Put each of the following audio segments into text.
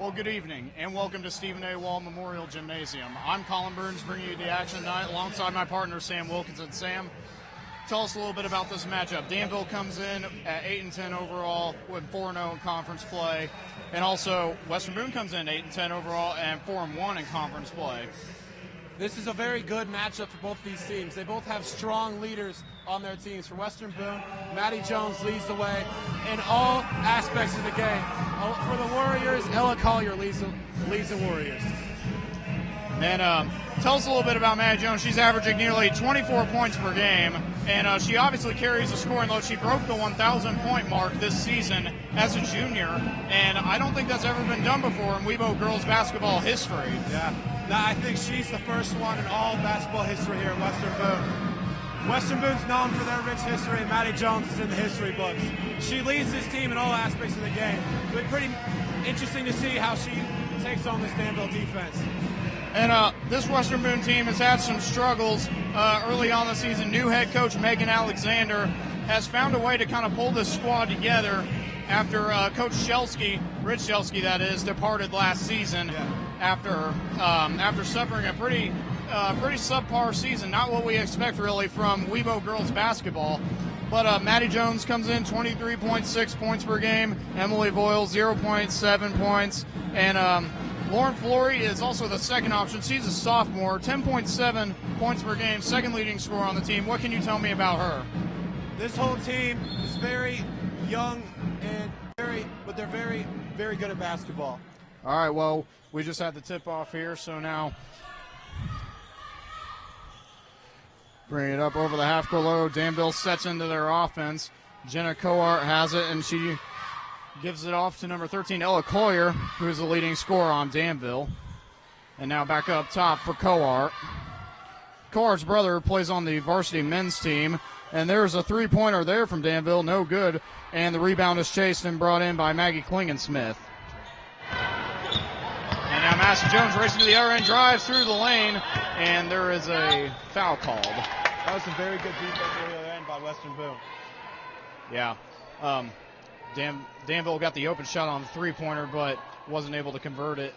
Well, good evening, and welcome to Stephen A. Wall Memorial Gymnasium. I'm Colin Burns, bringing you the action tonight alongside my partner, Sam Wilkinson. Sam, tell us a little bit about this matchup. Danville comes in at 8-10 overall with 4-0 in conference play, and also Western Boone comes in 8-10 overall and 4-1 in conference play. This is a very good matchup for both these teams. They both have strong leaders on their teams. For Western Boone, Maddie Jones leads the way in all aspects of the game. For the Warriors, Ella Collier leads the Warriors. And tell us a little bit about Maddie Jones. She's averaging nearly 24 points per game, and she obviously carries the scoring load. She broke the 1,000-point mark this season as a junior, and I don't think that's ever been done before in Webo girls basketball history. Yeah. I think she's the first one in all basketball history here at Western Boone. Western Boone's known for their rich history, and Maddie Jones is in the history books. She leads this team in all aspects of the game. So it's pretty interesting to see how she takes on this Danville defense. And this Western Boone team has had some struggles early on the season. New head coach Megan Alexander has found a way to kind of pull this squad together after Coach Shelsky, Rich Shelsky that is, departed last season. Yeah. After suffering a pretty subpar season, not what we expect really from Webo girls basketball. But Maddie Jones comes in 23.6 points per game. Emily Voyle 0.7 points, and Lauren Flory is also the second option. She's a sophomore, 10.7 points per game, second leading scorer on the team. What can you tell me about her? This whole team is very young and but they're very, very good at basketball. All right, well, we just had the tip-off here, so now bring it up over the half-court low. Danville sets into their offense. Jenna Coart has it, and she gives it off to number 13, Ella Collier, who is the leading scorer on Danville. And now back up top for Coart. Coart's brother plays on the varsity men's team, and there's a three-pointer there from Danville, no good, and the rebound is chased and brought in by Maggie Klingensmith. And now Massey Jones racing to the other end, drives through the lane, and there is a foul called. That was some very good defense at the other end by Western Boone. Yeah. Danville got the open shot on the three-pointer, but wasn't able to convert it.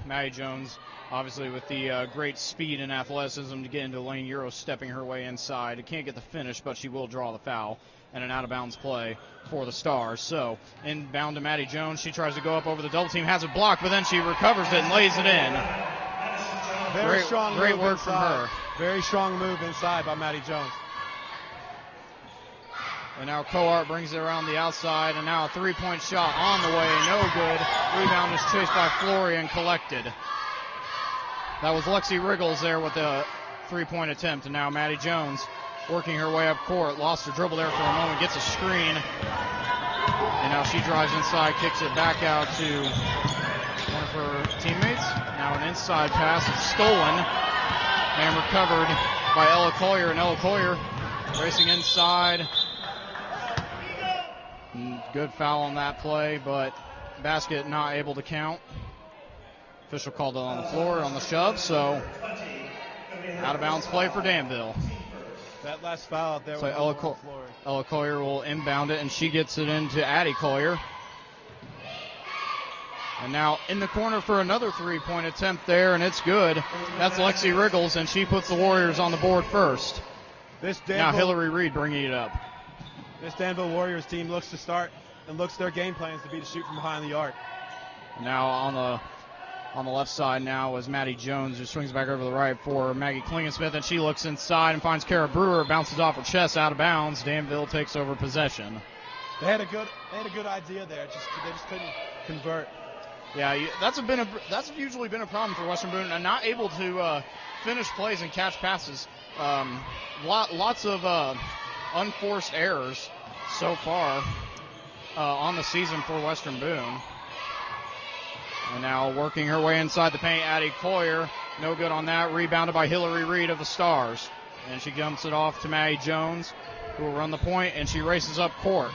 Maddie Jones, obviously with the great speed and athleticism to get into the lane, Euro stepping her way inside. Can't get the finish, but she will draw the foul. And an out-of-bounds play for the Stars. So, inbound to Maddie Jones. She tries to go up over the double team, has it blocked, but then she recovers it and lays it in. Very strong great move work inside. from her. Very strong move inside by Maddie Jones. And now Coart brings it around the outside, and now a three-point shot on the way, no good. Rebound is chased by Flory and collected. That was Lexi Riggles there with the three-point attempt, and now Maddie Jones working her way up court, lost her dribble there for a moment, gets a screen, and now she drives inside, kicks it back out to one of her teammates. Now an inside pass, it's stolen and recovered by Ella Collier, and Ella Collier racing inside. Good foul on that play, but basket not able to count. Official called it on the floor on the shove, so out of bounds play for Danville. That last foul out there. So Ella Collier will inbound it, and she gets it into Addie Collier. And now in the corner for another three-point attempt there, and it's good. That's Lexi Riggles, and she puts the Warriors on the board first. Now Hillary Reed bringing it up. This Danville Warriors team looks to start and looks their game plans to be to shoot from behind the arc. Now on the left side now is Maddie Jones, who swings back over the right for Maggie Klingensmith, and she looks inside and finds Kara Brewer, bounces off her chest out of bounds. Danville takes over possession. They had a good idea there, they just couldn't convert. Yeah, that's usually been a problem for Western Boone, and not able to finish plays and catch passes. Lots of unforced errors so far on the season for Western Boone. And now working her way inside the paint, Addie Collier. No good on that. Rebounded by Hillary Reed of the Stars. And she dumps it off to Maddie Jones, who will run the point, and she races up court.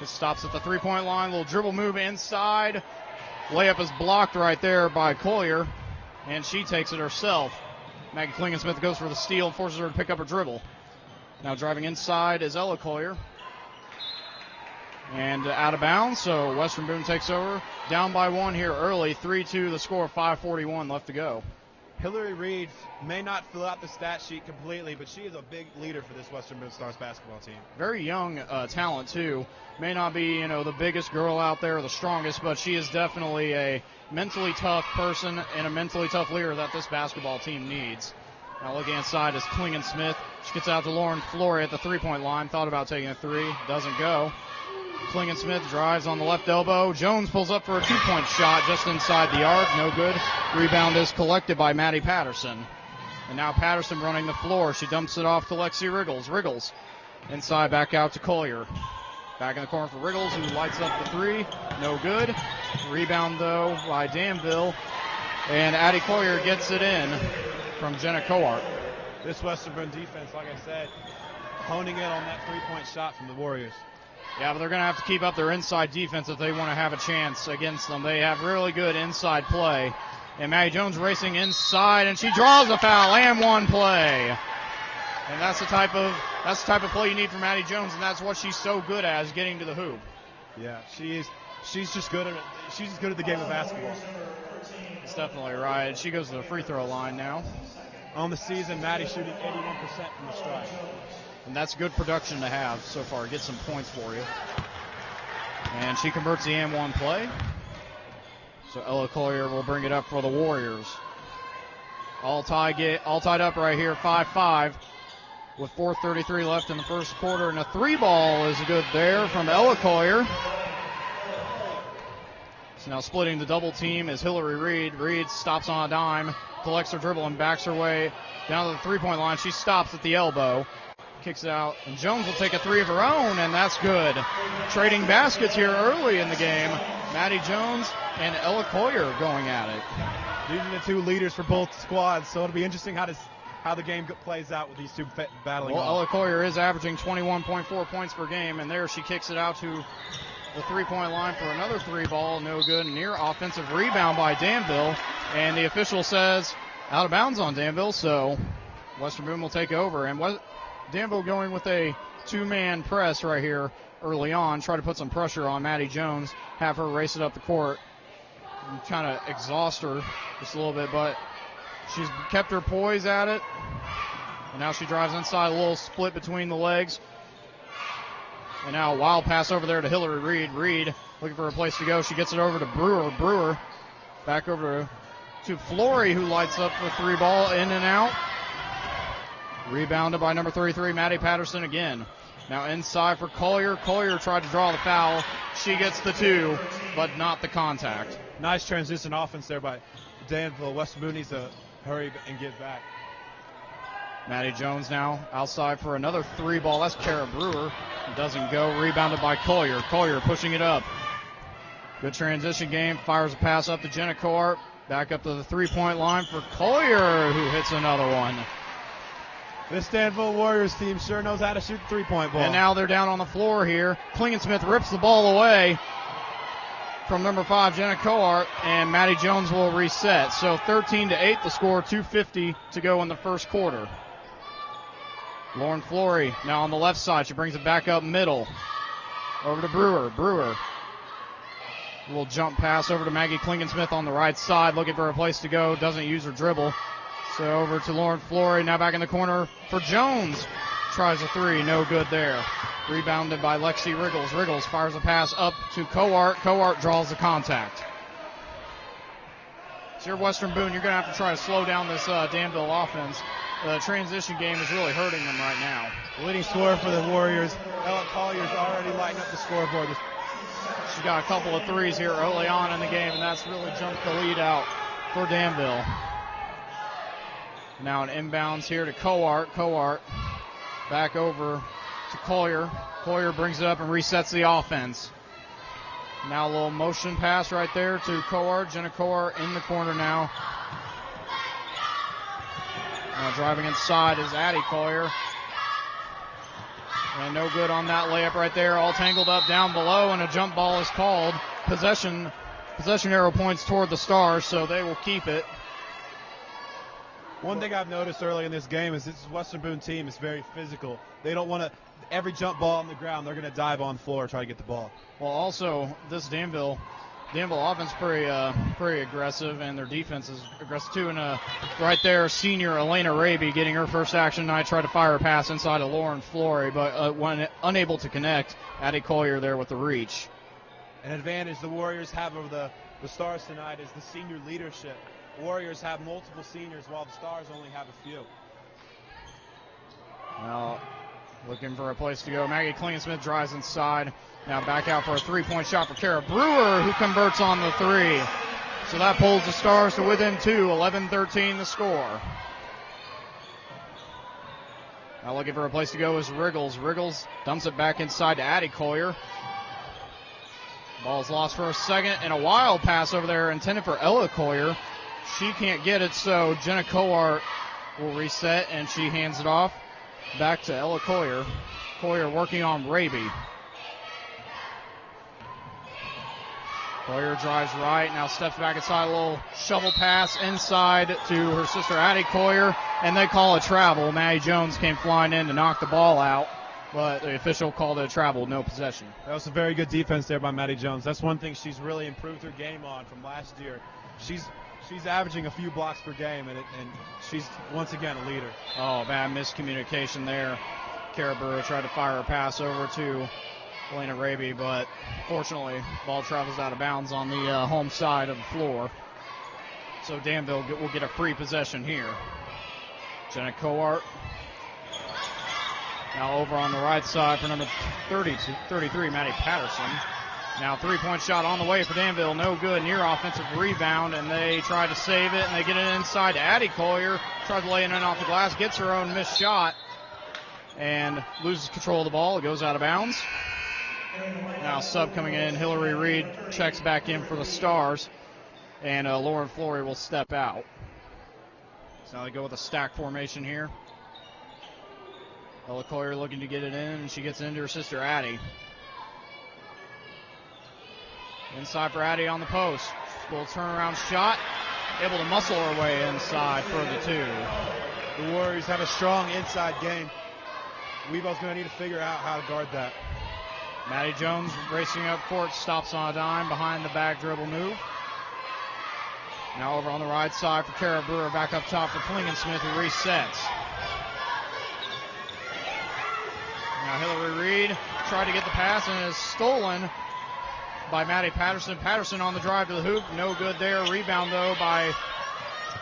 It stops at the three-point line. Little dribble move inside. Layup is blocked right there by Collier, and she takes it herself. Maggie Klingensmith goes for the steal and forces her to pick up her dribble. Now driving inside is Ella Collier. And out of bounds, so Western Boone takes over. Down by 1 here early, 3-2 the score, 5:41 left to go. Hillary Reed may not fill out the stat sheet completely, but she is a big leader for this Western Boone Stars basketball team. Very young talent, too. May not be, the biggest girl out there or the strongest, but she is definitely a mentally tough person and a mentally tough leader that this basketball team needs. Now looking inside is Klingen Smith. She gets out to Lauren Flory at the three-point line. Thought about taking a three. Doesn't go. Klingen Smith drives on the left elbow. Jones pulls up for a two-point shot just inside the arc. No good. Rebound is collected by Maddie Patterson. And now Patterson running the floor. She dumps it off to Lexi Riggles. Riggles inside back out to Collier. Back in the corner for Riggles, who lights up the three. No good. Rebound, though, by Danville. And Addie Collier gets it in from Jenna Coart. This Western Boone defense, like I said, honing in on that three-point shot from the Warriors. Yeah, but they're going to have to keep up their inside defense if they want to have a chance against them. They have really good inside play. And Maddie Jones racing inside, and she draws a foul and one play. And that's the type of play you need from Maddie Jones, and that's what she's so good at, is getting to the hoop. Yeah, she's just good at it. She's just good at the game of basketball. That's definitely right. She goes to the free throw line now. On the season, Maddie shooting 81% from the stripe. And that's good production to have so far. Get some points for you. And she converts the and one play. So Ella Collier will bring it up for the Warriors. All tied up right here, 5-5. With 4:33 left in the first quarter. And a three ball is good there from Ella Collier. So now splitting the double team is Hillary Reed. Reed stops on a dime, collects her dribble and backs her way down to the three-point line. She stops at the elbow. Kicks it out, and Jones will take a three of her own, and that's good. Trading baskets here early in the game. Maddie Jones and Ella Collier going at it. These are the two leaders for both squads, so it'll be interesting how the game plays out with these two battling. Well, Ella Collier is averaging 21.4 points per game, and there she kicks it out to the three-point line for another three ball. No good. Near offensive rebound by Danville, and the official says out of bounds on Danville, so Western Boone will take over. And Danville going with a two-man press right here early on. Try to put some pressure on Maddie Jones. Have her race it up the court. And kind of exhaust her just a little bit, but she's kept her poise at it. And now she drives inside, a little split between the legs. And now a wild pass over there to Hillary Reed. Reed looking for a place to go. She gets it over to Brewer. Brewer back over to Flory, who lights up the three ball, in and out. Rebounded by number 33, Maddie Patterson again. Now inside for Collier. Collier tried to draw the foul. She gets the two, but not the contact. Nice transition offense there by Danville. Western Boone needs to hurry and get back. Maddie Jones now outside for another three ball. That's Kara Brewer. It doesn't go. Rebounded by Collier. Collier pushing it up. Good transition game. Fires a pass up to Jenna Coart. Back up to the three-point line for Collier, who hits another one. This Danville Warriors team sure knows how to shoot the three-point ball. And now they're down on the floor here. Klingen Smith rips the ball away from number 5, Jenna Coart, and Maddie Jones will reset. So 13-8 the score, 2:50 to go in the first quarter. Lauren Flory now on the left side. She brings it back up middle. Over to Brewer. Brewer. A little jump pass over to Maggie Klingen Smith on the right side, looking for a place to go. Doesn't use her dribble. So over to Lauren Flory, now back in the corner for Jones. Tries a three, no good there. Rebounded by Lexi Riggles. Riggles fires a pass up to Coart. Coart draws the contact. So you're Western Boone, you're going to have to try to slow down this Danville offense. The transition game is really hurting them right now. The leading scorer for the Warriors, Ella Collier's already lighting up the scoreboard. She's got a couple of threes here early on in the game, and that's really jumped the lead out for Danville. Now an inbounds here to Coart. Coart back over to Collier. Collier brings it up and resets the offense. Now a little motion pass right there to Coart. Jenna Coart in the corner now. Now driving inside is Addie Collier. And no good on that layup right there. All tangled up down below, and a jump ball is called. Possession arrow points toward the Stars, so they will keep it. One thing I've noticed early in this game is this Western Boone team is very physical. They don't want to, every jump ball on the ground, they're going to dive on the floor and try to get the ball. Well, also, this Danville offense pretty aggressive, and their defense is aggressive too. And right there, senior Elena Raby getting her first action tonight, tried to fire a pass inside of Lauren Flory, but when unable to connect, Addie Collier there with the reach. An advantage the Warriors have over the Stars tonight is the senior leadership. Warriors have multiple seniors while the Stars only have a few. Now, looking for a place to go. Maggie Klingsmith drives inside. Now back out for a three-point shot for Kara Brewer, who converts on the three. So that pulls the Stars to within 2, 11-13 the score. Now looking for a place to go is Riggles. Riggles dumps it back inside to Addie Collier. Ball's lost for a second, and a wild pass over there intended for Ella Collier. She can't get it, so Jenna Coart will reset, and she hands it off back to Ella Collier. Collier working on Raby. Collier drives right, now steps back inside, a little shovel pass inside to her sister Addie Collier, and they call a travel. Maddie Jones came flying in to knock the ball out, but the official called it a travel, no possession. That was a very good defense there by Maddie Jones. That's one thing she's really improved her game on from last year. She's averaging a few blocks per game, and she's once again a leader. Oh, bad miscommunication there. Kara Brewer tried to fire a pass over to Elena Raby, but fortunately, ball travels out of bounds on the home side of the floor. So Danville will get a free possession here. Jenna Coart. Now over on the right side for number 33, Maddie Patterson. Now three-point shot on the way for Danville. No good. Near offensive rebound, and they try to save it, and they get it inside to Addie Collier. Tries to lay it in off the glass, gets her own missed shot, and loses control of the ball. It goes out of bounds. Now sub coming in. Hillary Reed checks back in for the Stars, and Lauren Flory will step out. So now they go with a stack formation here. Ella Collier looking to get it in, and she gets it into her sister Addie. Inside for Addie on the post. Little turnaround shot. Able to muscle her way inside for the two. The Warriors have a strong inside game. Weebo's going to need to figure out how to guard that. Maddie Jones racing up court, stops on a dime behind the back dribble move. Now over on the right side for Kara Brewer, back up top for Klingensmith, who resets. Now Hillary Reed tried to get the pass and is stolen by Maddie Patterson. Patterson on the drive to the hoop, no good there. Rebound though by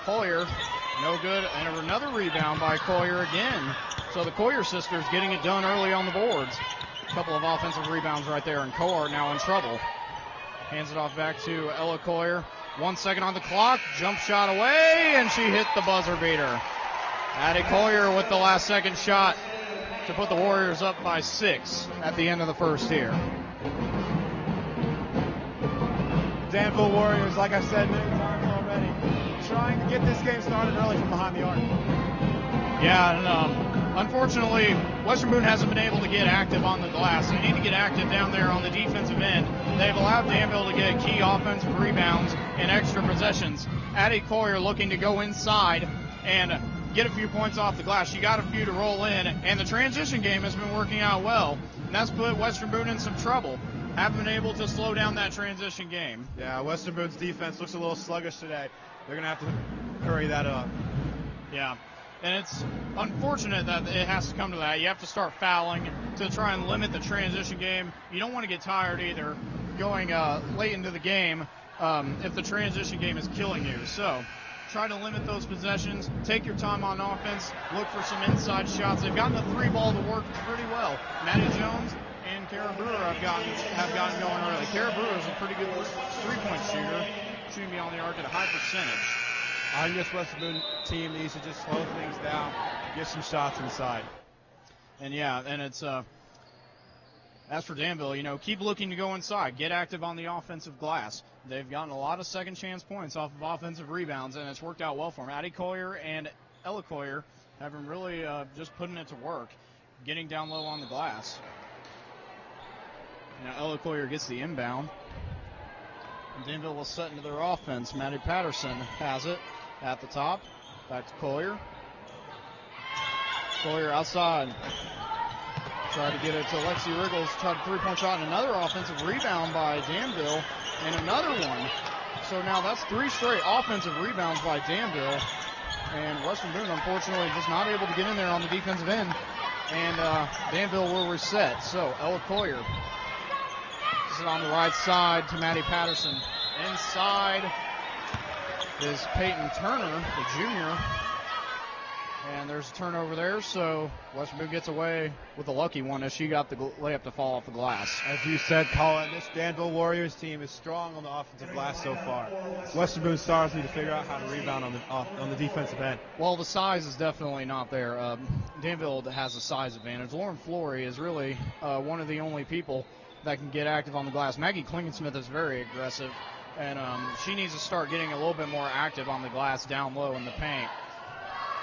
Collier, no good, and another rebound by Collier again. So the Collier sisters getting it done early on the boards. A couple of offensive rebounds right there, and Coart now in trouble. Hands it off back to Ella Collier. 1 second on the clock, jump shot away, and she hit the buzzer beater. Addie Collier with the last second shot to put the Warriors up by 6 at the end of the first here. Danville Warriors, like I said many times already, trying to get this game started early from behind the arc. Yeah, and unfortunately, Western Boone hasn't been able to get active on the glass. They need to get active down there on the defensive end. They've allowed Danville to get key offensive rebounds and extra possessions. Addie Collier looking to go inside and get a few points off the glass. She got a few to roll in, and the transition game has been working out well. And that's put Western Boone in some trouble. Haven't been able to slow down that transition game. Yeah, Western Boone's defense looks a little sluggish today. They're going to have to hurry that up. Yeah, and it's unfortunate that it has to come to that. You have to start fouling to try and limit the transition game. You don't want to get tired either going late into the game if the transition game is killing you. So try to limit those possessions. Take your time on offense. Look for some inside shots. They've gotten the three ball to work pretty well. Maddie Jones and Kara Brewer have gotten going early. Kara Brewer is a pretty good three-point shooter, shooting beyond the arc at a high percentage. I think this Western Boone team needs to just slow things down, get some shots inside. And yeah, and it's as for Danville, keep looking to go inside, get active on the offensive glass. They've gotten a lot of second chance points off of offensive rebounds, and it's worked out well for them. Addie Collier and Ella Collier have been really just putting it to work, getting down low on the glass. Now Ella Collier gets the inbound. And Danville will set into their offense. Maddie Patterson has it at the top. Back to Collier. Collier outside. Tried to get it to Lexi Riggles. Tried a three-point shot and another offensive rebound by Danville. And another one. So now that's 3 straight offensive rebounds by Danville. And Western Boone, unfortunately, just not able to get in there on the defensive end. And Danville will reset. So Ella Collier is it on the right side to Maddie Patterson. Inside is Peyton Turner, the junior. And there's a turnover there, so Western Boone gets away with a lucky one as she got the layup to fall off the glass. As you said, Colin, this Danville Warriors team is strong on the offensive glass so far. Western Boone Stars need to figure out how to rebound on the defensive end. Well, the size is definitely not there. Danville has a size advantage. Lauren Flory is really one of the only people that can get active on the glass. Maggie Klingensmith is very aggressive, and she needs to start getting a little bit more active on the glass down low in the paint.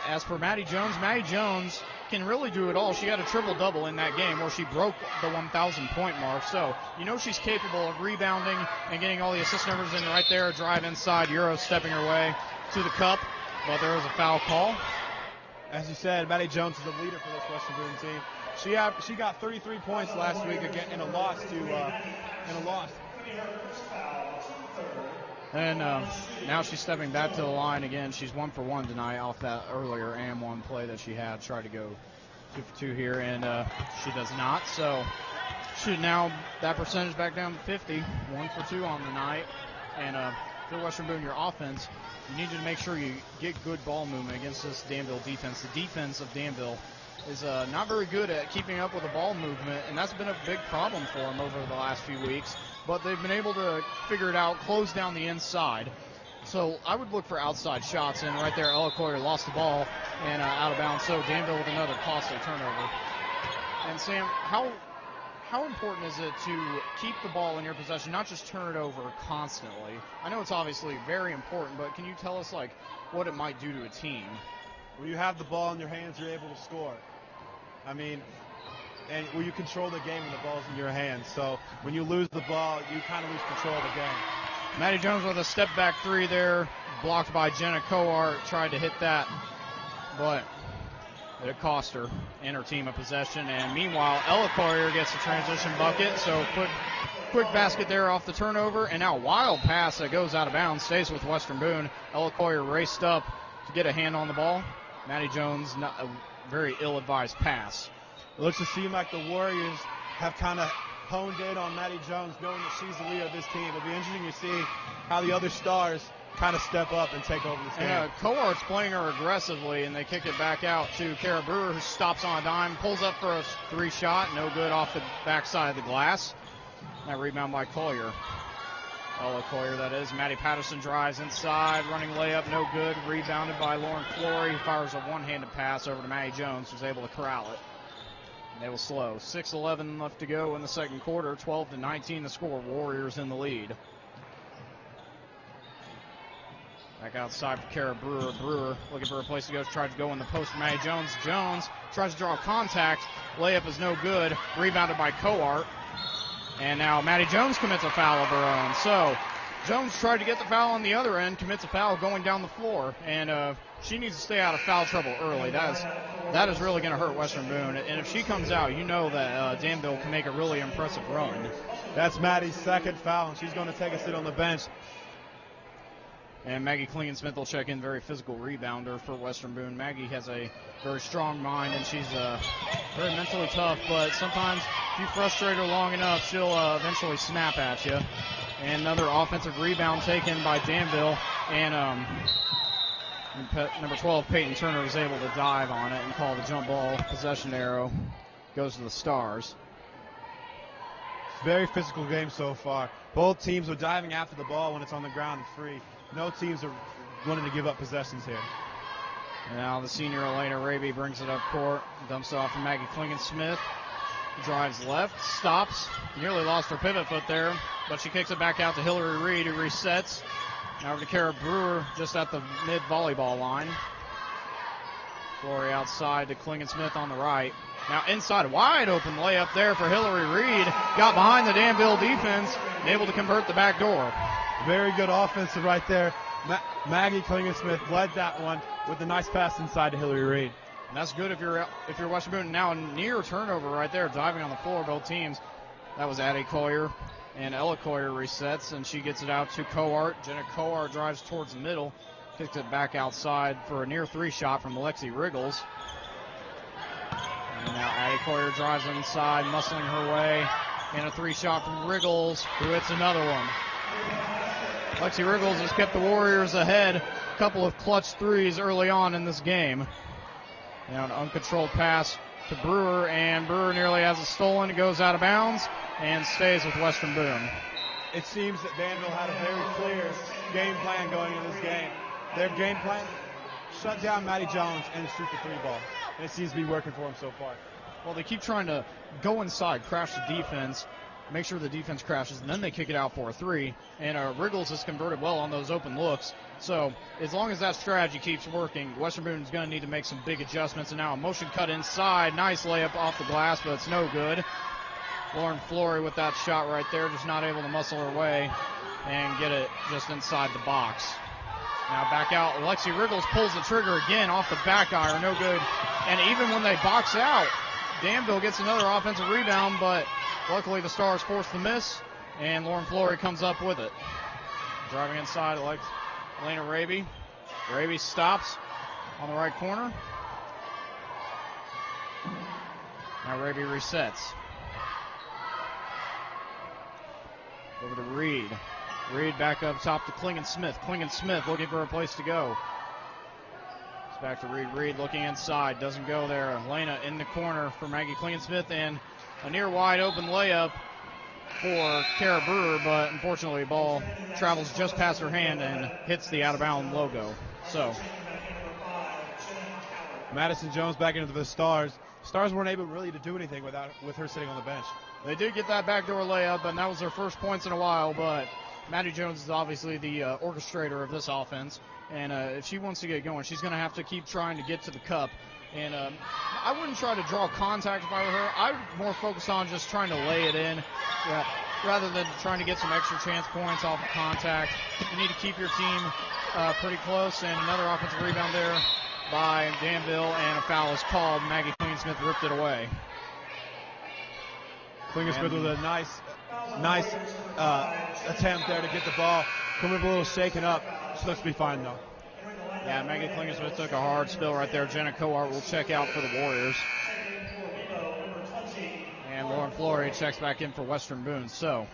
As for Maddie Jones can really do it all. She had a triple-double in that game where she broke the 1,000-point mark. So, you know she's capable of rebounding and getting all the assist numbers in right there. A drive inside, Euro stepping her way to the cup, but there was a foul call. As you said, Maddie Jones is the leader for this Western Boone team. She got 33 points last week again in a loss. And now she's stepping back to the line again. She's 1 for 1 tonight off that earlier and1 play that she had. Tried to go 2 for 2 here, and she does not. So should now that percentage back down to 50. 1 for 2 on the night. And for Western Boone, your offense, you need to make sure you get good ball movement against this Danville defense. The defense of Danville is not very good at keeping up with the ball movement, and that's been a big problem for them over the last few weeks. But they've been able to figure it out, close down the inside. So I would look for outside shots, and right there, Ella Collier lost the ball and out of bounds. So Danville with another costly turnover. And Sam, how important is it to keep the ball in your possession, not just turn it over constantly? I know it's obviously very important, but can you tell us like what it might do to a team? When you have the ball in your hands, you're able to score. I mean, and when you control the game when the ball's in your hands. So when you lose the ball, you kind of lose control of the game. Maddie Jones with a step-back 3 there, blocked by Jenna Coart. Tried to hit that, but it cost her and her team a possession. And meanwhile, Ella Collier gets a transition bucket. So quick basket there off the turnover. And now a wild pass that goes out of bounds, stays with Western Boone. Ella Collier raced up to get a hand on the ball. Maddie Jones, not a very ill-advised pass. It looks to seem like the Warriors have kind of honed in on Maddie Jones, knowing that she's the leader of this team. It'll be interesting to see how the other stars kind of step up and take over this game. Yeah, Coart's playing her aggressively, and they kick it back out to Kara Brewer, who stops on a dime, pulls up for a 3-shot, no good off the backside of the glass. That rebound by Collier. Ella Collier, that is. Maddie Patterson drives inside, running layup, no good. Rebounded by Lauren Flory, fires a one-handed pass over to Maddie Jones, who's able to corral it. And they will slow. 6:11 left to go in the second quarter. 12-19 the score. Warriors in the lead. Back outside for Kara Brewer. Brewer looking for a place to go. Tries to go in the post for Maddie Jones. Jones tries to draw contact. Layup is no good. Rebounded by Coart. And now Maddie Jones commits a foul of her own. So Jones tried to get the foul on the other end, commits a foul going down the floor. And she needs to stay out of foul trouble early. That is really going to hurt Western Boone. And if she comes out, you know that Danville can make a really impressive run. That's Maddie's second foul, and she's going to take a sit on the bench. And Maggie Klingensmith will check in, very physical rebounder for Western Boone. Maggie has a very strong mind, and she's very mentally tough, but sometimes if you frustrate her long enough, she'll eventually snap at you. And another offensive rebound taken by Danville, and number 12, Peyton Turner, was able to dive on it and call the jump ball. Possession arrow goes to the Stars. Very physical game so far. Both teams are diving after the ball when it's on the ground and free. No teams are wanting to give up possessions here. Now the senior Elena Raby brings it up court, dumps it off to Maggie Klingensmith. Drives left, stops, nearly lost her pivot foot there, but she kicks it back out to Hillary Reed, who resets. Now over to Kara Brewer, just at the mid-volleyball line. Flory outside to Klingensmith on the right. Now inside, wide open layup there for Hillary Reed. Got behind the Danville defense and able to convert the back door. Very good offensive right there Maggie Klingensmith led that one with a nice pass inside to Hillary Reed. And that's good if you're Western Boone. Now a near turnover right there, diving on the floor, both teams. That was Addie Collier, and Ella Collier resets, and she gets it out to Coart. Jenna Coart drives towards the middle, kicks it back outside for a near three shot from Lexi Riggles. And now Addie Collier drives inside, muscling her way, and a three shot from Riggles, who hits another one. Lexi Riggles has kept the Warriors ahead. A couple of clutch threes early on in this game. Now an uncontrolled pass to Brewer, and Brewer nearly has it stolen. It goes out of bounds and stays with Western Boone. It seems that Danville had a very clear game plan going into this game. Their game plan, shut down Maddie Jones and shoot the three ball. And it seems to be working for them so far. Well, they keep trying to go inside, crash the defense, make sure the defense crashes, and then they kick it out for a three. And Riggles has converted well on those open looks. So as long as that strategy keeps working, Western Boone is going to need to make some big adjustments. And now a motion cut inside. Nice layup off the glass, but it's no good. Lauren Flory with that shot right there, just not able to muscle her way and get it just inside the box. Now back out. Lexi Riggles pulls the trigger again off the back iron. No good. And even when they box out, Danville gets another offensive rebound, but luckily the Stars force the miss, and Lauren Flory comes up with it. Driving inside, Elena Raby. Raby stops on the right corner. Now Raby resets. Over to Reed. Reed back up top to Klingensmith. Klingensmith looking for a place to go. It's back to Reed. Reed looking inside. Doesn't go there. Elena in the corner for Maggie Klingensmith, and a near wide open layup for Kara Brewer, but unfortunately the ball travels just past her hand and hits the out-of-bounds logo. So Madison Jones back into the Stars. Stars weren't able really to do anything with her sitting on the bench. They did get that backdoor layup, and that was their first points in a while, but Maddie Jones is obviously the orchestrator of this offense, and if she wants to get going, she's going to have to keep trying to get to the cup. And I wouldn't try to draw contact if I were her. I would more focus on just trying to lay it in rather than trying to get some extra chance points off of contact. You need to keep your team pretty close, and another offensive rebound there by Danville, and a foul is called. Maggie Klingensmith ripped it away. Klingensmith with a nice attempt there to get the ball. Coming a little shaken up. She looks to be fine, though. Yeah, Maggie Klingensmith took a hard spill right there. Jenna Coart will check out for the Warriors. And Lauren Flory checks back in for Western Boone. So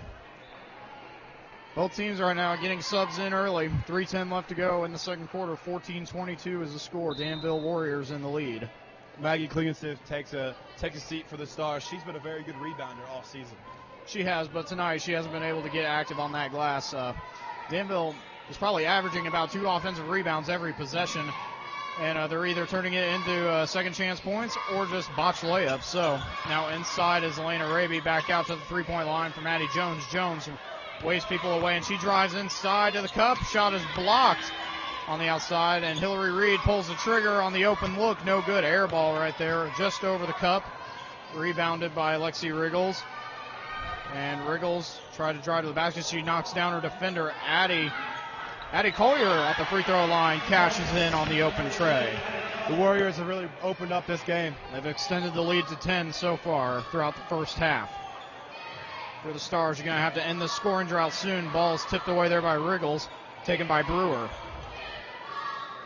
both teams right now getting subs in early. 3:10 left to go in the second quarter. 14-22 is the score. Danville Warriors in the lead. Maggie Klingensmith takes a seat for the Stars. She's been a very good rebounder all season. She has, but tonight she hasn't been able to get active on that glass. Danville is probably averaging about 2 offensive rebounds every possession, and they're either turning it into second chance points or just botched layups. So now inside is Elena Raby, back out to the three-point line for Maddie Jones. Jones waves people away, and she drives inside to the cup. Shot is blocked on the outside, and Hillary Reed pulls the trigger on the open look. No good. Air ball right there, just over the cup. Rebounded by Lexi Riggles. And Riggles tried to drive to the basket. She knocks down her defender, Addie Collier, at the free throw line, cashes in on the open tray. The Warriors have really opened up this game. They've extended the lead to 10 so far throughout the first half. For the Stars, you're going to have to end the scoring drought soon. Ball's tipped away there by Riggles, taken by Brewer.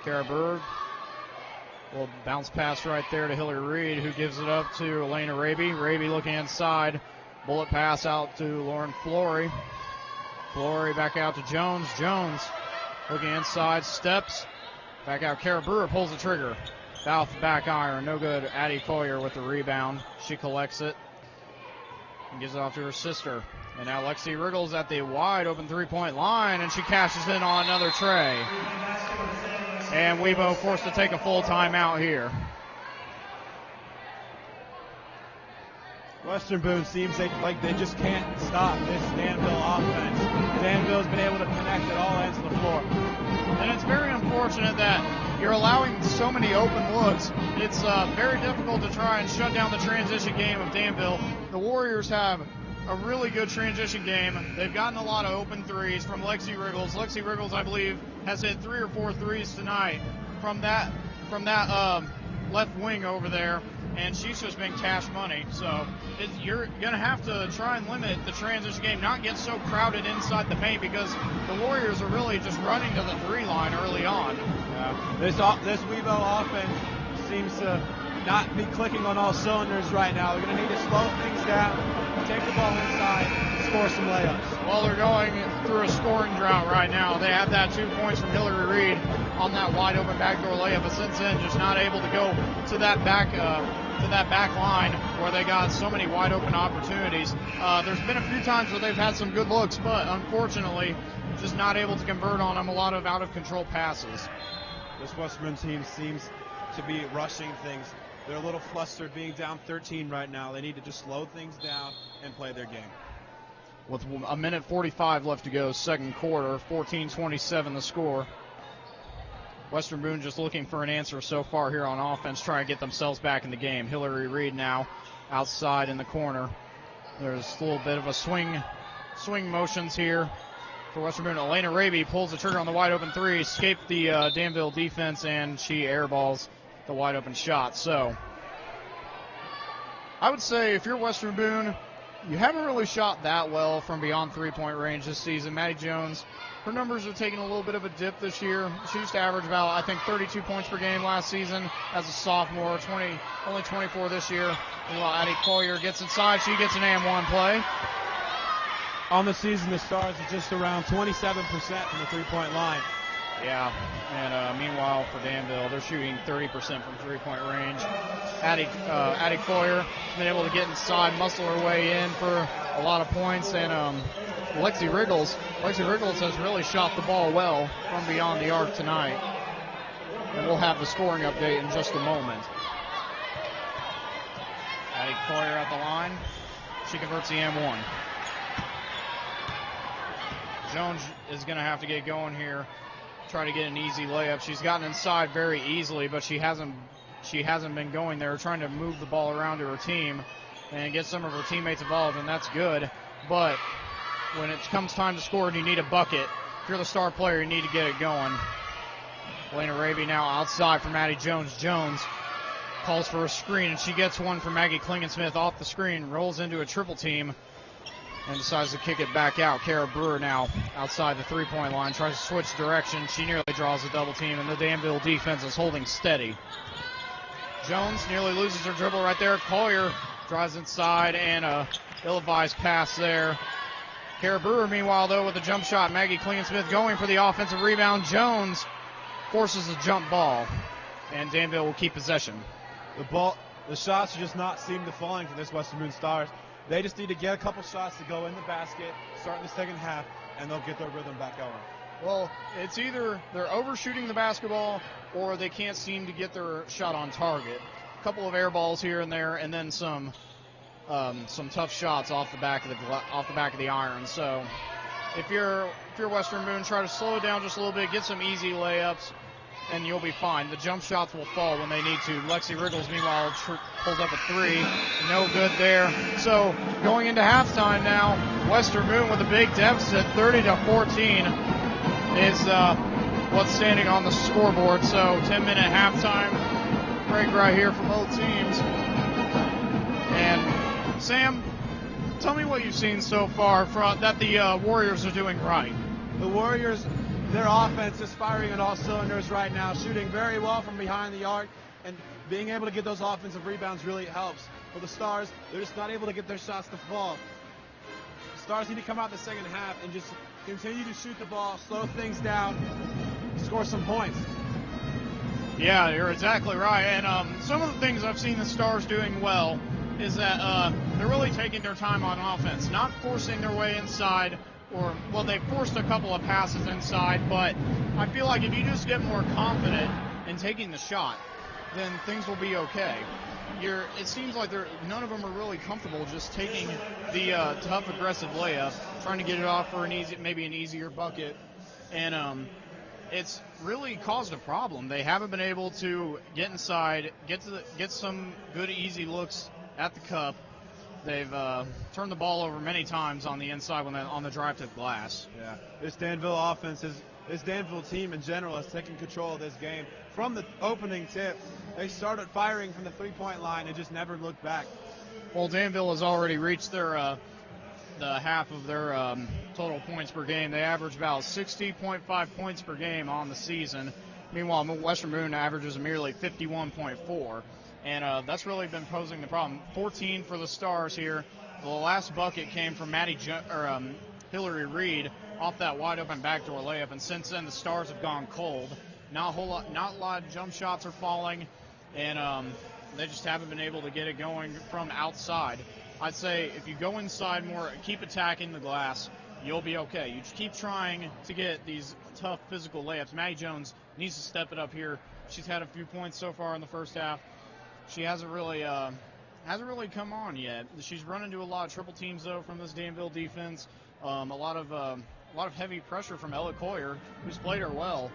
Kara Brewer will bounce pass right there to Hillary Reed, who gives it up to Elena Raby. Raby looking inside. Bullet pass out to Lauren Flory. Flory back out to Jones. Jones looking inside, steps. Back out, Kara Brewer pulls the trigger. Foul back iron, no good. Addie Collier with the rebound. She collects it and gives it off to her sister. And now Lexi Riggles at the wide open three-point line, and she cashes in on another tray. And Webo forced to take a full timeout here. Western Boone seems like they just can't stop this Danville offense. Danville's been able to connect at all ends of the floor. And it's very unfortunate that you're allowing so many open looks. It's very difficult to try and shut down the transition game of Danville. The Warriors have a really good transition game. They've gotten a lot of open threes from Lexi Riggles. Lexi Riggles, I believe, has hit 3 or 4 threes tonight from that left wing over there, and she's just been cash money. So you're going to have to try and limit the transition game, not get so crowded inside the paint, because the Warriors are really just running to the 3 line early on. Yeah. This Wevo offense seems to not be clicking on all cylinders right now. They're going to need to slow things down, take the ball inside, score some layups. Well, they're going through a scoring drought right now. They have that 2 points from Hillary Reed on that wide open backdoor layup, but since then just not able to go to that back line where they got so many wide open opportunities. There's been a few times where they've had some good looks, but unfortunately just not able to convert on them. A lot of out of control passes. This Western Boone team seems to be rushing things. They're a little flustered being down 13 right now. They need to just slow things down and play their game. With a minute 45 left to go, second quarter, 14-27 the score. Western Boone just looking for an answer so far here on offense, trying to get themselves back in the game. Hillary Reed now outside in the corner. There's a little bit of a swing motions here for Western Boone. Elena Raby pulls the trigger on the wide open 3, escaped the Danville defense, and she airballs the wide open shot. So I would say if you're Western Boone, you haven't really shot that well from beyond 3-point range this season. Maddie Jones, her numbers are taking a little bit of a dip this year. She used to average about, I think, 32 points per game last season as a sophomore, only 24 this year. And while Addie Collier gets inside, she gets an and-1 play. On the season, the Stars are just around 27% from the 3-point line. Yeah, and meanwhile for Danville, they're shooting 30% from 3-point range. Addie Collier has been able to get inside, muscle her way in for a lot of points, and Lexi Riggles has really shot the ball well from beyond the arc tonight. And we'll have the scoring update in just a moment. Addie Collier at the line. She converts the M1. Jones is going to have to get going here, try to get an easy layup. She's gotten inside very easily, but she hasn't been going there, trying to move the ball around to her team and get some of her teammates involved, and that's good. But when it comes time to score and you need a bucket, if you're the star player, you need to get it going. Elena Raby now outside for Maddie Jones. Jones calls for a screen, and she gets one from Maggie Klingensmith off the screen, rolls into a triple team, and decides to kick it back out. Kara Brewer now outside the 3-point line, tries to switch direction. She nearly draws a double team, and the Danville defense is holding steady. Jones nearly loses her dribble right there. Collier drives inside, and a ill-advised pass there. Kara Brewer, meanwhile, though, with a jump shot. Maggie Klingensmith going for the offensive rebound. Jones forces a jump ball, and Danville will keep possession. The shots are just not seem to falling for this Western Boone Stars. They just need to get a couple shots to go in the basket, start in the second half, and they'll get their rhythm back going. Well, it's either they're overshooting the basketball or they can't seem to get their shot on target. A couple of air balls here and there, and then some tough shots off the back of the iron. So if you're Western Boone, try to slow it down just a little bit, get some easy layups, and you'll be fine. The jump shots will fall when they need to. Lexi Riggles, meanwhile, pulls up a 3. No good there. So going into halftime now, Western Boone with a big deficit, 30-14 is what's standing on the scoreboard. So 10-minute halftime break right here for both teams. And Sam, tell me what you've seen so far that the Warriors are doing right. The Warriors, their offense is firing on all cylinders right now, shooting very well from behind the arc, and being able to get those offensive rebounds really helps. For the Stars, they're just not able to get their shots to fall. The Stars need to come out in the second half and just continue to shoot the ball, slow things down, score some points. Yeah, you're exactly right. And some of the things I've seen the Stars doing well is that they're really taking their time on offense, not forcing their way inside. They forced a couple of passes inside, but I feel like if you just get more confident in taking the shot, then things will be okay. It seems like none of them are really comfortable just taking the tough, aggressive layup, trying to get it off for maybe an easier bucket, and it's really caused a problem. They haven't been able to get inside, get some good, easy looks at the cup. They've turned the ball over many times on the inside on the drive to the glass. Yeah, this Danville offense this Danville team in general has taken control of this game. From the opening tip, they started firing from the three-point line and just never looked back. Well, Danville has already reached their the half of their total points per game. They average about 60.5 points per game on the season. Meanwhile, Western Boone averages merely 51.4, and that's really been posing the problem. 14 for the Stars here. The last bucket came from Hillary Reed off that wide open backdoor layup, and since then the Stars have gone cold. Not a lot of jump shots are falling, and they just haven't been able to get it going from outside. I'd say if you go inside more, keep attacking the glass, you'll be okay. You just keep trying to get these tough physical layups. Maddie Jones needs to step it up here. She's had a few points so far in the first half. She hasn't really come on yet. She's run into a lot of triple teams though from this Danville defense. A lot of heavy pressure from Ella Coyer, who's played her well.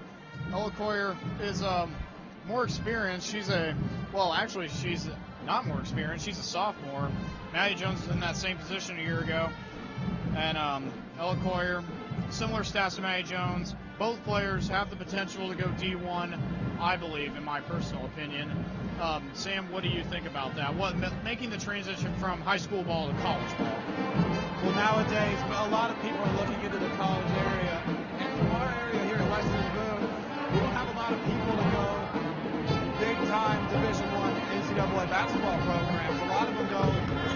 Ella Coyer is more experienced. She's not more experienced. She's a sophomore. Maddie Jones was in that same position a year ago. And Ella Coyer, similar stats to Maddie Jones. Both players have the potential to go D1, I believe, in my personal opinion. Sam, what do you think about that? Making the transition from high school ball to college ball? Well, nowadays, a lot of people are looking into the college area. And from our area here in Western Boone, we don't have a lot of people to go big-time Division I NCAA basketball programs. A lot of them go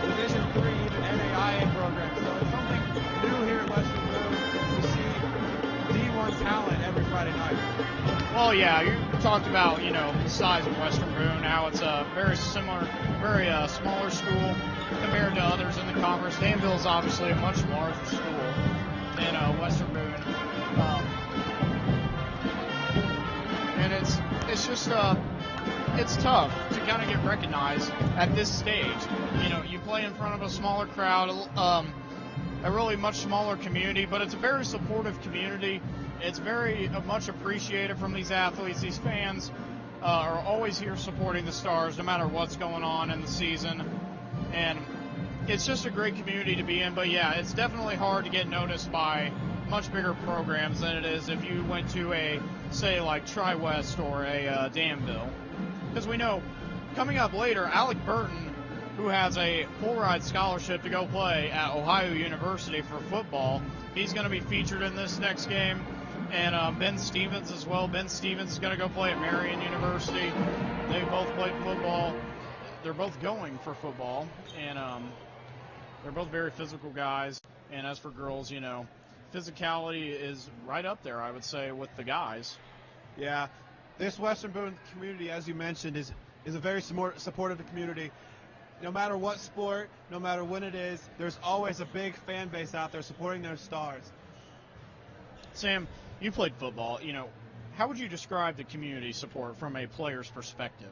Division III, even NAIA programs. So it's something new here at Western Boone to see D1 talent every Friday night. Well, yeah, you talked about, the size of Western Boone, how it's a very similar, very smaller school compared to others in the conference. Danville is obviously a much larger school than Western Boone. And it's just it's tough to kind of get recognized at this stage. You play in front of a smaller crowd, a really much smaller community, but it's a very supportive community. It's very much appreciated from these athletes. These fans are always here supporting the Stars no matter what's going on in the season. And it's just a great community to be in. But, yeah, it's definitely hard to get noticed by much bigger programs than it is if you went to a, say, like Tri-West or a Danville. Because we know coming up later, Alec Burton, who has a full-ride scholarship to go play at Ohio University for football, he's going to be featured in this next game. And Ben Stevens as well. Ben Stevens is going to go play at Marion University. They both played football. They're both going for football. And they're both very physical guys. And as for girls, physicality is right up there, I would say, with the guys. Yeah. This Western Boone community, as you mentioned, is a very supportive community. No matter what sport, no matter when it is, there's always a big fan base out there supporting their Stars. Sam, you played football. How would you describe the community support from a player's perspective?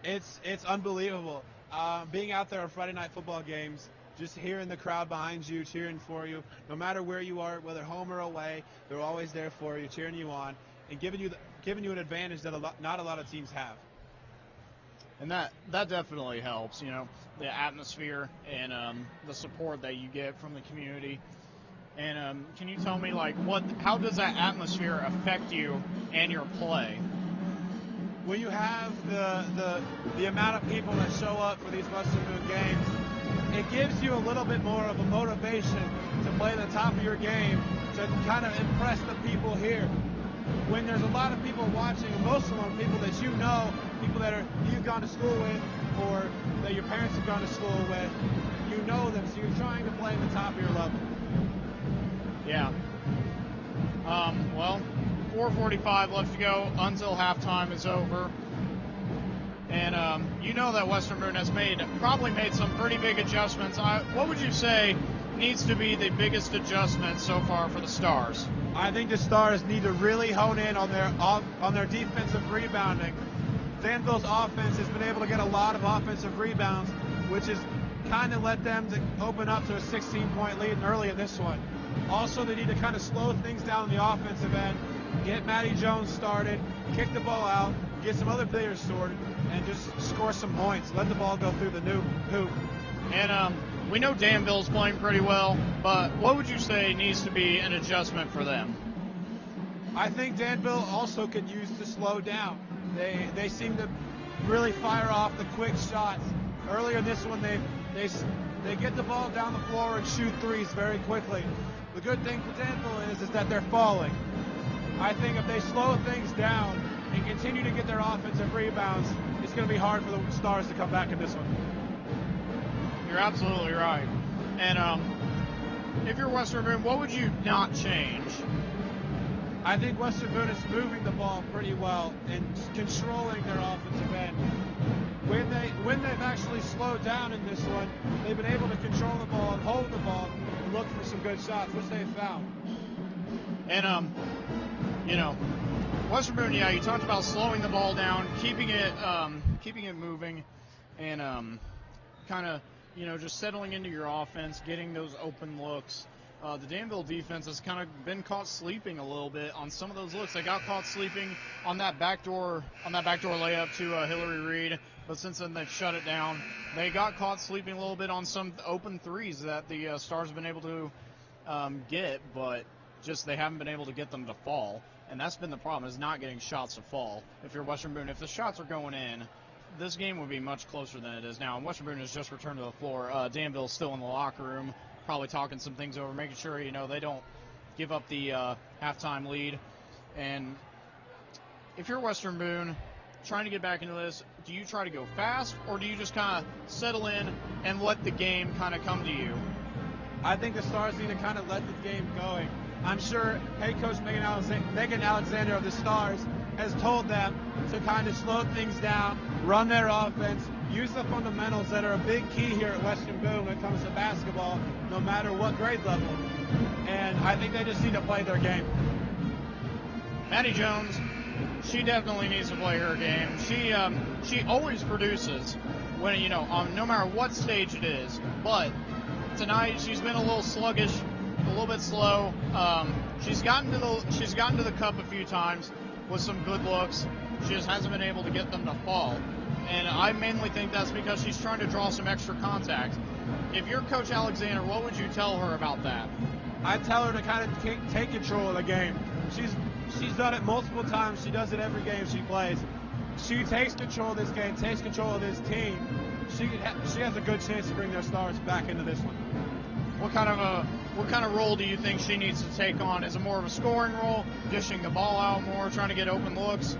It's unbelievable. Being out there on Friday night football games, just hearing the crowd behind you, cheering for you, no matter where you are, whether home or away, they're always there for you, cheering you on, and giving you an advantage that not a lot of teams have. And that definitely helps, the atmosphere and the support that you get from the community. And can you tell me, how does that atmosphere affect you and your play? When you have the amount of people that show up for these Western Boone games, it gives you a little bit more of a motivation to play the top of your game, to kind of impress the people here. When there's a lot of people watching, most of them are people that you know, people that you've gone to school with, or that your parents have gone to school with, you know them, so you're trying to play at the top of your level. Yeah. 4:45 left to go until halftime is over. And that Western Boone has probably made some pretty big adjustments. What would you say needs to be the biggest adjustment so far for the Stars? I think the Stars need to really hone in on their defensive rebounding. Danville's offense has been able to get a lot of offensive rebounds, which has kind of led them to open up to a 16-point lead early in this one. Also, they need to kind of slow things down on the offensive end, get Maddie Jones started, kick the ball out, get some other players sorted, and just score some points. Let the ball go through the new hoop. And we know Danville's playing pretty well, but what would you say needs to be an adjustment for them? I think Danville also could use to slow down. They seem to really fire off the quick shots. Earlier in this one, they get the ball down the floor and shoot threes very quickly. The good thing for Danville is that they're falling. I think if they slow things down and continue to get their offensive rebounds, it's going to be hard for the Stars to come back in this one. You're absolutely right. And if you're Western Boone, what would you not change? I think Western Boone is moving the ball pretty well and controlling their offensive end. When they've actually slowed down in this one, they've been able to control the ball and hold the ball and look for some good shots, which they've found. And Western Boone, yeah, you talked about slowing the ball down, keeping it moving, and kind of just settling into your offense, getting those open looks. The Danville defense has kind of been caught sleeping a little bit on some of those looks. They got caught sleeping on that backdoor layup to Hillary Reed, but since then they've shut it down. They got caught sleeping a little bit on some open threes that the Stars have been able to get, but just they haven't been able to get them to fall. And that's been the problem, is not getting shots to fall. If you're Western Boone, if the shots are going in, this game would be much closer than it is now. And Western Boone has just returned to the floor. Danville's still in the locker room, probably talking some things over, making sure, they don't give up the halftime lead. And if you're Western Boone, trying to get back into this, do you try to go fast, or do you just kind of settle in and let the game kind of come to you? I think the Stars need to kind of let the game going. I'm sure head coach Megan Alexander of the Stars has told them to kind of slow things down, run their offense, use the fundamentals that are a big key here at Western Boone when it comes to basketball, no matter what grade level. And I think they just need to play their game. Maddie Jones, she definitely needs to play her game. She always produces when, no matter what stage it is. But tonight she's been a little sluggish, a little bit slow. She's gotten to the cup a few times with some good looks. She just hasn't been able to get them to fall. And I mainly think that's because she's trying to draw some extra contact. If you're Coach Alexander, what would you tell her about that? I'd tell her to kind of take control of the game. She's done it multiple times. She does it every game she plays. She takes control of this game, takes control of this team. She has a good chance to bring their Stars back into this one. What kind of role do you think she needs to take on? Is it more of a scoring role, dishing the ball out more, trying to get open looks?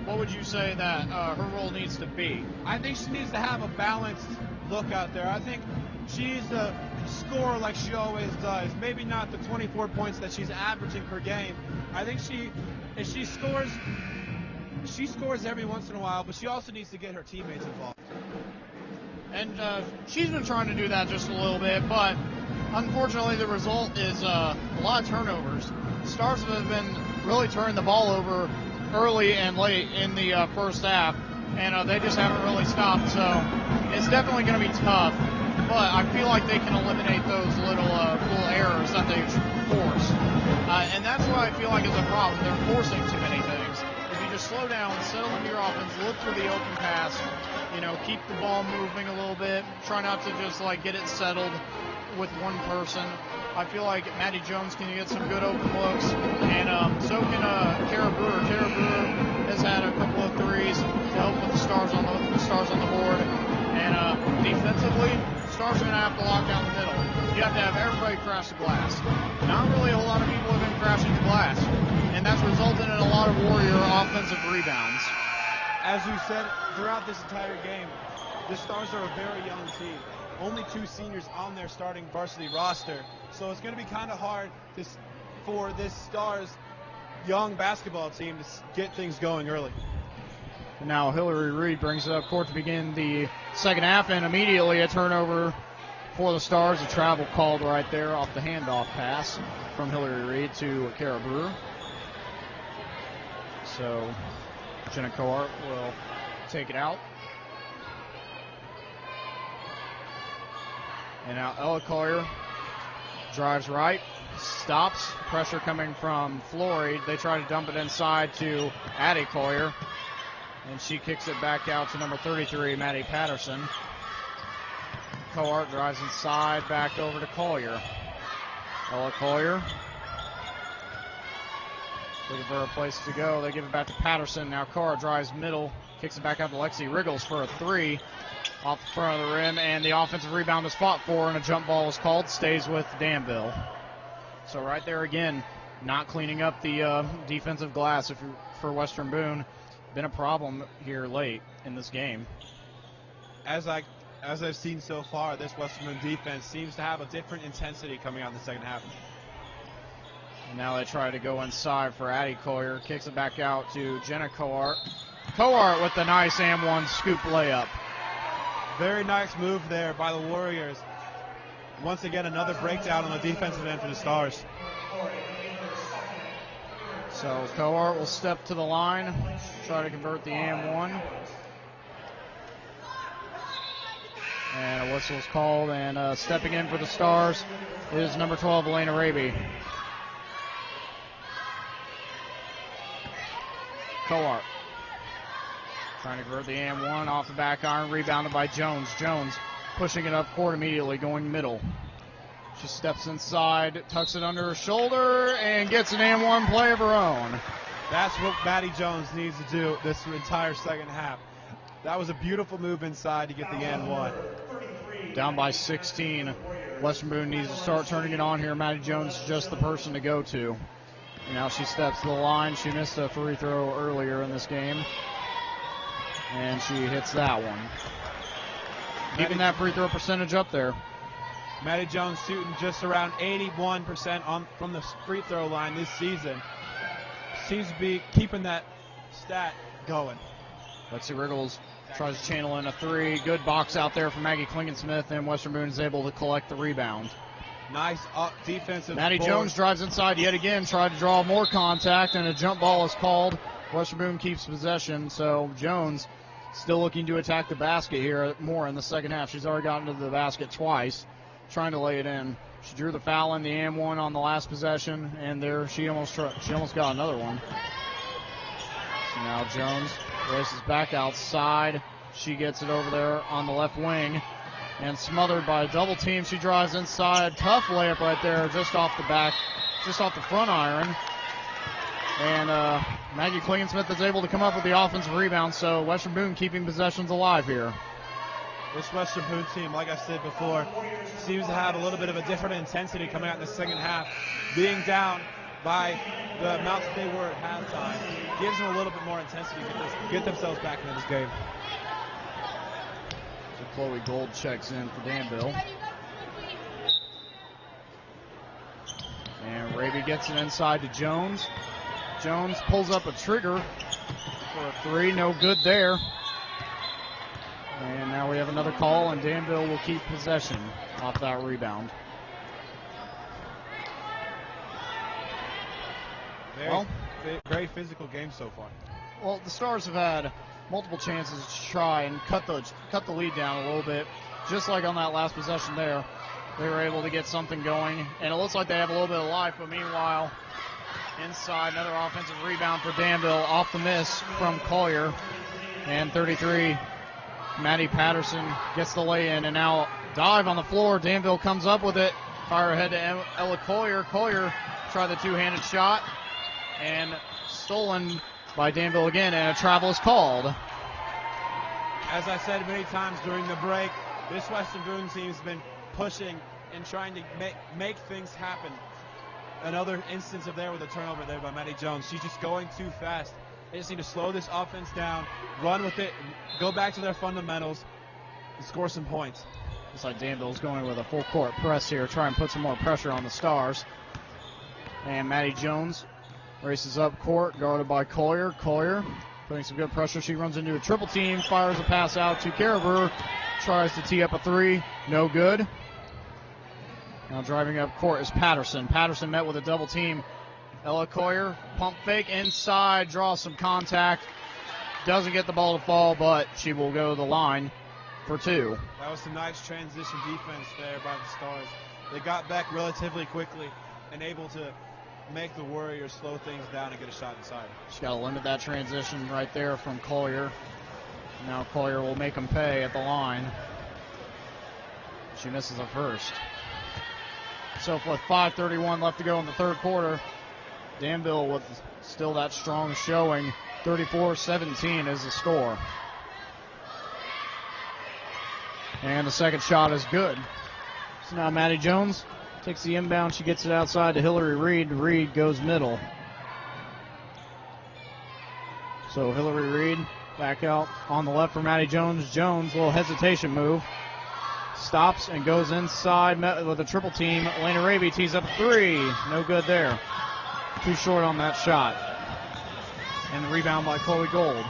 What would you say that her role needs to be? I think she needs to have a balanced look out there. I think she's a scorer like she always does. Maybe not the 24 points that she's averaging per game. I think if she scores every once in a while, but she also needs to get her teammates involved. And she's been trying to do that just a little bit, but unfortunately the result is a lot of turnovers. Stars have been really turning the ball over early and late in the first half, and they just haven't really stopped. So it's definitely going to be tough, but I feel like they can eliminate those little errors that they force. And that's what I feel like is a problem. They're forcing too many things. If you just slow down, settle into your offense, look for the open pass, keep the ball moving a little bit, try not to just get it settled with one person. I feel like Maddie Jones can get some good open looks, and so can Kara Brewer. Kara Brewer has had a couple of threes to help with the stars on the board. And defensively, Stars are going to have to lock down the middle. You have to have everybody crash the glass. Not really a lot of people have been crashing the glass, and that's resulted in a lot of Warrior offensive rebounds. As you said throughout this entire game, the Stars are a very young team. Only 2 seniors on their starting varsity roster. So it's going to be kind of hard for this Stars young basketball team to get things going early. Now Hillary Reed brings it up court to begin the second half, and immediately a turnover for the Stars. A travel called right there off the handoff pass from Hillary Reed to Kara Brewer. So Jenna Cohart will take it out. And now Ella Collier drives right, stops. Pressure coming from Flory. They try to dump it inside to Addie Collier. And she kicks it back out to number 33, Maddie Patterson. Cohart drives inside, back over to Collier. Ella Collier Looking for a place to go. They give it back to Patterson. Now Carr drives middle, kicks it back out to Lexi. Wriggles for a three off the front of the rim, and the offensive rebound is fought for, and a jump ball is called. Stays with Danville. So right there again, not cleaning up the defensive glass for Western Boone. Been a problem here late in this game. As I've seen so far, this Western Boone defense seems to have a different intensity coming out in the second half. And now they try to go inside for Addie Collier. Kicks it back out to Jenna Coart. Coart with the nice and one scoop layup. Very nice move there by the Warriors. Once again, another breakdown on the defensive end for the Stars. So Coart will step to the line, try to convert the and one. And a whistle is called, and stepping in for the Stars is number 12, Elena Raby. Coart trying to convert the and one off the back iron, rebounded by Jones. Jones pushing it up court immediately, going middle. She steps inside, tucks it under her shoulder, and gets an and one play of her own. That's what Maddie Jones needs to do this entire second half. That was a beautiful move inside to get the and one. Down by 16. Western Boone needs to start turning it on here. Maddie Jones is just the person to go to. And now she steps to the line. She missed a free throw earlier in this game, and she hits that one. Keeping that free throw percentage up there. Maddie Jones shooting just around 81% from the free throw line this season. Seems to be keeping that stat going. Lexi Wriggles tries to channel in a three. Good box out there from Maggie Klingensmith, and Western Boone is able to collect the rebound. Nice defensive Maddie board. Jones drives inside yet again, tried to draw more contact, and a jump ball is called. Western Boone keeps possession, so Jones still looking to attack the basket here more in the second half. She's already gotten to the basket twice, trying to lay it in. She drew the foul in the and one on the last possession, and there she almost got another one. So now Jones races back outside. She gets it over there on the left wing, and smothered by a double team. She drives inside. Tough layup right there, just off the front iron. And Maggie Klingensmith is able to come up with the offensive rebound, so Western Boone keeping possessions alive here. This Western Boone team, like I said before, seems to have a little bit of a different intensity coming out in the second half. Being down by the amount that they were at halftime gives them a little bit more intensity to get themselves back into this game. So Chloe Gold checks in for Danville. And Raby gets it inside to Jones. Jones pulls up a trigger for a three. No good there. And now we have another call, and Danville will keep possession off that rebound. Very physical game so far. Well, the Stars have had multiple chances to try and cut the lead down a little bit. Just like on that last possession there, they were able to get something going, and it looks like they have a little bit of life, but meanwhile, inside, another offensive rebound for Danville off the miss from Collier. And 33, Maddie Patterson gets the lay-in, and now dive on the floor. Danville comes up with it. Fire ahead to Ella Collier. Collier tried the two-handed shot, and stolen by Danville again, and a travel is called. As I said many times during the break, this Western Boone team has been pushing and trying to make things happen. Another instance of there with a turnover there by Maddie Jones. She's just going too fast. They just need to slow this offense down, run with it, go back to their fundamentals, and score some points. Looks like Danville's going with a full court press here, try and put some more pressure on the Stars. And Maddie Jones races up court, guarded by Collier. Collier putting some good pressure. She runs into a triple team, fires a pass out to Carver, tries to tee up a three, no good. Now driving up court is Patterson. Patterson met with a double team. Ella Collier, pump fake inside, draws some contact. Doesn't get the ball to fall, but she will go to the line for two. That was some nice transition defense there by the Stars. They got back relatively quickly and able to make the Warriors slow things down and get a shot inside. She's got to limit that transition right there from Collier. Now Collier will make them pay at the line. She misses a first. So with 5:31 left to go in the third quarter, Danville with still that strong showing. 34-17 is the score. And the second shot is good. So now Maddie Jones takes the inbound. She gets it outside to Hillary Reed. Reed goes middle. So Hillary Reed back out on the left for Maddie Jones. Jones, little hesitation move. Stops and goes inside with a triple team. Elena Raby tees up three. No good there. Too short on that shot. And the rebound by Chloe Gold.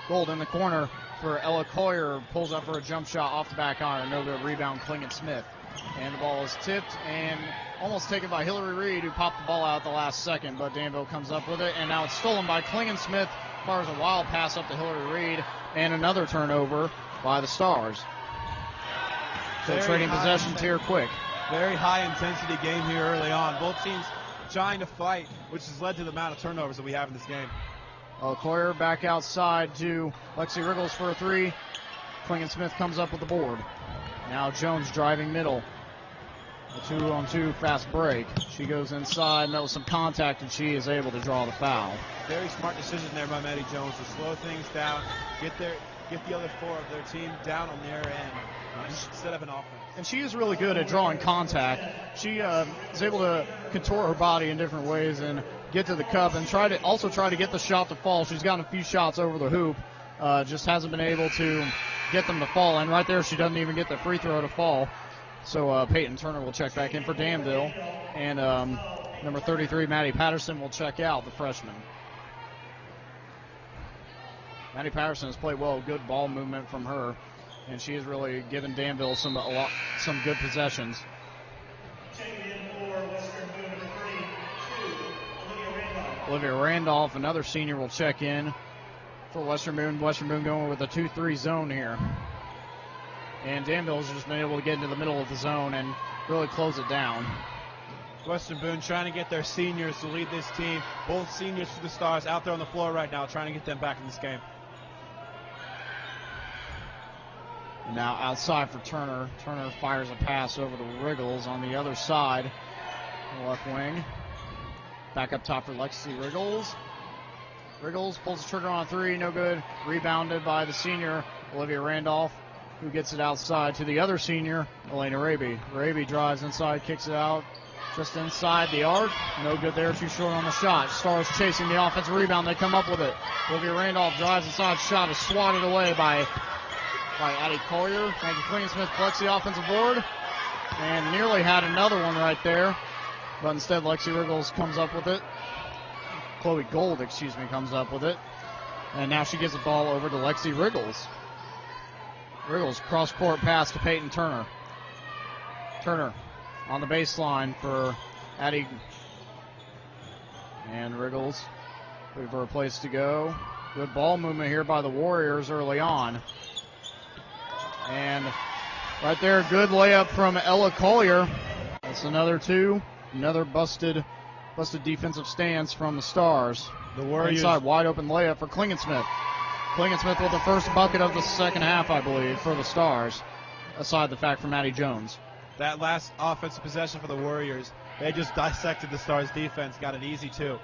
Gold in the corner for Ella Coyer. Pulls up for a jump shot off the back iron. No good rebound, Klingen Smith. And the ball is tipped and almost taken by Hillary Reed, who popped the ball out at the last second, but Danville comes up with it. And now it's stolen by Klingen Smith. Fires a wild pass up to Hillary Reed. And another turnover by the Stars. So trading possessions here quick. Very high intensity game here early on. Both teams trying to fight, which has led to the amount of turnovers that we have in this game. Coyer back outside to Lexi Riggles for a three. Klingen Smith comes up with the board. Now Jones driving middle. A 2-on-2 fast break. She goes inside, met with some contact, and she is able to draw the foul. Very smart decision there by Maddie Jones to slow things down, get the other four of their team down on their end, and set up an offense. And she is really good at drawing contact. She is able to contort her body in different ways and get to the cup and try to get the shot to fall. She's gotten a few shots over the hoop, just hasn't been able to get them to fall. And right there, she doesn't even get the free throw to fall. So Peyton Turner will check back in for Danville. And number 33, Maddie Patterson, will check out, the freshman. Maddie Patterson has played well, good ball movement from her. And she has really given Danville some good possessions. Olivia Randolph, another senior, will check in for Western Boone. Western Boone going with a 2-3 zone here. And Danville's just been able to get into the middle of the zone and really close it down. Western Boone trying to get their seniors to lead this team. Both seniors for the Stars out there on the floor right now, trying to get them back in this game. Now outside for Turner. Turner fires a pass over to Riggles on the other side, the left wing. Back up top for Lexi Riggles. Riggles pulls the trigger on a three, no good. Rebounded by the senior, Olivia Randolph, who gets it outside to the other senior, Elena Raby. Raby drives inside, kicks it out just inside the arc. No good there, too short on the shot. Stars chasing the offensive rebound, they come up with it. Olivia Randolph drives inside, shot is swatted away by Addie Collier. Maggie Klingen-Smith collects the offensive board and nearly had another one right there. But instead, Lexi Riggles comes up with it. Chloe Gold, comes up with it. And now she gives the ball over to Lexi Riggles. Riggles cross-court pass to Peyton Turner. Turner on the baseline for Addie. And Riggles looking for a place to go. Good ball movement here by the Warriors early on. And right there, good layup from Ella Collier. That's another two. Another busted defensive stance from the Stars. The Warriors. Inside, wide open layup for Klingen-Smith. Klingen-Smith with the first bucket of the second half, I believe, for the Stars, aside the fact from Maddie Jones. That last offensive possession for the Warriors, they just dissected the Stars' defense, got it easy too.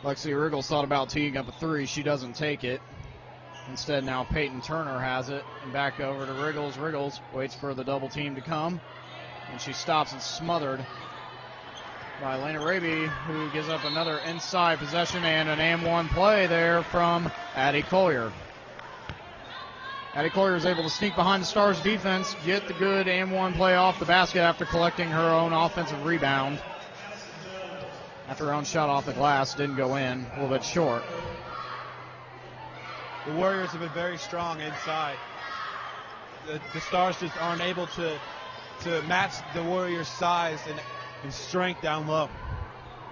Lexi Riggles thought about teeing up a three. She doesn't take it. Instead, now Peyton Turner has it. And back over to Riggles. Riggles waits for the double team to come. And she stops and smothered by Elena Raby, who gives up another inside possession and an AM1 play there from Addie Collier. Addie Collier is able to sneak behind the Stars defense, get the good AM1 play off the basket after collecting her own offensive rebound. After her own shot off the glass, didn't go in, a little bit short. The Warriors have been very strong inside. The Stars just aren't able to match the Warriors' size and strength down low.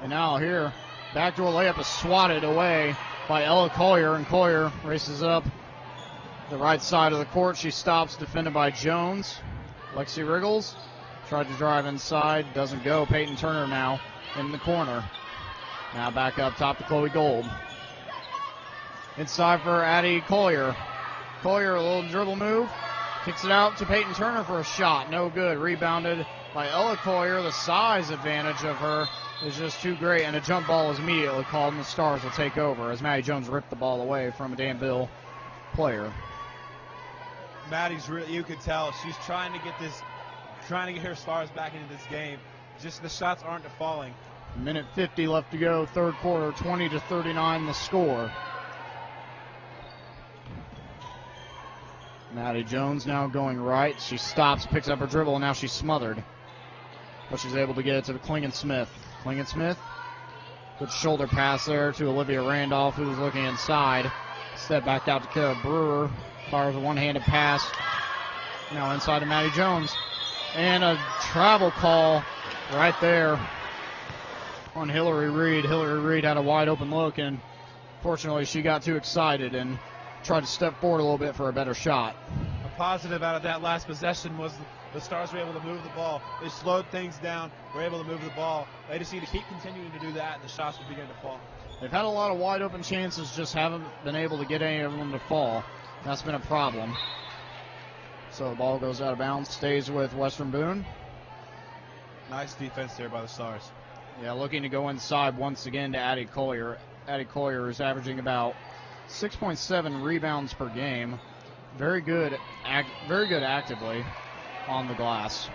And now here, backdoor layup is swatted away by Ella Collier, and Collier races up the right side of the court. She stops, defended by Jones. Lexi Riggles tried to drive inside, doesn't go. Peyton Turner now in the corner. Now back up top to Chloe Gold. Inside for Addie Collier. Collier, a little dribble move. Kicks it out to Peyton Turner for a shot. No good. Rebounded by Ella Collier. The size advantage of her is just too great, and a jump ball is immediately called, and the Stars will take over as Maddie Jones ripped the ball away from a Danville player. Maddie's really, you could tell she's trying to get her Stars back into this game. Just the shots aren't falling. Minute 50 left to go, third quarter, 20-39 the score. Maddie Jones now going right. She stops, picks up her dribble, and now she's smothered. But she's able to get it to Klingon-Smith. Klingon-Smith, good shoulder pass there to Olivia Randolph, who's looking inside. Step back out to Kara Brewer. Fires a one-handed pass. Now inside to Maddie Jones. And a travel call right there on Hillary Reed. Hillary Reed had a wide open look, and fortunately she got too excited and tried to step forward a little bit for a better shot. A positive out of that last possession was the Stars were able to move the ball. They slowed things down, were able to move the ball. They just need to keep continuing to do that, and the shots will begin to fall. They've had a lot of wide open chances, just haven't been able to get any of them to fall. That's been a problem. So the ball goes out of bounds, stays with Western Boone. Nice defense there by the Stars. Yeah, looking to go inside once again to Addie Collier. Addie Collier is averaging about 6.7 rebounds per game. Very good actively on the glass.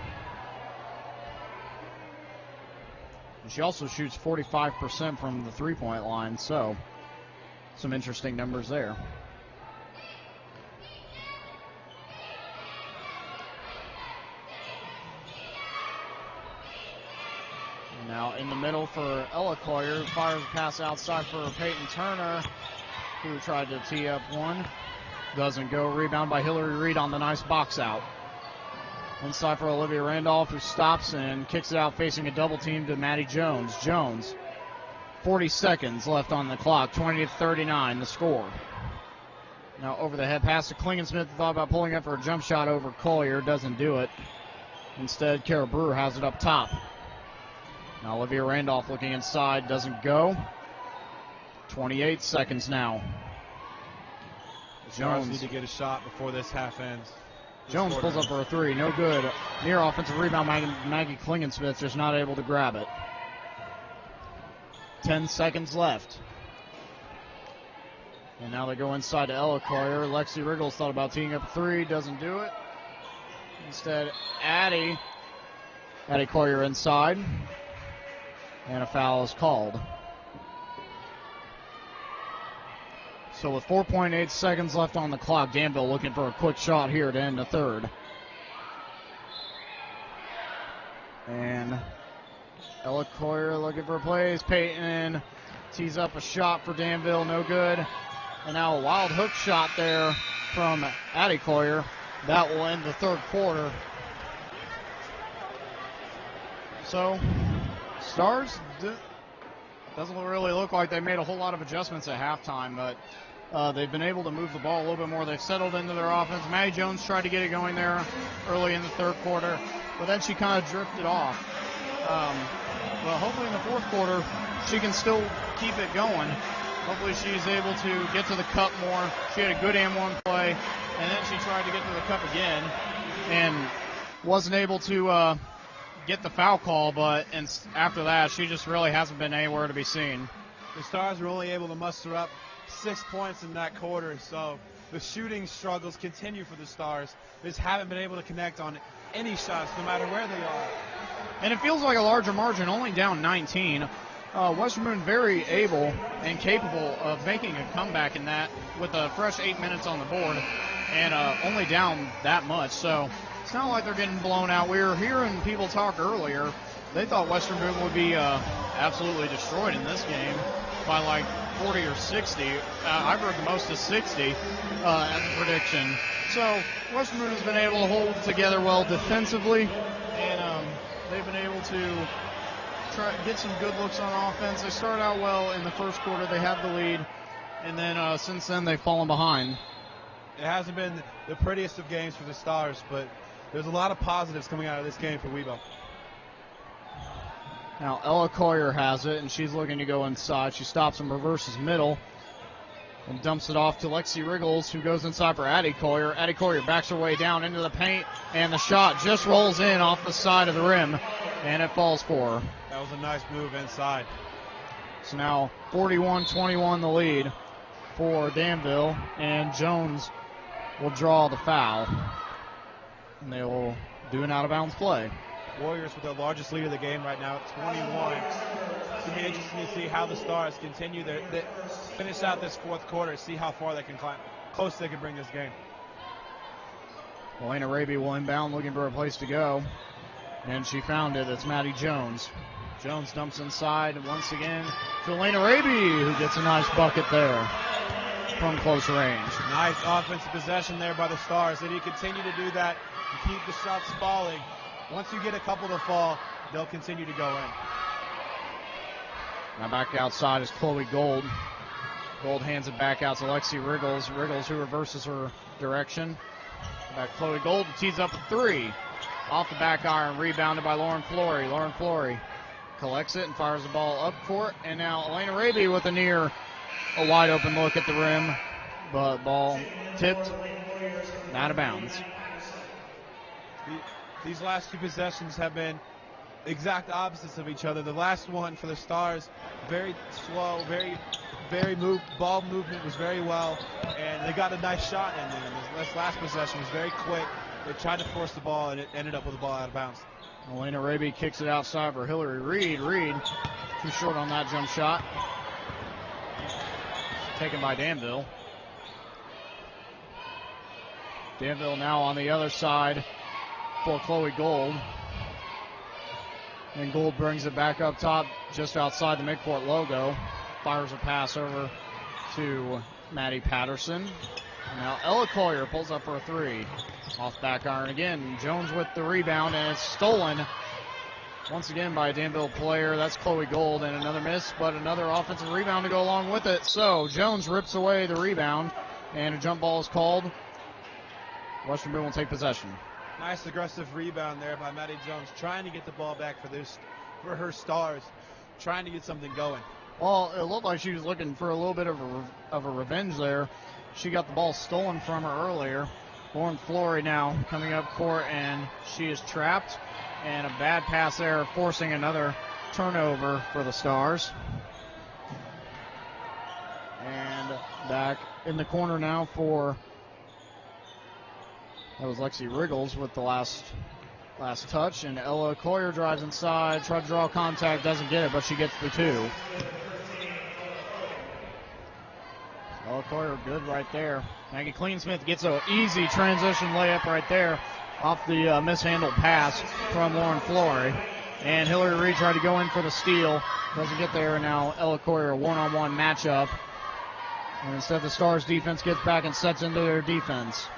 And she also shoots 45% from the three-point line, so some interesting numbers there. Now in the middle for Ella Collier, who fires a pass outside for Peyton Turner, who tried to tee up one. Doesn't go. Rebound by Hillary Reed on the nice box out. Inside for Olivia Randolph, who stops and kicks it out facing a double team to Maddie Jones. Jones, 40 seconds left on the clock, 20-39 the score. Now over the head pass to Klingon-Smith, thought about pulling up for a jump shot over Collier, doesn't do it. Instead, Kara Brewer has it up top. Now Olivia Randolph looking inside, doesn't go. 28 seconds now. Jones need to get a shot before this half ends. Jones pulls up for a three, no good. Near offensive rebound, Maggie Klingon-Smith just not able to grab it. 10 seconds left. And now they go inside to Ella Collier. Lexi Riggles thought about teeing up a three, doesn't do it. Instead, Addie Collier inside. And a foul is called. So with 4.8 seconds left on the clock, Danville looking for a quick shot here to end the third. And Ella Collier looking for plays. Peyton tees up a shot for Danville, no good. And now a wild hook shot there from Addie Collier. That will end the third quarter. So, Stars doesn't really look like they made a whole lot of adjustments at halftime, but they've been able to move the ball a little bit more. They've settled into their offense. Maddie Jones tried to get it going there early in the third quarter, but then she kind of drifted off. Well, hopefully in the fourth quarter, she can still keep it going. Hopefully she's able to get to the cup more. She had a good and-one play, and then she tried to get to the cup again and wasn't able to get the foul call, but after that, she just really hasn't been anywhere to be seen. The Stars were only able to muster up 6 points in that quarter, so the shooting struggles continue for the Stars. They just haven't been able to connect on any shots, no matter where they are. And it feels like a larger margin, only down 19. Western Boone very able and capable of making a comeback in that with a fresh 8 minutes on the board and only down that much. So it's not like they're getting blown out. We were hearing people talk earlier. They thought Western Boone would be absolutely destroyed in this game by like 40 or 60. I've heard the most is 60 as a prediction. So Western Boone has been able to hold together well defensively, and they've been able to try get some good looks on offense. They started out well in the first quarter. They had the lead, and then since then they've fallen behind. It hasn't been the prettiest of games for the Stars, but there's a lot of positives coming out of this game for Webo. Now Ella Collier has it, and she's looking to go inside. She stops and reverses middle and dumps it off to Lexi Riggles, who goes inside for Addie Collier. Addie Collier backs her way down into the paint, and the shot just rolls in off the side of the rim, and it falls for her. That was a nice move inside. So now 41-21 the lead for Danville, and Jones will draw the foul. And they will do an out-of-bounds play. Warriors with the largest lead of the game right now at 21. It's going to be interesting to see how the Stars continue they finish out this fourth quarter, see how far they can climb, close they can bring this game. Elena Raby will inbound, looking for a place to go. And she found it. It's Maddie Jones. Jones dumps inside once again to Elena Raby, who gets a nice bucket there from close range. Nice offensive possession there by the Stars. If you continue to do that and keep the shots falling, once you get a couple to fall, they'll continue to go in. Now back outside is Chloe Gold. Gold hands it back out to Lexi Riggles. Riggles, who reverses her direction. Back Chloe Gold tees up a three. Off the back iron, rebounded by Lauren Flory. Lauren Flory collects it and fires the ball up court. And now Elena Raby with a wide open look at the rim. But ball tipped and out of bounds. These last two possessions have been exact opposites of each other. The last one for the Stars, very slow, ball movement was very well, and they got a nice shot in there. This last possession was very quick. They tried to force the ball, and it ended up with the ball out of bounds. Elena Raby kicks it outside for Hillary Reed. Reed too short on that jump shot. Taken by Danville. Danville now on the other side for Chloe Gold. And Gold brings it back up top just outside the midcourt logo. Fires a pass over to Maddie Patterson. And now Ella Collier pulls up for a three. Off back iron again. Jones with the rebound, and it's stolen once again by a Danville player. That's Chloe Gold, and another miss, but another offensive rebound to go along with it. So Jones rips away the rebound, and a jump ball is called. Western Boone will take possession. Nice aggressive rebound there by Maddie Jones, trying to get the ball back for her Stars, trying to get something going. Well, it looked like she was looking for a little bit of a revenge there. She got the ball stolen from her earlier. Lauren Flory now coming up court, and she is trapped. And a bad pass there, forcing another turnover for the Stars. And back in the corner now that was Lexi Riggles with the last touch, and Ella Collier drives inside, tried to draw contact, doesn't get it, but she gets the two. Ella Collier good right there. Maggie Cleansmith gets an easy transition layup right there off the mishandled pass from Lauren Flory. And Hillary Reed tried to go in for the steal, doesn't get there, and now Ella Collier a one-on-one matchup. And instead the Stars defense gets back and sets into their defense.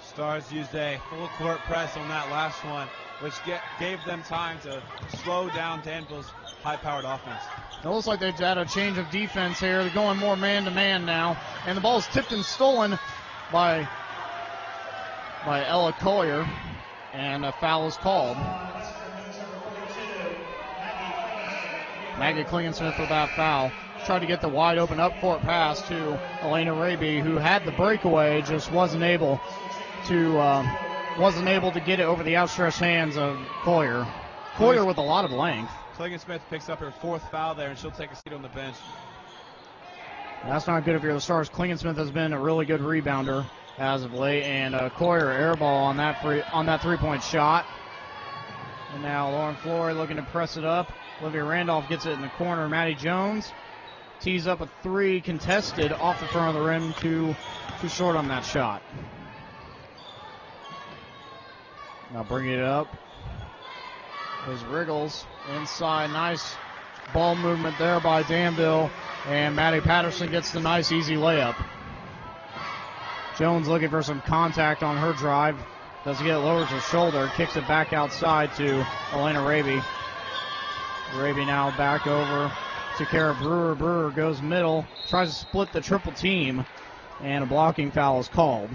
Stars used a full court press on that last one, which gave them time to slow down Danville's high-powered offense. It looks like they've had a change of defense here. They're going more man-to-man now. And the ball is tipped and stolen by Ella Collier, and a foul is called. Maggie Klingensmith with that foul. Tried to get the wide-open up-court pass to Elena Raby, who had the breakaway, just wasn't able to get it over the outstretched hands of Collier. Collier with a lot of length. Klingensmith picks up her fourth foul there, and she'll take a seat on the bench. That's not good if you're the Stars. Klingensmith has been a really good rebounder as of late, and Collier airball on that three-point shot. And now Lauren Flory looking to press it up. Olivia Randolph gets it in the corner. Maddie Jones tees up a three, contested off the front of the rim, too short on that shot. Now bringing it up is Riggles inside. Nice ball movement there by Danville, and Maddie Patterson gets the nice easy layup. Jones looking for some contact on her drive. Doesn't get it, lowers her shoulder, kicks it back outside to Elena Raby. Raby now back over to Kara Brewer. Brewer goes middle, tries to split the triple team, and a blocking foul is called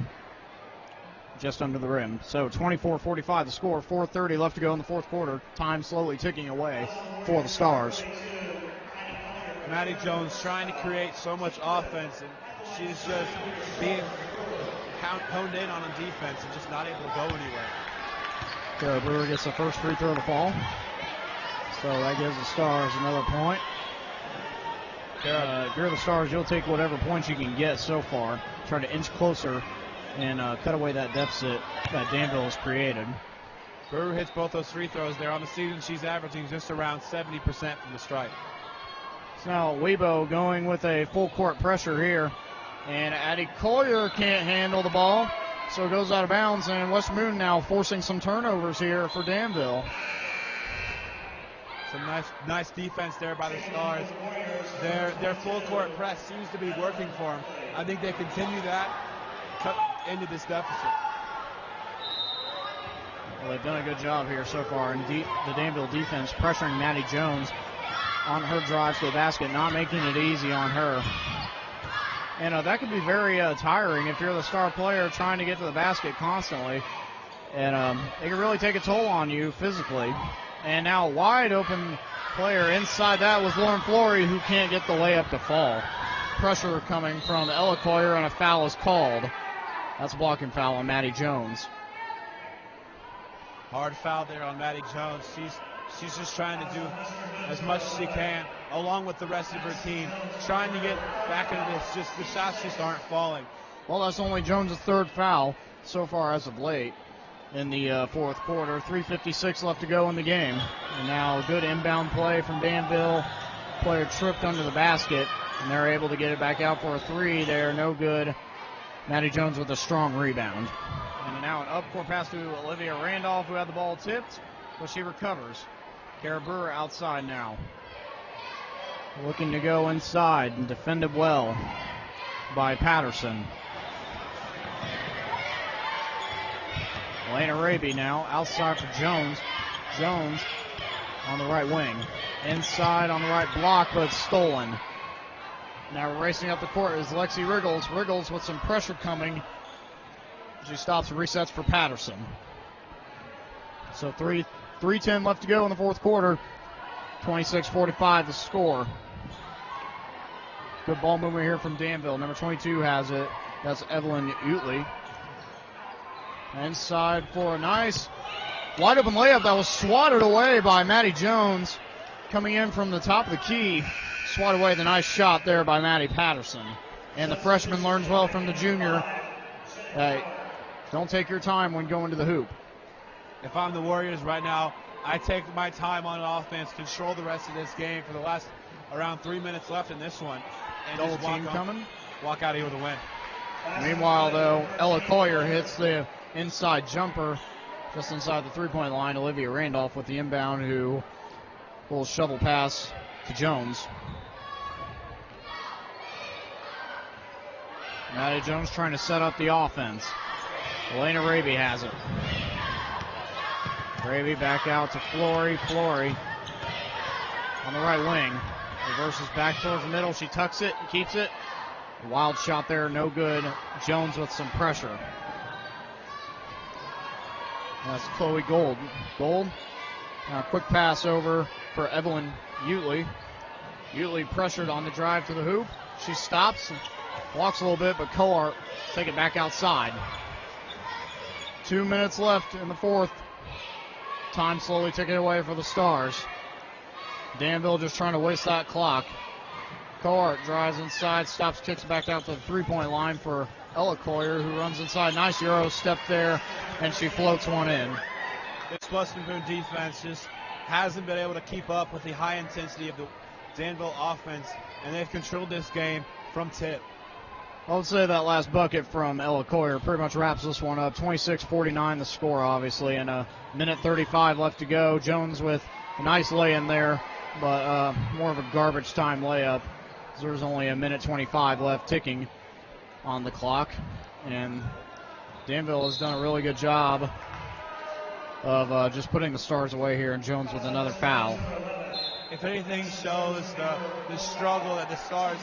just under the rim. So 24-45 the score, 4:30 left to go in the fourth quarter. Time slowly ticking away for the Stars. Maddie Jones trying to create so much offense, and she's just being honed in on defense and just not able to go anywhere. Kara Brewer gets the first free throw of the fall. So that gives the Stars another point. If you're the Stars, you'll take whatever points you can get so far. Try to inch closer and cut away that deficit that Danville has created. Brewer hits both those free throws there. On the season, she's averaging just around 70% from the stripe. So now Weibo going with a full court pressure here. And Addie Collier can't handle the ball, so it goes out of bounds. And Western Boone now forcing some turnovers here for Danville. Some nice defense there by the Stars. Their full court press seems to be working for them. I think they continue that, cut into this deficit. Well, they've done a good job here so far. And the Danville defense pressuring Maddie Jones on her drives to the basket, not making it easy on her. And that could be very tiring if you're the star player trying to get to the basket constantly. And it can really take a toll on you physically. And now a wide open player inside that was Lauren Flory, who can't get the layup to fall. Pressure coming from Ella Collier, and a foul is called. That's a blocking foul on Maddie Jones. Hard foul there on Maddie Jones. She's just trying to do as much as she can, along with the rest of her team, trying to get back into this. Just the shots just aren't falling. Well, that's only Jones' third foul so far as of late in the fourth quarter. 3:56 left to go in the game. And now a good inbound play from Danville. Player tripped under the basket, and they're able to get it back out for a three. They're no good. Maddie Jones with a strong rebound. And now an up-court pass to Olivia Randolph, who had the ball tipped, but she recovers. Kara Brewer outside now. Looking to go inside and defended well by Patterson. Elena Raby now outside for Jones. Jones on the right wing. Inside on the right block, but stolen. Now racing up the court is Lexi Riggles. Riggles with some pressure coming. She stops and resets for Patterson. So 3:10 left to go in the fourth quarter. 26-45 the score. Good ball movement here from Danville. Number 22 has it. That's Evelyn Utley. Inside for a nice wide open layup that was swatted away by Maddie Jones. Coming in from the top of the key. Swatted away the nice shot there by Maddie Patterson. And the freshman learns well from the junior. Don't take your time when going to the hoop. If I'm the Warriors right now, I take my time on offense, control the rest of this game for the last around 3 minutes left in this one. And Double just team coming. Walk out of here with a win. Meanwhile, though, Ella Collier hits the inside jumper just inside the three-point line. Olivia Randolph with the inbound, who will shovel pass to Jones. Maddie Jones trying to set up the offense. Elena Raby has it. Raby back out to Flory. Flory on the right wing. Reverses back towards the middle. She tucks it and keeps it. A wild shot there, no good. Jones with some pressure. That's Chloe Gold. Gold. Now a quick pass over for Evelyn Utley. Utley pressured on the drive to the hoop. She stops and walks a little bit, but Coart take it back outside. 2 minutes left in the fourth. Time slowly ticking away for the Stars. Danville just trying to waste that clock. Coart drives inside, stops, kicks back out to the three-point line for Ella Collier, who runs inside. Nice Euro step there, and she floats one in. This Western Boone defense just hasn't been able to keep up with the high intensity of the Danville offense, and they've controlled this game from tip. I would say that last bucket from Ella Collier pretty much wraps this one up. 26-49 the score, obviously, and a minute 35 left to go. Jones with a nice lay-in there, but more of a garbage time layup. There's only a minute 25 left ticking on the clock, and Danville has done a really good job of just putting the Stars away here, and Jones with another foul. If anything shows the struggle that the Stars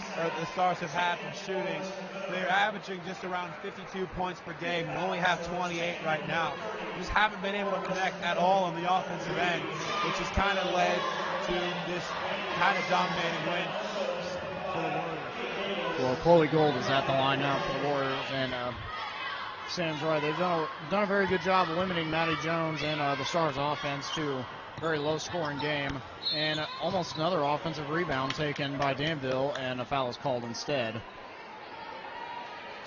have had from shooting, they're averaging just around 52 points per game and only have 28 right now. Just haven't been able to connect at all on the offensive end, which has kind of led to this kind of dominating win for the Warriors. Well, Chloe Gold is at the line now for the Warriors, and Sam's right. They've done a very good job of limiting Maddie Jones and the Stars' offense to very low-scoring game, and almost another offensive rebound taken by Danville, and a foul is called instead.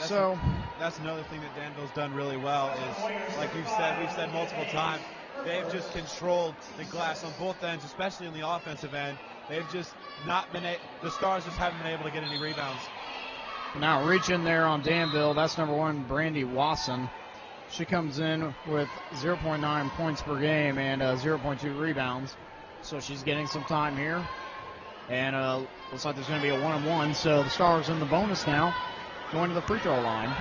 That's another thing that Danville's done really well is, like we've said multiple times, they've just controlled the glass on both ends, especially on the offensive end. They've just not been the Stars just haven't been able to get any rebounds. Now reaching there on Danville, that's number 1, Brandy Wasson. She comes in with 0.9 points per game and 0.2 rebounds. So she's getting some time here. And looks like there's going to be a 1-on-1. So the Stars in the bonus now, going to the free throw line.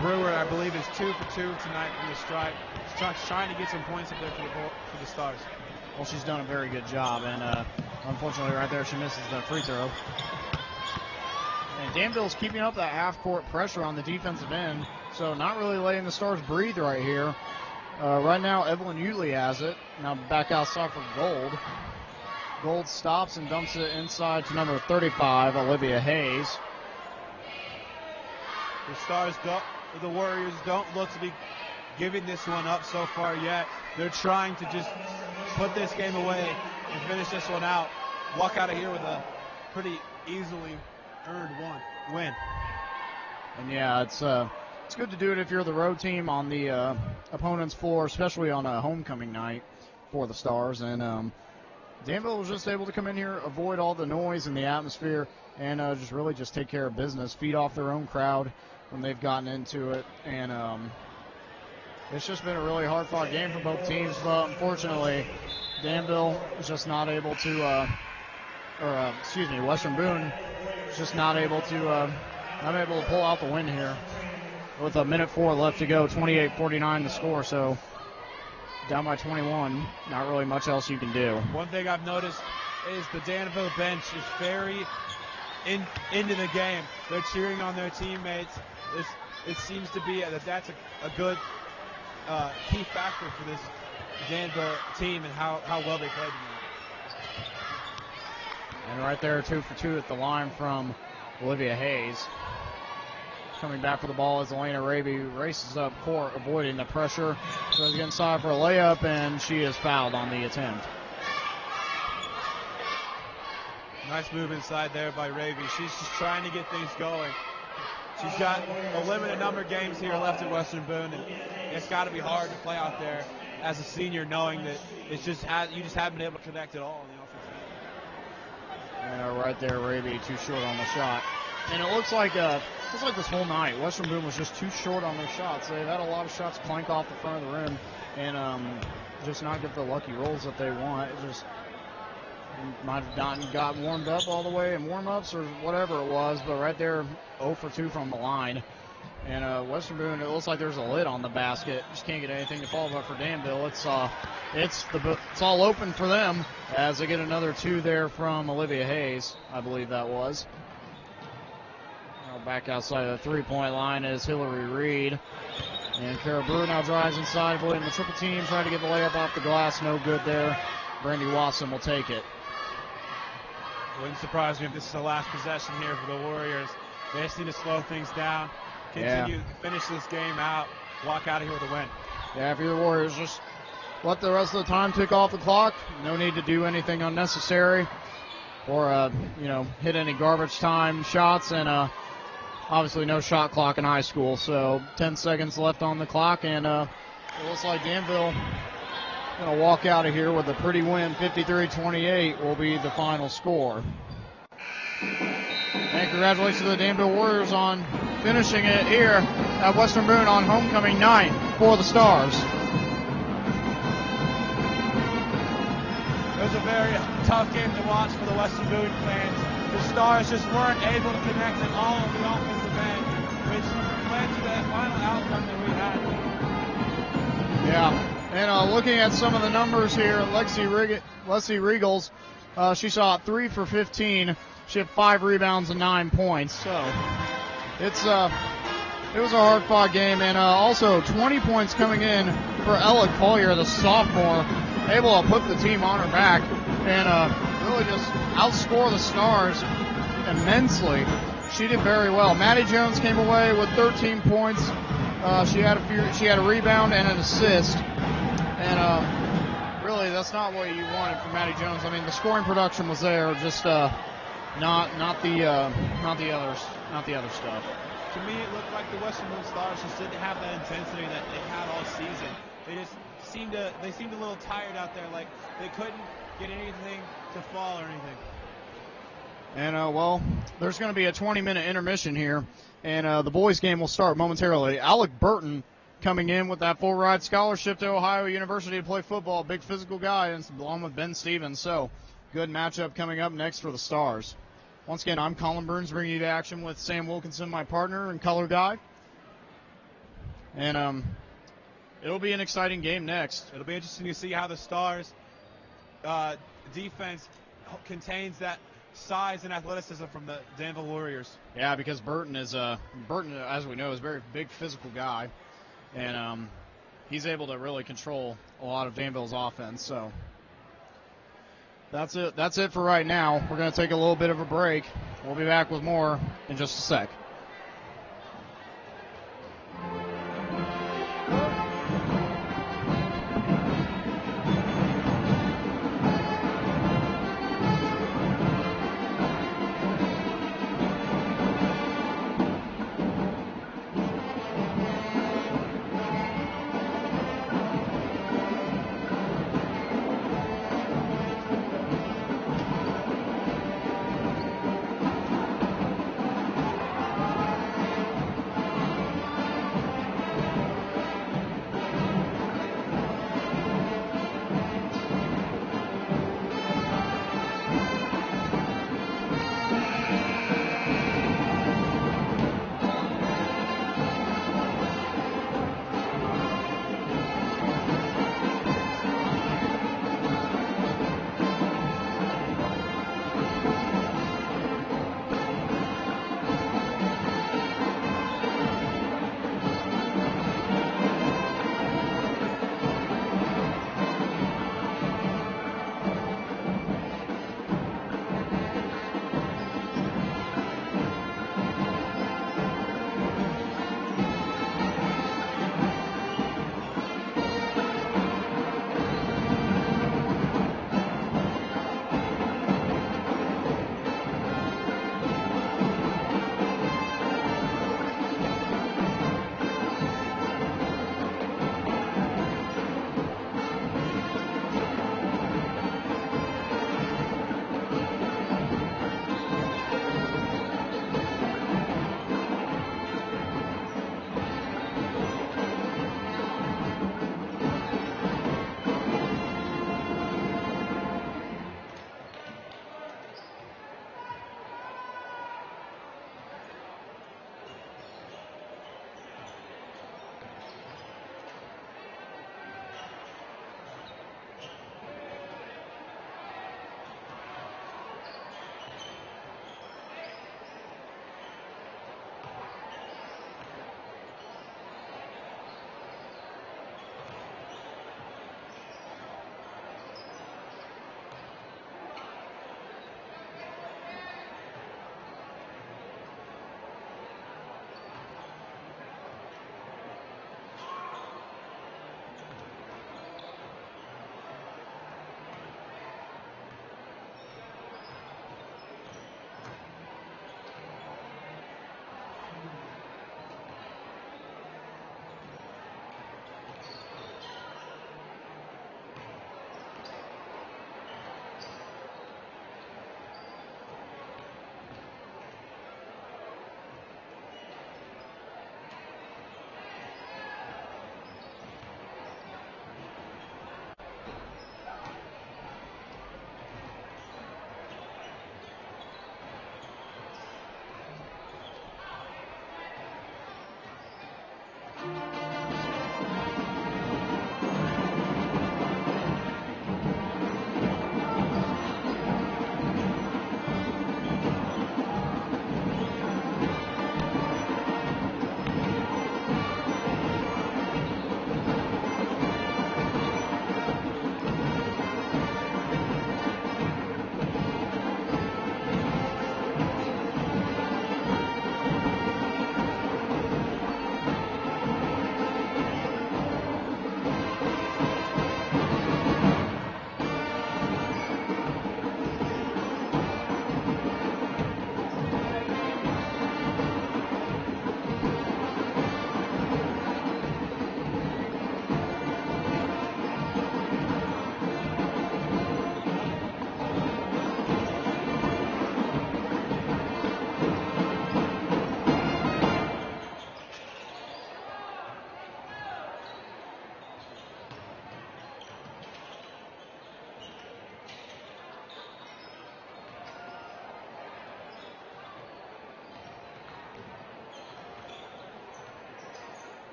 Brewer, I believe, is 2 for 2 tonight from the stripe. She's trying to get some points up there for the Stars. Well, she's done a very good job, and unfortunately right there she misses the free throw. And Danville's keeping up that half-court pressure on the defensive end, so not really letting the Stars breathe right here. Right now, Evelyn Utley has it. Now back outside for Gold. Gold stops and dumps it inside to number 35, Olivia Hayes. The Warriors don't look to be giving this one up so far yet. They're trying to just put this game away and finish this one out. Walk out of here with a pretty easily earned win. And yeah, it's good to do it if you're the road team on the opponent's floor, especially on a homecoming night for the Stars. And Danville was just able to come in here, avoid all the noise and the atmosphere, and just take care of business, feed off their own crowd when they've gotten into it. And it's just been a really hard-fought game for both teams, but unfortunately, Danville is just not able to, Western Boone is just not able to pull out the win here. With a minute 4 left to go, 28-49 the score, so down by 21, not really much else you can do. One thing I've noticed is the Danville bench is very into the game. They're cheering on their teammates. It seems to be that's a good key factor for this Danville team and how well they played tonight. And right there, 2 for 2 at the line from Olivia Hayes. Coming back for the ball is Elena Raby, races up court, avoiding the pressure. Goes inside for a layup, and she is fouled on the attempt. Nice move inside there by Raby. She's just trying to get things going. She's got a limited number of games here left at Western Boone, and it's got to be hard to play out there as a senior, knowing that you just haven't been able to connect at all on the offensive end. And right there, Raby too short on the shot. And it looks like this whole night, Western Boone was just too short on their shots. They've had a lot of shots clank off the front of the rim and just not get the lucky rolls that they want. It just might have not got warmed up all the way in warm-ups or whatever it was, but right there, 0 for 2 from the line. And Western Boone, it looks like there's a lid on the basket. Just can't get anything to fall, but for Danville, it's all open for them as they get another 2 there from Olivia Hayes, I believe that was. Now back outside of the three-point line is Hillary Reed. And Kara Brewer now drives inside, avoiding the triple team, trying to get the layup off the glass. No good there. Brandy Watson will take it. Wouldn't surprise me if this is the last possession here for the Warriors. They just need to slow things down, continue, finish this game out, walk out of here with a win. Yeah, if you're the Warriors, just let the rest of the time tick off the clock. No need to do anything unnecessary or, hit any garbage time shots. And obviously no shot clock in high school. So 10 seconds left on the clock. And it looks like Danville going to walk out of here with a pretty win. 53-28 will be the final score. And congratulations to the Danville Warriors on finishing it here at Western Boone on homecoming night for the Stars. It was a very tough game to watch for the Western Boone fans. The Stars just weren't able to connect at all on the offensive end, which led to that final outcome that we had. Yeah. And looking at some of the numbers here, Leslie Regals, she shot 3 for 15. She had 5 rebounds and 9 points. So it was a hard-fought game. And also 20 points coming in for Ella Collier, the sophomore, able to put the team on her back and really just outscore the Stars immensely. She did very well. Maddie Jones came away with 13 points. She had a rebound and an assist, and really that's not what you wanted from Maddie Jones. I mean, the scoring production was there, just not the other stuff. To me, it looked like the Western Boone Stars just didn't have that intensity that they had all season. They just seemed a little tired out there, like they couldn't get anything to fall or anything. And well, there's going to be a 20-minute intermission here, and the boys' game will start momentarily. Alec Burton coming in with that full ride scholarship to Ohio University to play football, big physical guy, and along with Ben Stevens. So, good matchup coming up next for the Stars. Once again, I'm Colin Burns, bringing you to action with Sam Wilkinson, my partner and color guy. And it'll be an exciting game next. It'll be interesting to see how the Stars defense contains that size and athleticism from the Danville Warriors. Yeah, because Burton, as we know, is a very big physical guy, and he's able to really control a lot of Danville's offense. So that's it. That's it for right now. We're going to take a little bit of a break. We'll be back with more in just a sec.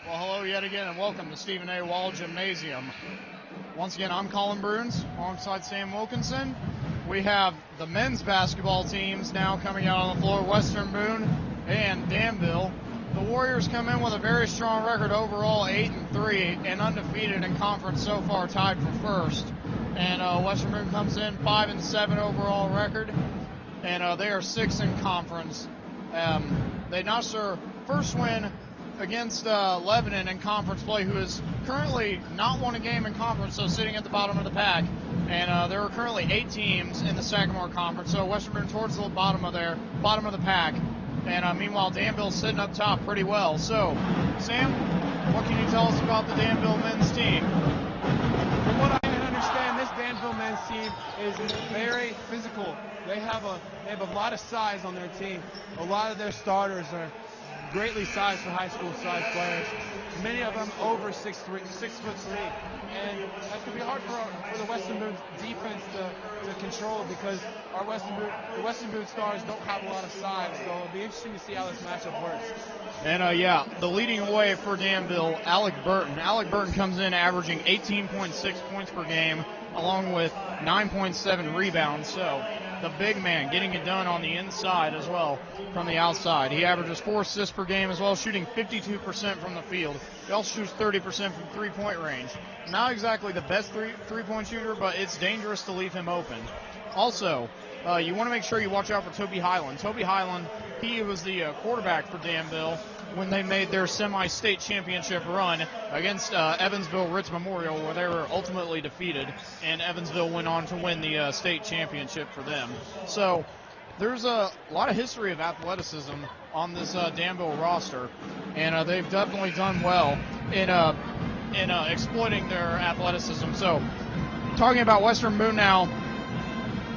Well, hello yet again, and welcome to Stephen A. Wall Gymnasium. Once again, I'm Colin Bruns, alongside Sam Wilkinson. We have the men's basketball teams now coming out on the floor, Western Boone and Danville. The Warriors come in with a very strong record overall, 8-3, and undefeated in conference so far, tied for first. And Western Boone comes in 5-7 overall record, and they are 6th in conference. They notched their first win against Lebanon in conference play, who is currently not won a game in conference, so sitting at the bottom of the pack. And there are currently 8 teams in the Sagamore Conference, so Western Boone towards the bottom of the pack. And meanwhile, Danville's sitting up top pretty well. So, Sam, what can you tell us about the Danville men's team? From what I can understand, this Danville men's team is very physical. They have a lot of size on their team. A lot of their starters are greatly sized for high school size players. Many of them over 6'3", and that could be hard for the Western Boone defense to control, because the Western Boone stars don't have a lot of size. So it'll be interesting to see how this matchup works. And the leading away for Danville, Alec Burton. Alec Burton comes in averaging 18.6 points per game, along with 9.7 rebounds. So the big man getting it done on the inside as well from the outside. He averages 4 assists per game as well, shooting 52% from the field. He also shoots 30% from three-point range. Not exactly the best three-point shooter, but it's dangerous to leave him open. Also, you want to make sure you watch out for Toby Highland. Toby Highland, he was the quarterback for Danville when they made their semi-state championship run against Evansville Ritz Memorial, where they were ultimately defeated, and Evansville went on to win the state championship for them. So there's a lot of history of athleticism on this Danville roster, and they've definitely done well in exploiting their athleticism. So talking about Western Boone now,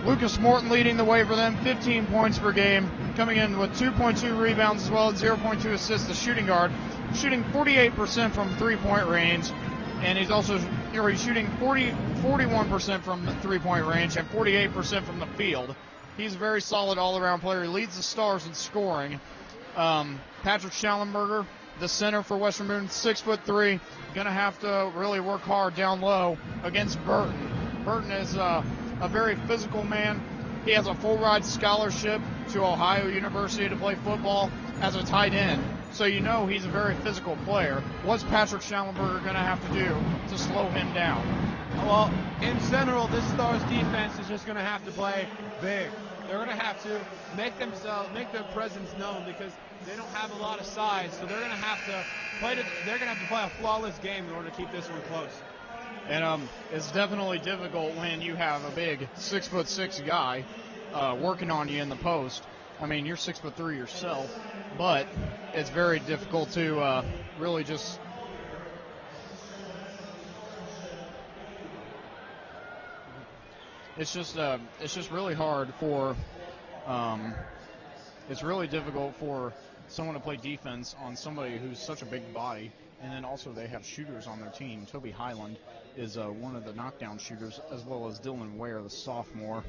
Lucas Morton leading the way for them, 15 points per game, coming in with 2.2 rebounds as well as 0.2 assists, the shooting guard, shooting 48% from three-point range, and he's shooting 41% from the three-point range and 48% from the field. He's a very solid all-around player. He leads the Stars in scoring. Patrick Schallenberger, the center for Western Boone, 6'3", gonna have to really work hard down low against Burton. Burton is a very physical man. He has a full ride scholarship to Ohio University to play football as a tight end. So you know he's a very physical player. What's Patrick Schallenberger going to have to do to slow him down? Well, in general, this Stars defense is just going to have to play big. They're going to have to make their presence known, because they don't have a lot of size. So they're going to have to play a flawless game in order to keep this one close. And it's definitely difficult when you have a big 6'6" guy working on you in the post. I mean, you're 6'3" yourself, but it's very difficult to really just. It's just really hard for. It's really difficult for someone to play defense on somebody who's such a big body. And then also they have shooters on their team. Toby Highland is one of the knockdown shooters, as well as Dylan Ware, the sophomore.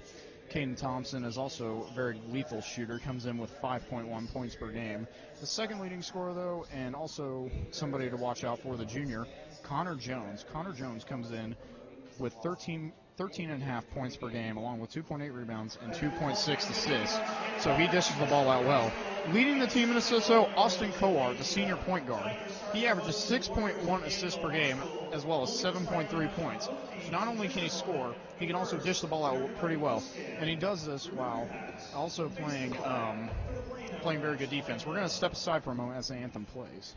Caden Thompson is also a very lethal shooter, comes in with 5.1 points per game. The second leading scorer, though, and also somebody to watch out for, the junior, Connor Jones. Connor Jones comes in with 13.5 points per game, along with 2.8 rebounds and 2.6 assists. So he dishes the ball out well. Leading the team in assists, though, Austin Coar, the senior point guard. He averages 6.1 assists per game, as well as 7.3 points. So not only can he score, he can also dish the ball out pretty well. And he does this while also playing very good defense. We're going to step aside for a moment as the anthem plays.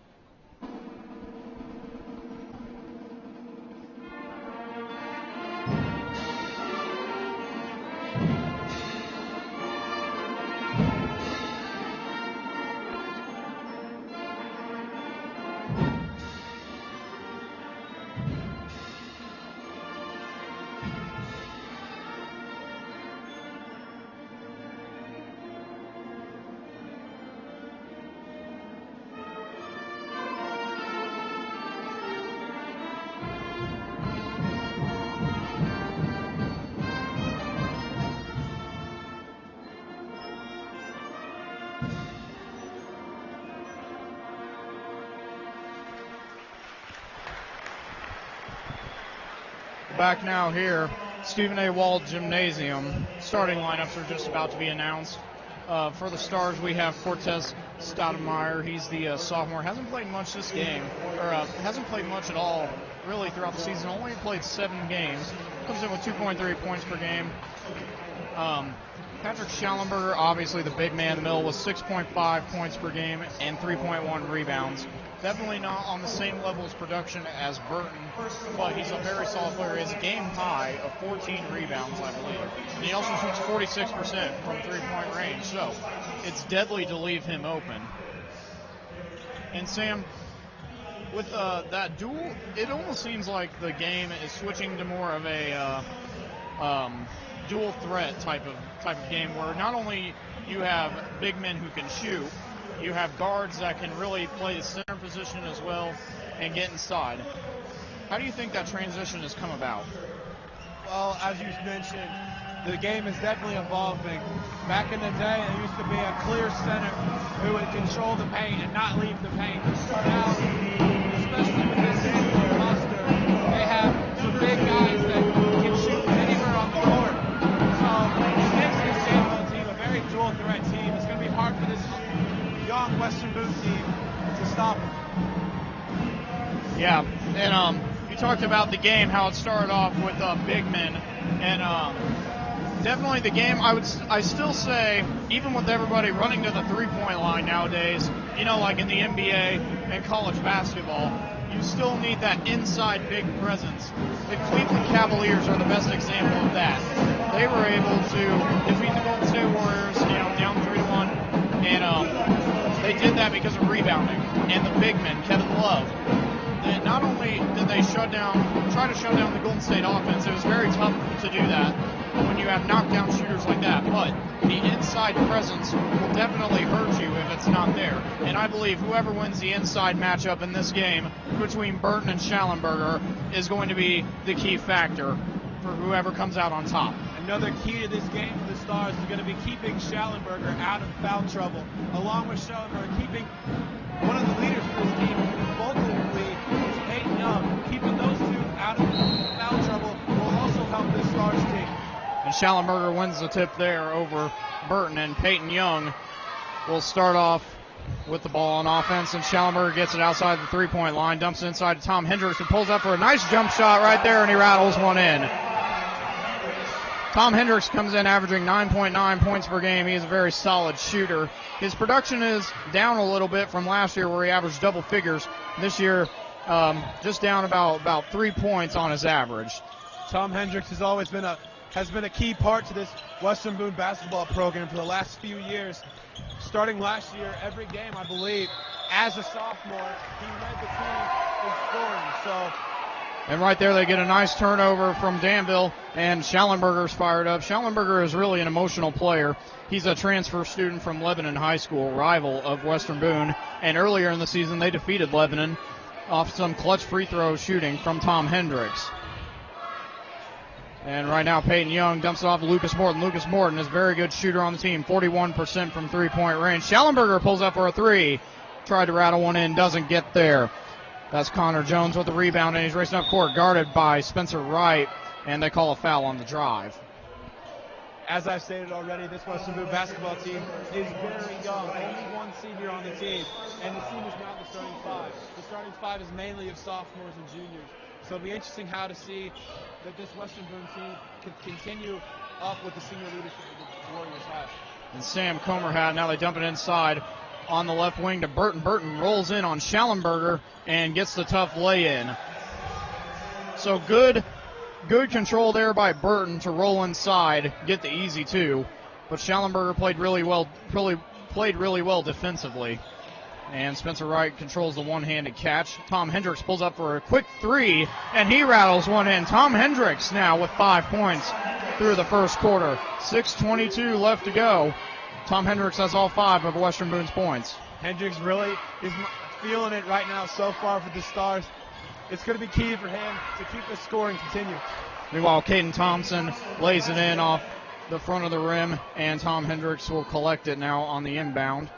back now here. Stephen A. Wald Gymnasium. Starting lineups are just about to be announced. For the Stars, we have Cortez Stoudemire. He's the sophomore. Hasn't played much this game, or hasn't played much at all really throughout the season. Only played 7 games. Comes in with 2.3 points per game. Patrick Schallenberger, obviously the big man in the middle, with 6.5 points per game and 3.1 rebounds. Definitely not on the same level as production as Burton, but he's a very solid player. He has a game high of 14 rebounds, I believe. And he also shoots 46% from three-point range, so it's deadly to leave him open. And Sam, with that duel, it almost seems like the game is switching to more of a dual threat type of game, where not only you have big men who can shoot, you have guards that can really play the center position as well and get inside. How do you think that transition has come about? Well, as you mentioned, the game is definitely evolving. Back in the day, there used to be a clear center who would control the paint and not leave the paint. Now, especially with this roster, they have some big guys that can shoot anywhere on the court. So it makes this Danville team a very dual threat team. It's going to be hard for this young Western Boone team to stop them. Yeah, and you talked about the game, how it started off with big men, and definitely the game, I still say, even with everybody running to the three-point line nowadays, you know, like in the NBA and college basketball, you still need that inside big presence. The Cleveland Cavaliers are the best example of that. They were able to defeat the Golden State Warriors, you know, down 3-1, and they did that because of rebounding and the big men, Kevin Love. And not only did they try to shut down the Golden State offense, it was very tough to do that when you have knockdown shooters like that, but the inside presence will definitely hurt you if it's not there. And I believe whoever wins the inside matchup in this game between Burton and Schallenberger is going to be the key factor for whoever comes out on top. Another key to this game for the Stars is going to be keeping Schallenberger out of foul trouble, along with Schallenberger keeping one of the leaders for this team, vocally, is Peyton Young. Keeping those two out of foul trouble will also help this Stars team. And Schallenberger wins the tip there over Burton, and Peyton Young will start off with the ball on offense, and Schallenberger gets it outside the three-point line, dumps it inside to Tom Hendricks, who pulls up for a nice jump shot right there, and he rattles one in. Tom Hendricks comes in averaging 9.9 points per game. He is a very solid shooter. His production is down a little bit from last year, where he averaged double figures. This year, just down about 3 points on his average. Tom Hendricks has always been a key part to this Western Boone basketball program for the last few years. Starting last year, every game, I believe, as a sophomore, he led the team in scoring. And right there, they get a nice turnover from Danville, and Schallenberger's fired up. Schallenberger is really an emotional player. He's a transfer student from Lebanon High School, rival of Western Boone, and earlier in the season, they defeated Lebanon off some clutch free throw shooting from Tom Hendricks. And right now, Peyton Young dumps it off to Lucas Morton. Lucas Morton is a very good shooter on the team, 41% from three-point range. Schallenberger pulls up for a three. Tried to rattle one in, doesn't get there. That's Connor Jones with the rebound, and he's racing up court, guarded by Spencer Wright, and they call a foul on the drive. As I stated already, this Western Boone basketball team is very young. Only one senior on the team, and the senior's not the starting five. The starting five is mainly of sophomores and juniors. So it'll be interesting how to see that this Western Boone team can continue up with the senior leadership that the Warriors have. And Sam Comer had, now they dump it inside on the left wing to Burton. Burton rolls in on Schallenberger and gets the tough lay-in. So good control there by Burton to roll inside, get the easy two. But Schallenberger played really well defensively. And Spencer Wright controls the one-handed catch. Tom Hendricks pulls up for a quick three, and he rattles one in. Tom Hendricks now with 5 points through the first quarter. 6:22 left to go. Tom Hendricks has all 5 of Western Boone's points. Hendricks really is feeling it right now so far for the Stars. It's going to be key for him to keep the scoring continue. Meanwhile, Caden Thompson lays it in off the front of the rim, and Tom Hendricks will collect it now on the inbound.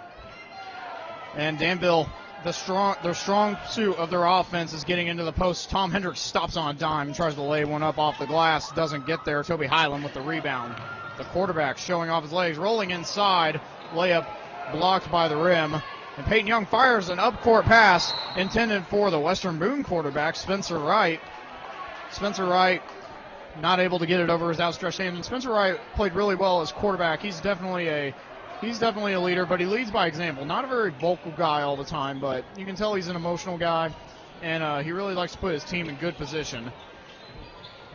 And Danville their strong suit of their offense is getting into the post. Tom Hendricks stops on a dime and tries to lay one up off the glass. Doesn't get there. Toby Highland with the rebound. The quarterback showing off his legs, rolling inside. Layup blocked by the rim. And Peyton Young fires an up-court pass intended for the Western Boone quarterback, Spencer Wright. Spencer Wright not able to get it over his outstretched hand. And Spencer Wright played really well as quarterback. He's definitely a leader, but he leads by example. Not a very vocal guy all the time, but you can tell he's an emotional guy, and he really likes to put his team in good position.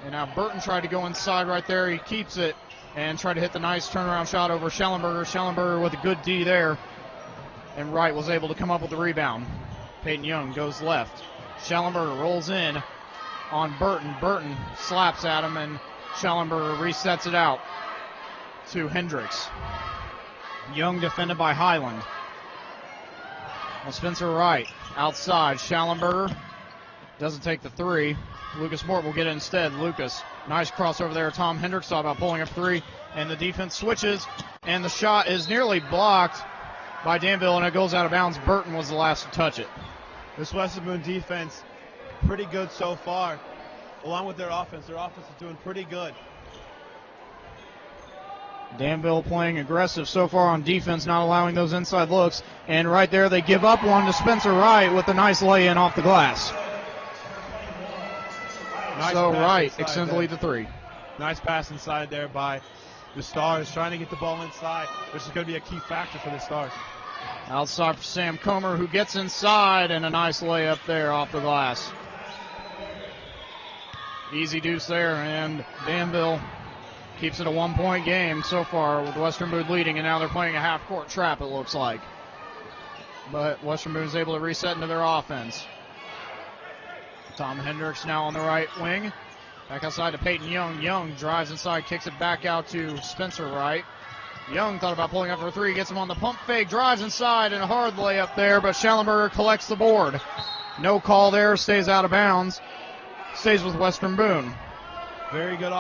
And now Burton tried to go inside right there. He keeps it and tried to hit the nice turnaround shot over Schellenberger. Schellenberger with a good D there, and Wright was able to come up with the rebound. Peyton Young goes left. Schellenberger rolls in on Burton. Burton slaps at him, and Schellenberger resets it out to Hendricks. Young defended by Highland. Well, Spencer Wright outside. Schellenberger doesn't take the three. Lucas Mort will get it instead. Lucas, nice crossover there. Tom Hendricks thought about pulling up three, and the defense switches, and the shot is nearly blocked by Danville, and it goes out of bounds. Burton was the last to touch it. This Western Boone defense, pretty good so far. Along with their offense is doing pretty good. Danville playing aggressive so far on defense, not allowing those inside looks. And right there, they give up one to Spencer Wright with a nice lay-in off the glass. Nice so Wright inside extends the lead to three. Nice pass inside there by the Stars, trying to get the ball inside, which is going to be a key factor for the Stars. Outside for Sam Comer, who gets inside, and a nice layup there off the glass. Easy deuce there, and Danville keeps it a one-point game so far with Western Boone leading, and now they're playing a half-court trap, it looks like. But Western Boone is able to reset into their offense. Tom Hendricks now on the right wing. Back outside to Peyton Young. Young drives inside, kicks it back out to Spencer Wright. Young thought about pulling up for three, gets him on the pump fake, drives inside, and a hard layup there, but Schellenberger collects the board. No call there, stays out of bounds. Stays with Western Boone. Very good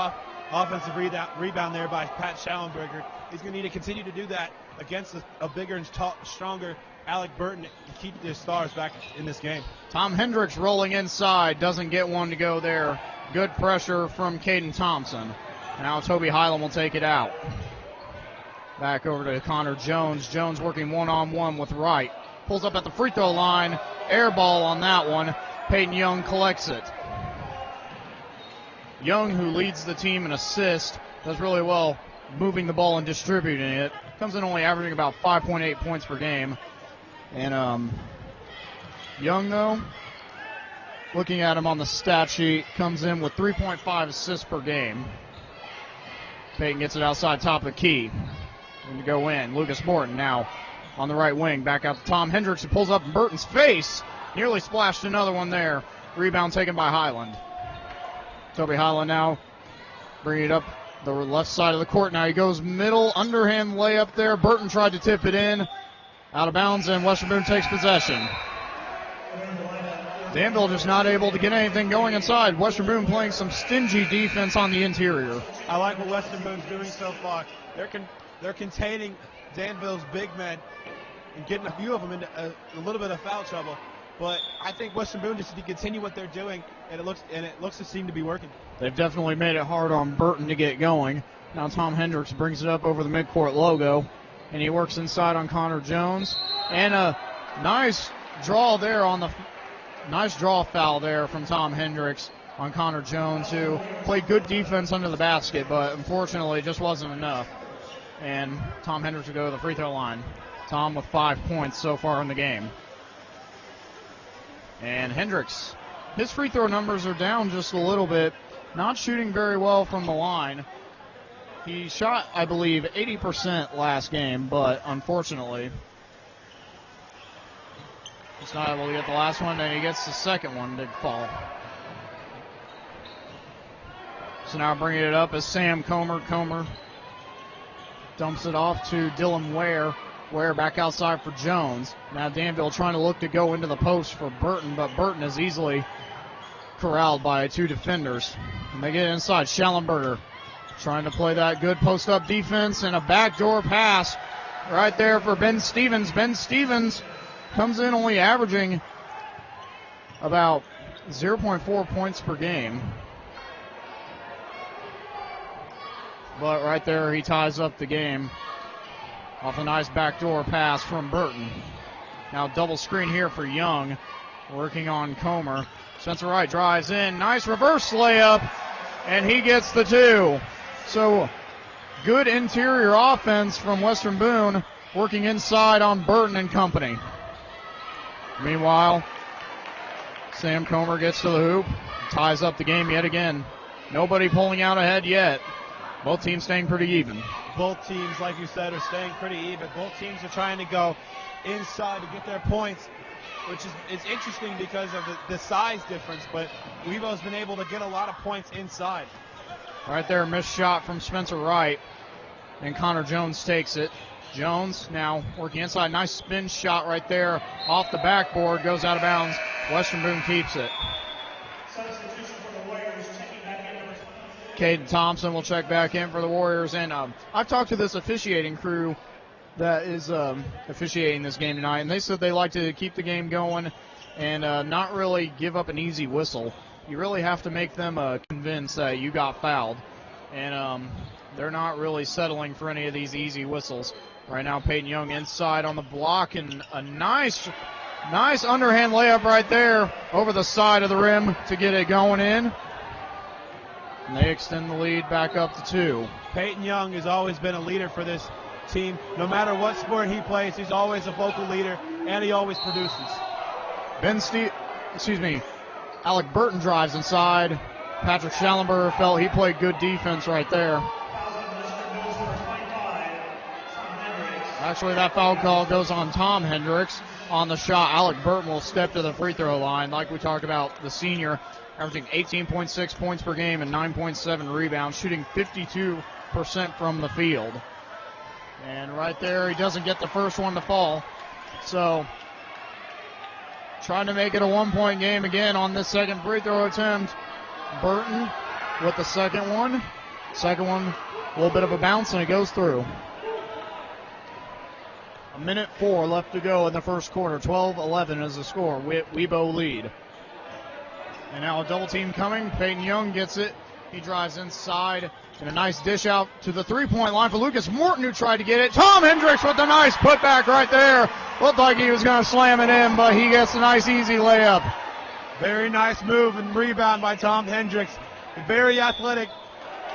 offensive rebound there by Pat Schellenberger. He's going to need to continue to do that against a bigger and stronger Alec Burton to keep the Stars back in this game. Tom Hendricks rolling inside, doesn't get one to go there. Good pressure from Caden Thompson. Now Toby Highland will take it out. Back over to Connor Jones. Jones working one-on-one with Wright. Pulls up at the free throw line. Air ball on that one. Peyton Young collects it. Young, who leads the team in assists, does really well moving the ball and distributing it. Comes in only averaging about 5.8 points per game. And Young, though, looking at him on the stat sheet, comes in with 3.5 assists per game. Peyton gets it outside top of the key. And to go in. Lucas Morton now on the right wing. Back out to Tom Hendricks, who pulls up in Burton's face. Nearly splashed another one there. Rebound taken by Highland. Toby Highland now bringing it up the left side of the court. Now he goes middle, underhand layup there. Burton tried to tip it in. Out of bounds, and Western Boone takes possession. Danville just not able to get anything going inside. Western Boone playing some stingy defense on the interior. I like what Western Boone's doing so far. They're containing Danville's big men and getting a few of them into a little bit of foul trouble. But I think Western Boone just need to continue what they're doing, and it looks to seem to be working. They've definitely made it hard on Burton to get going. Now Tom Hendricks brings it up over the midcourt logo, and he works inside on Connor Jones. And a nice draw there on the nice draw foul there from Tom Hendricks on Connor Jones, who played good defense under the basket, but unfortunately it just wasn't enough. And Tom Hendricks will go to the free throw line. Tom with 5 points so far in the game. And Hendricks, his free throw numbers are down just a little bit. Not shooting very well from the line. He shot, I believe, 80% last game, but unfortunately, he's not able to get the last one, and he gets the second one to fall. So now bringing it up is Sam Comer. Comer dumps it off to Dylan Ware. Ware back outside for Jones. Now Danville trying to look to go into the post for Burton, but Burton is easily corralled by two defenders. And they get inside. Schellenberger trying to play that good post-up defense, and a backdoor pass right there for Ben Stevens. Ben Stevens comes in only averaging about 0.4 points per game. But right there, he ties up the game off a nice backdoor pass from Burton. Now double screen here for Young, working on Comer. Spencer Wright drives in, nice reverse layup, and he gets the 2. So good interior offense from Western Boone, working inside on Burton and company. Meanwhile, Sam Comer gets to the hoop, ties up the game yet again. Nobody pulling out ahead yet. Both teams staying pretty even. Both teams, like you said, are staying pretty even. Both teams are trying to go inside to get their points, which is interesting because of the size difference, but Weebo's been able to get a lot of points inside. Right there, missed shot from Spencer Wright, and Connor Jones takes it. Jones now working inside. Nice spin shot right there off the backboard, goes out of bounds. Western Boone keeps it. Caden Thompson will check back in for the Warriors. And I've talked to this officiating crew that is officiating this game tonight, and they said they like to keep the game going and not really give up an easy whistle. You really have to make them convinced that you got fouled. And they're not really settling for any of these easy whistles. Right now, Peyton Young inside on the block, and a nice underhand layup right there over the side of the rim to get it going in. And they extend the lead back up to 2. Peyton Young has always been a leader for this team. No matter what sport he plays, he's always a vocal leader, and he always produces. Alec Burton drives inside. Patrick Schallenberger felt he played good defense right there. Actually, that foul call goes on Tom Hendricks on the shot. Alec Burton will step to the free throw line. Like we talked about, the senior averaging 18.6 points per game and 9.7 rebounds, shooting 52% from the field. And right there, he doesn't get the first one to fall. So, trying to make it a 1-point game again on this second free throw attempt. Burton with the second one. Second one, a little bit of a bounce, and it goes through. 1:04 left to go in the first quarter. 12-11 is the score. Webo lead. And now a double team coming. Peyton Young gets it. He drives inside. And a nice dish out to the three-point line for Lucas Morton, who tried to get it. Tom Hendricks with a nice putback right there. Looked like he was going to slam it in, but he gets a nice easy layup. Very nice move and rebound by Tom Hendricks. Very athletic.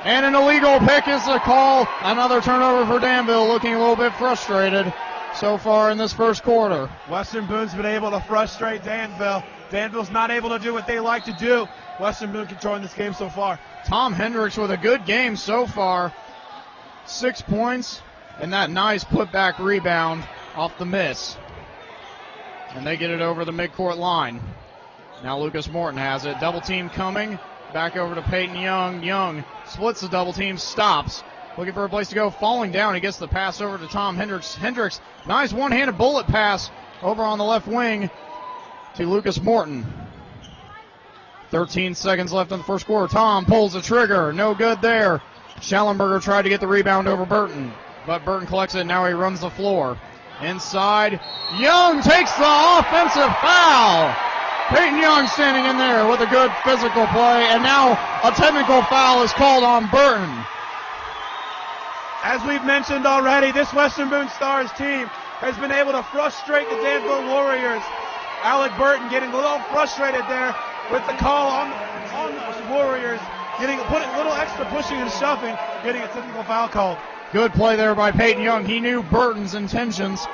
And an illegal pick is the call. Another turnover for Danville, looking a little bit frustrated so far in this first quarter. Western Boone's been able to frustrate Danville. Danville's not able to do what they like to do. Western Boone controlling this game so far. Tom Hendricks with a good game so far. 6 points and that nice putback rebound off the miss. And they get it over the midcourt line. Now Lucas Morton has it. Double team coming. Back over to Peyton Young. Young splits the double team, stops. Looking for a place to go. Falling down. He gets the pass over to Tom Hendricks. Hendricks, nice one-handed bullet pass over on the left wing to Lucas Morton. 13 seconds left in the first quarter. Tom pulls the trigger. No good there. Schallenberger tried to get the rebound over Burton, but Burton collects it. Now he runs the floor. Inside. Young takes the offensive foul. Peyton Young standing in there with a good physical play, and now a technical foul is called on Burton. As we've mentioned already, this Western Boone Stars team has been able to frustrate the Danville Warriors. Alec Burton getting a little frustrated there with the call on the Warriors, putting a little extra pushing and shoving, getting a technical foul called. Good play there by Peyton Young. He knew Burton's intentions,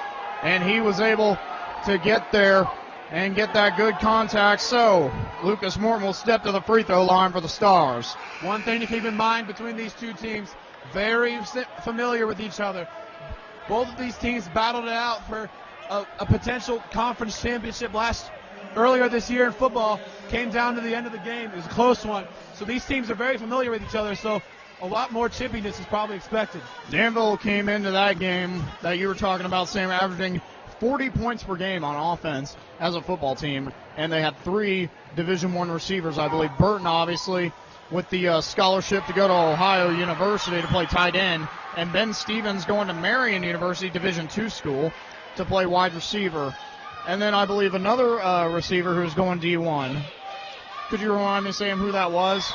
and he was able to get there and get that good contact. So Lucas Morton will step to the free throw line for the Stars. One thing to keep in mind between these two teams, very familiar with each other. Both of these teams battled it out for a potential conference championship earlier this year in football. Came down to the end of the game. It was a close one. So these teams are very familiar with each other, so a lot more chippiness is probably expected. Danville came into that game that you were talking about, Sam, averaging 40 points per game on offense as a football team, and they had 3 Division I receivers, I believe. Burton, obviously, with the scholarship to go to Ohio University to play tight end, and Ben Stevens going to Marion University, Division II school, to play wide receiver. and then I believe another receiver who's going D1. Could you remind me, Sam, who that was?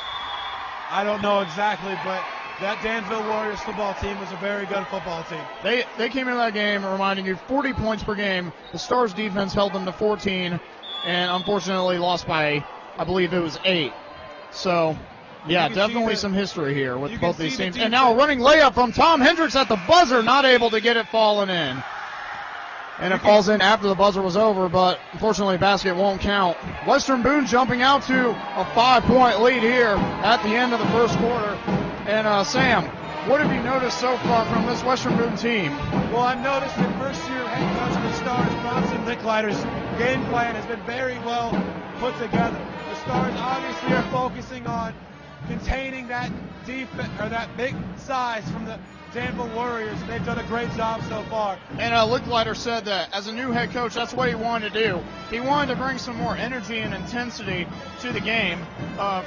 I don't know exactly, but that Danville Warriors football team was a very good football team. They came into that game reminding you 40 points per game. The Stars defense held them to 14, and unfortunately lost by, I believe it was 8. So, yeah, definitely some history here with both these teams. And now a running layup from Tom Hendricks at the buzzer, not able to get it falling in. And it falls in after the buzzer was over, but unfortunately basket won't count. Western Boone jumping out to a 5-point lead here at the end of the first quarter. And Sam, what have you noticed so far from this Western Boone team? Well, I've noticed that first-year head coach of the Stars, Bronson Licklider's game plan has been very well put together. The Stars obviously are focusing on containing that defense or that big size from the Danville Warriors. They've done a great job so far. And Licklider said that as a new head coach, that's what he wanted to do. He wanted to bring some more energy and intensity to the game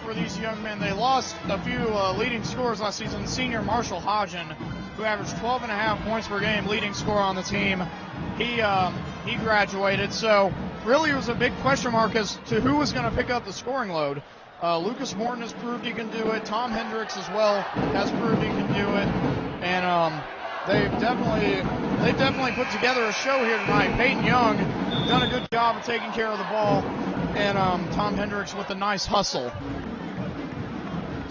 for these young men. They lost a few leading scorers last season. Senior Marshall Hodgen, who averaged 12.5 points per game, leading scorer on the team. He graduated, so really it was a big question mark as to who was going to pick up the scoring load. Lucas Morton has proved he can do it. Tom Hendricks as well has proved he can do it. And they've definitely put together a show here tonight. Peyton Young done a good job of taking care of the ball. And Tom Hendricks with a nice hustle.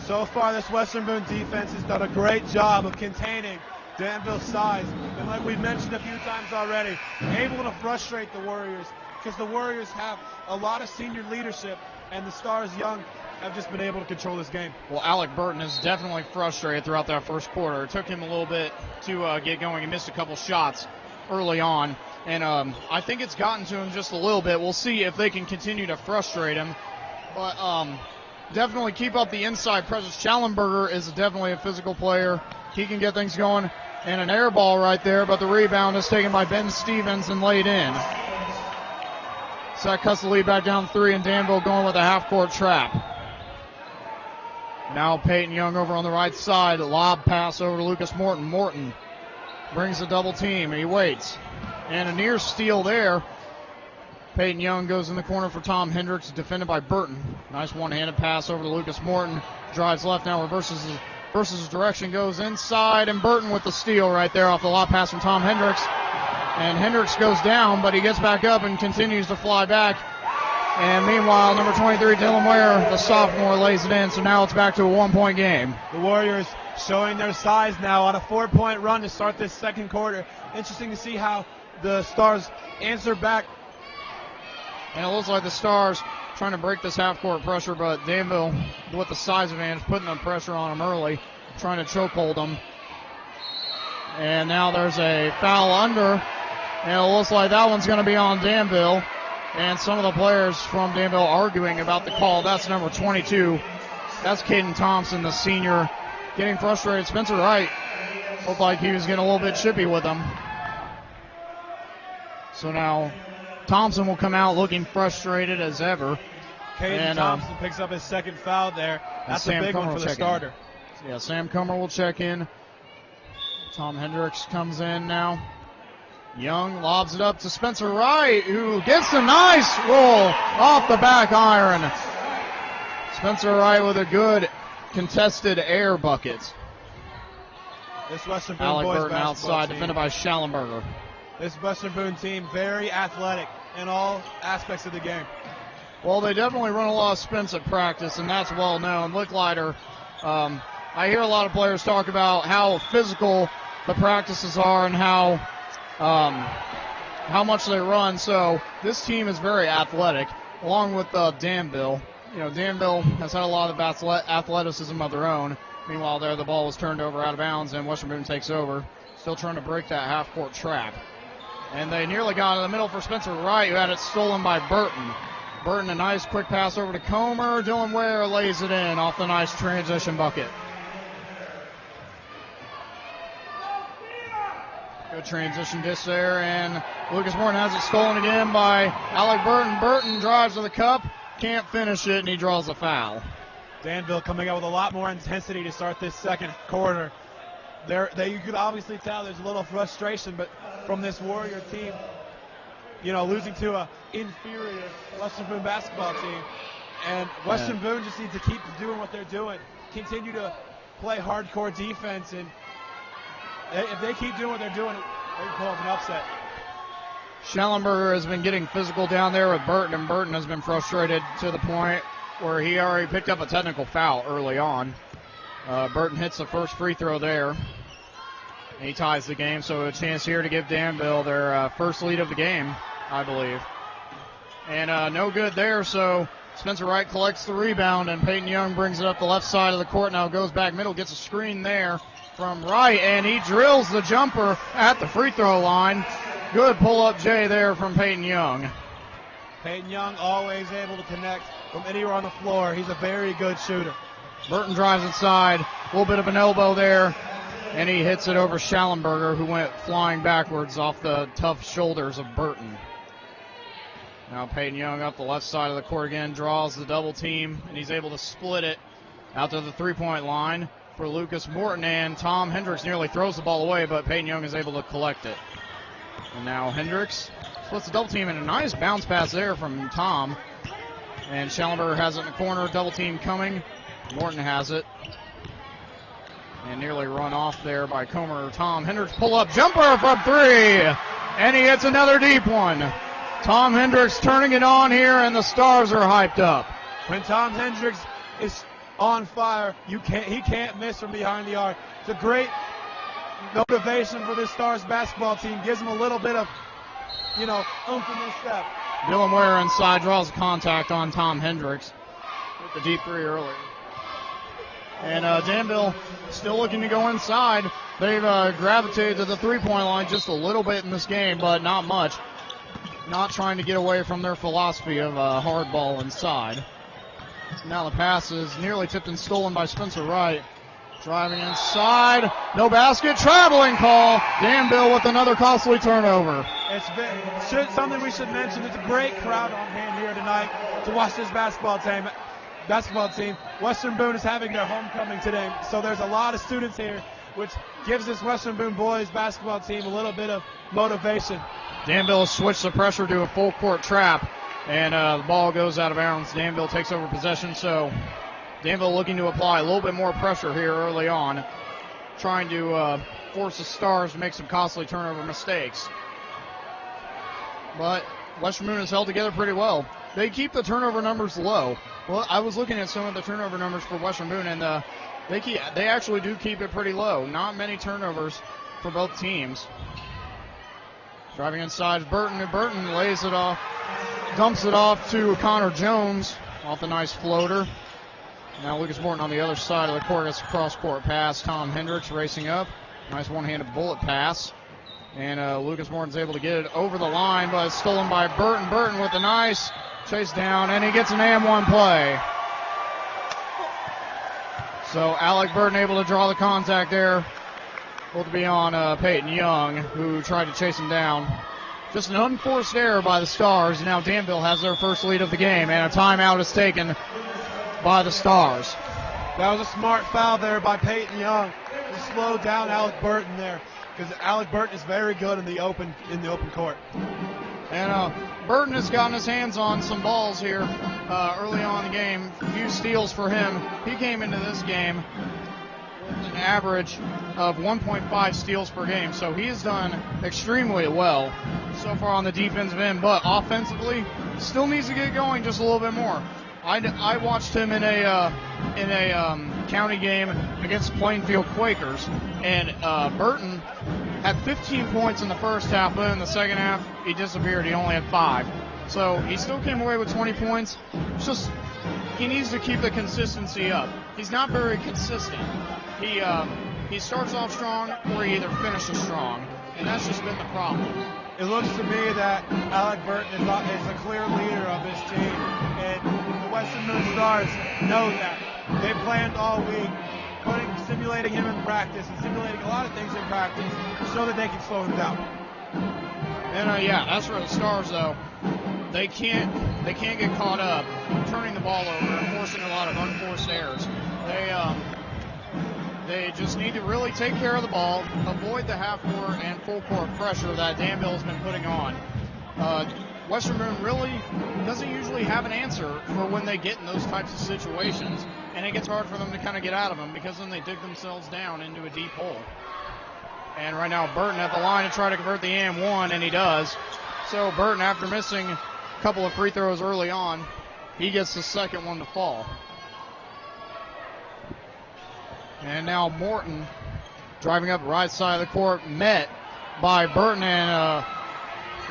So far, this Western Boone defense has done a great job of containing Danville's size. And like we've mentioned a few times already, able to frustrate the Warriors because the Warriors have a lot of senior leadership and the Stars young have just been able to control this game. Well, Alec Burton is definitely frustrated throughout that first quarter. It took him a little bit to get going. He missed a couple shots early on, and I think it's gotten to him just a little bit. We'll see if they can continue to frustrate him, but definitely keep up the inside presence. Schallenberger is definitely a physical player. He can get things going, and an air ball right there, but the rebound is taken by Ben Stevens and laid in. So that cuts the lead back down 3, and Danville going with a half-court trap. Now Peyton Young over on the right side. Lob pass over to Lucas Morton. Morton brings a double team. He waits. And a near steal there. Peyton Young goes in the corner for Tom Hendricks, defended by Burton. Nice one-handed pass over to Lucas Morton. Drives left now, reverses his direction, goes inside, and Burton with the steal right there off the lob pass from Tom Hendricks. And Hendricks goes down, but he gets back up and continues to fly back. And meanwhile, number 23, Dylan Ware, the sophomore, lays it in. So now it's back to a 1-point game. The Warriors showing their size now on a 4-point run to start this second quarter. Interesting to see how the Stars answer back. And it looks like the Stars trying to break this half-court pressure, but Danville, with the size advantage, putting the pressure on them early, trying to chokehold them. And now there's a foul under, and it looks like that one's going to be on Danville. And some of the players from Danville arguing about the call. That's number 22. That's Caden Thompson, the senior, getting frustrated. Spencer Wright looked like he was getting a little bit chippy with him. So now Thompson will come out looking frustrated as ever. Caden Thompson picks up his second foul there. That's a big one for the starter. Yeah, Sam Comer will check in. Tom Hendricks comes in now. Young lobs it up to Spencer Wright, who gets a nice roll off the back iron. Spencer Wright with a good contested air bucket. This Western Boone Alec boys Burton outside, team, defended by Schallenberger. This Western Boone team, very athletic in all aspects of the game. Well, they definitely run a lot of sprints at practice, and that's well known. Licklider, I hear a lot of players talk about how physical the practices are and how much they run. So this team is very athletic, along with Danville. You know, Danville has had a lot of athleticism of their own. Meanwhile, there the ball was turned over out of bounds, and Western Boone takes over, still trying to break that half-court trap. And they nearly got in the middle for Spencer Wright, who had it stolen by Burton. Burton, a nice quick pass over to Comer. Dylan Ware lays it in off the nice transition bucket. Good transition dish there, and Lucas Morton has it stolen again by Alec Burton. Burton drives to the cup, can't finish it, and he draws a foul. Danville coming out with a lot more intensity to start this second quarter. You could obviously tell there's a little frustration, but from this Warrior team, losing to a inferior Western Boone basketball team. And Western Boone just needs to keep doing what they're doing, continue to play hardcore defense, and if they keep doing what they're doing, they can pull off an upset. Schellenberger has been getting physical down there with Burton, and Burton has been frustrated to the point where he already picked up a technical foul early on. Burton hits the first free throw there. He ties the game, so a chance here to give Danville their first lead of the game, I believe. And no good there, so Spencer Wright collects the rebound, and Peyton Young brings it up the left side of the court. Now goes back middle, gets a screen there from Wright, and he drills the jumper at the free throw line. Good pull-up J there from Peyton Young. Peyton Young always able to connect from anywhere on the floor. He's a very good shooter. Burton drives inside, a little bit of an elbow there, and he hits it over Schellenberger, who went flying backwards off the tough shoulders of Burton. Now Peyton Young up the left side of the court again, draws the double team, and he's able to split it out to the three-point line for Lucas Morton, and Tom Hendricks nearly throws the ball away, but Peyton Young is able to collect it. And now Hendricks splits the double team, and a nice bounce pass there from Tom. And Schellenberger has it in the corner, double team coming. Morton has it. And nearly run off there by Comer. Tom Hendricks pull-up jumper from three, and he hits another deep one. Tom Hendricks turning it on here, and the Stars are hyped up. When Tom Hendricks is on fire, he can't miss from behind the arc. It's a great motivation for this Stars basketball team. Gives them a little bit of, oomph in their step. Dylan Ware inside draws contact on Tom Hendricks with the deep three earlier. And Danville still looking to go inside. They've gravitated to the three-point line just a little bit in this game, but not much. Not trying to get away from their philosophy of hard ball inside. Now the pass is nearly tipped and stolen by Spencer Wright. Driving inside, no basket, traveling call. Danville with another costly turnover. It's something we should mention. It's a great crowd on hand here tonight to watch this basketball team. Western Boone is having their homecoming today, so there's a lot of students here, which gives this Western Boone boys basketball team a little bit of motivation. Danville switched the pressure to a full court trap, and the ball goes out of bounds. Danville takes over possession, so Danville looking to apply a little bit more pressure here early on, trying to force the Stars to make some costly turnover mistakes. But Western Boone has held together pretty well. They keep the turnover numbers low. Well, I was looking at some of the turnover numbers for Western Boone, and they actually do keep it pretty low. Not many turnovers for both teams. Driving inside Burton, and Burton lays it off, dumps it off to Connor Jones off a nice floater. Now Lucas Morton on the other side of the court gets a cross-court pass. Tom Hendricks racing up. Nice one-handed bullet pass. And Lucas Morton's able to get it over the line, but it's stolen by Burton. Burton with a nice chase down, and he gets an and-one play. So Alec Burton able to draw the contact there. Will be on Peyton Young, who tried to chase him down. Just an unforced error by the Stars. Now Danville has their first lead of the game, and a timeout is taken by the Stars. That was a smart foul there by Peyton Young to slow down Alec Burton there, because Alec Burton is very good in the open court. And Burton has gotten his hands on some balls here early on in the game. A few steals for him. He came into this game with an average of 1.5 steals per game, so he has done extremely well so far on the defensive end, but offensively still needs to get going just a little bit more. I watched him in a county game against Plainfield Quakers, and Burton had 15 points in the first half, but in the second half he disappeared. He only had 5. So he still came away with 20 points. It's just he needs to keep the consistency up. He's not very consistent. He starts off strong, or he either finishes strong, and that's just been the problem. It looks to me that Alec Burton is a clear leader of his team, and the Western Boone Stars know that. They planned all week, simulating him in practice and simulating a lot of things in practice so that they can slow him down. And as for the Stars, though, they can't get caught up turning the ball over and forcing a lot of unforced errors. They just need to really take care of the ball, avoid the half-court and full-court pressure that Danville has been putting on. Western Boone really doesn't usually have an answer for when they get in those types of situations, and it gets hard for them to kind of get out of them because then they dig themselves down into a deep hole. And right now Burton at the line to try to convert the and one, and he does. So Burton, after missing a couple of free throws early on, he gets the second one to fall. And now Morton driving up the right side of the court, met by Burton, and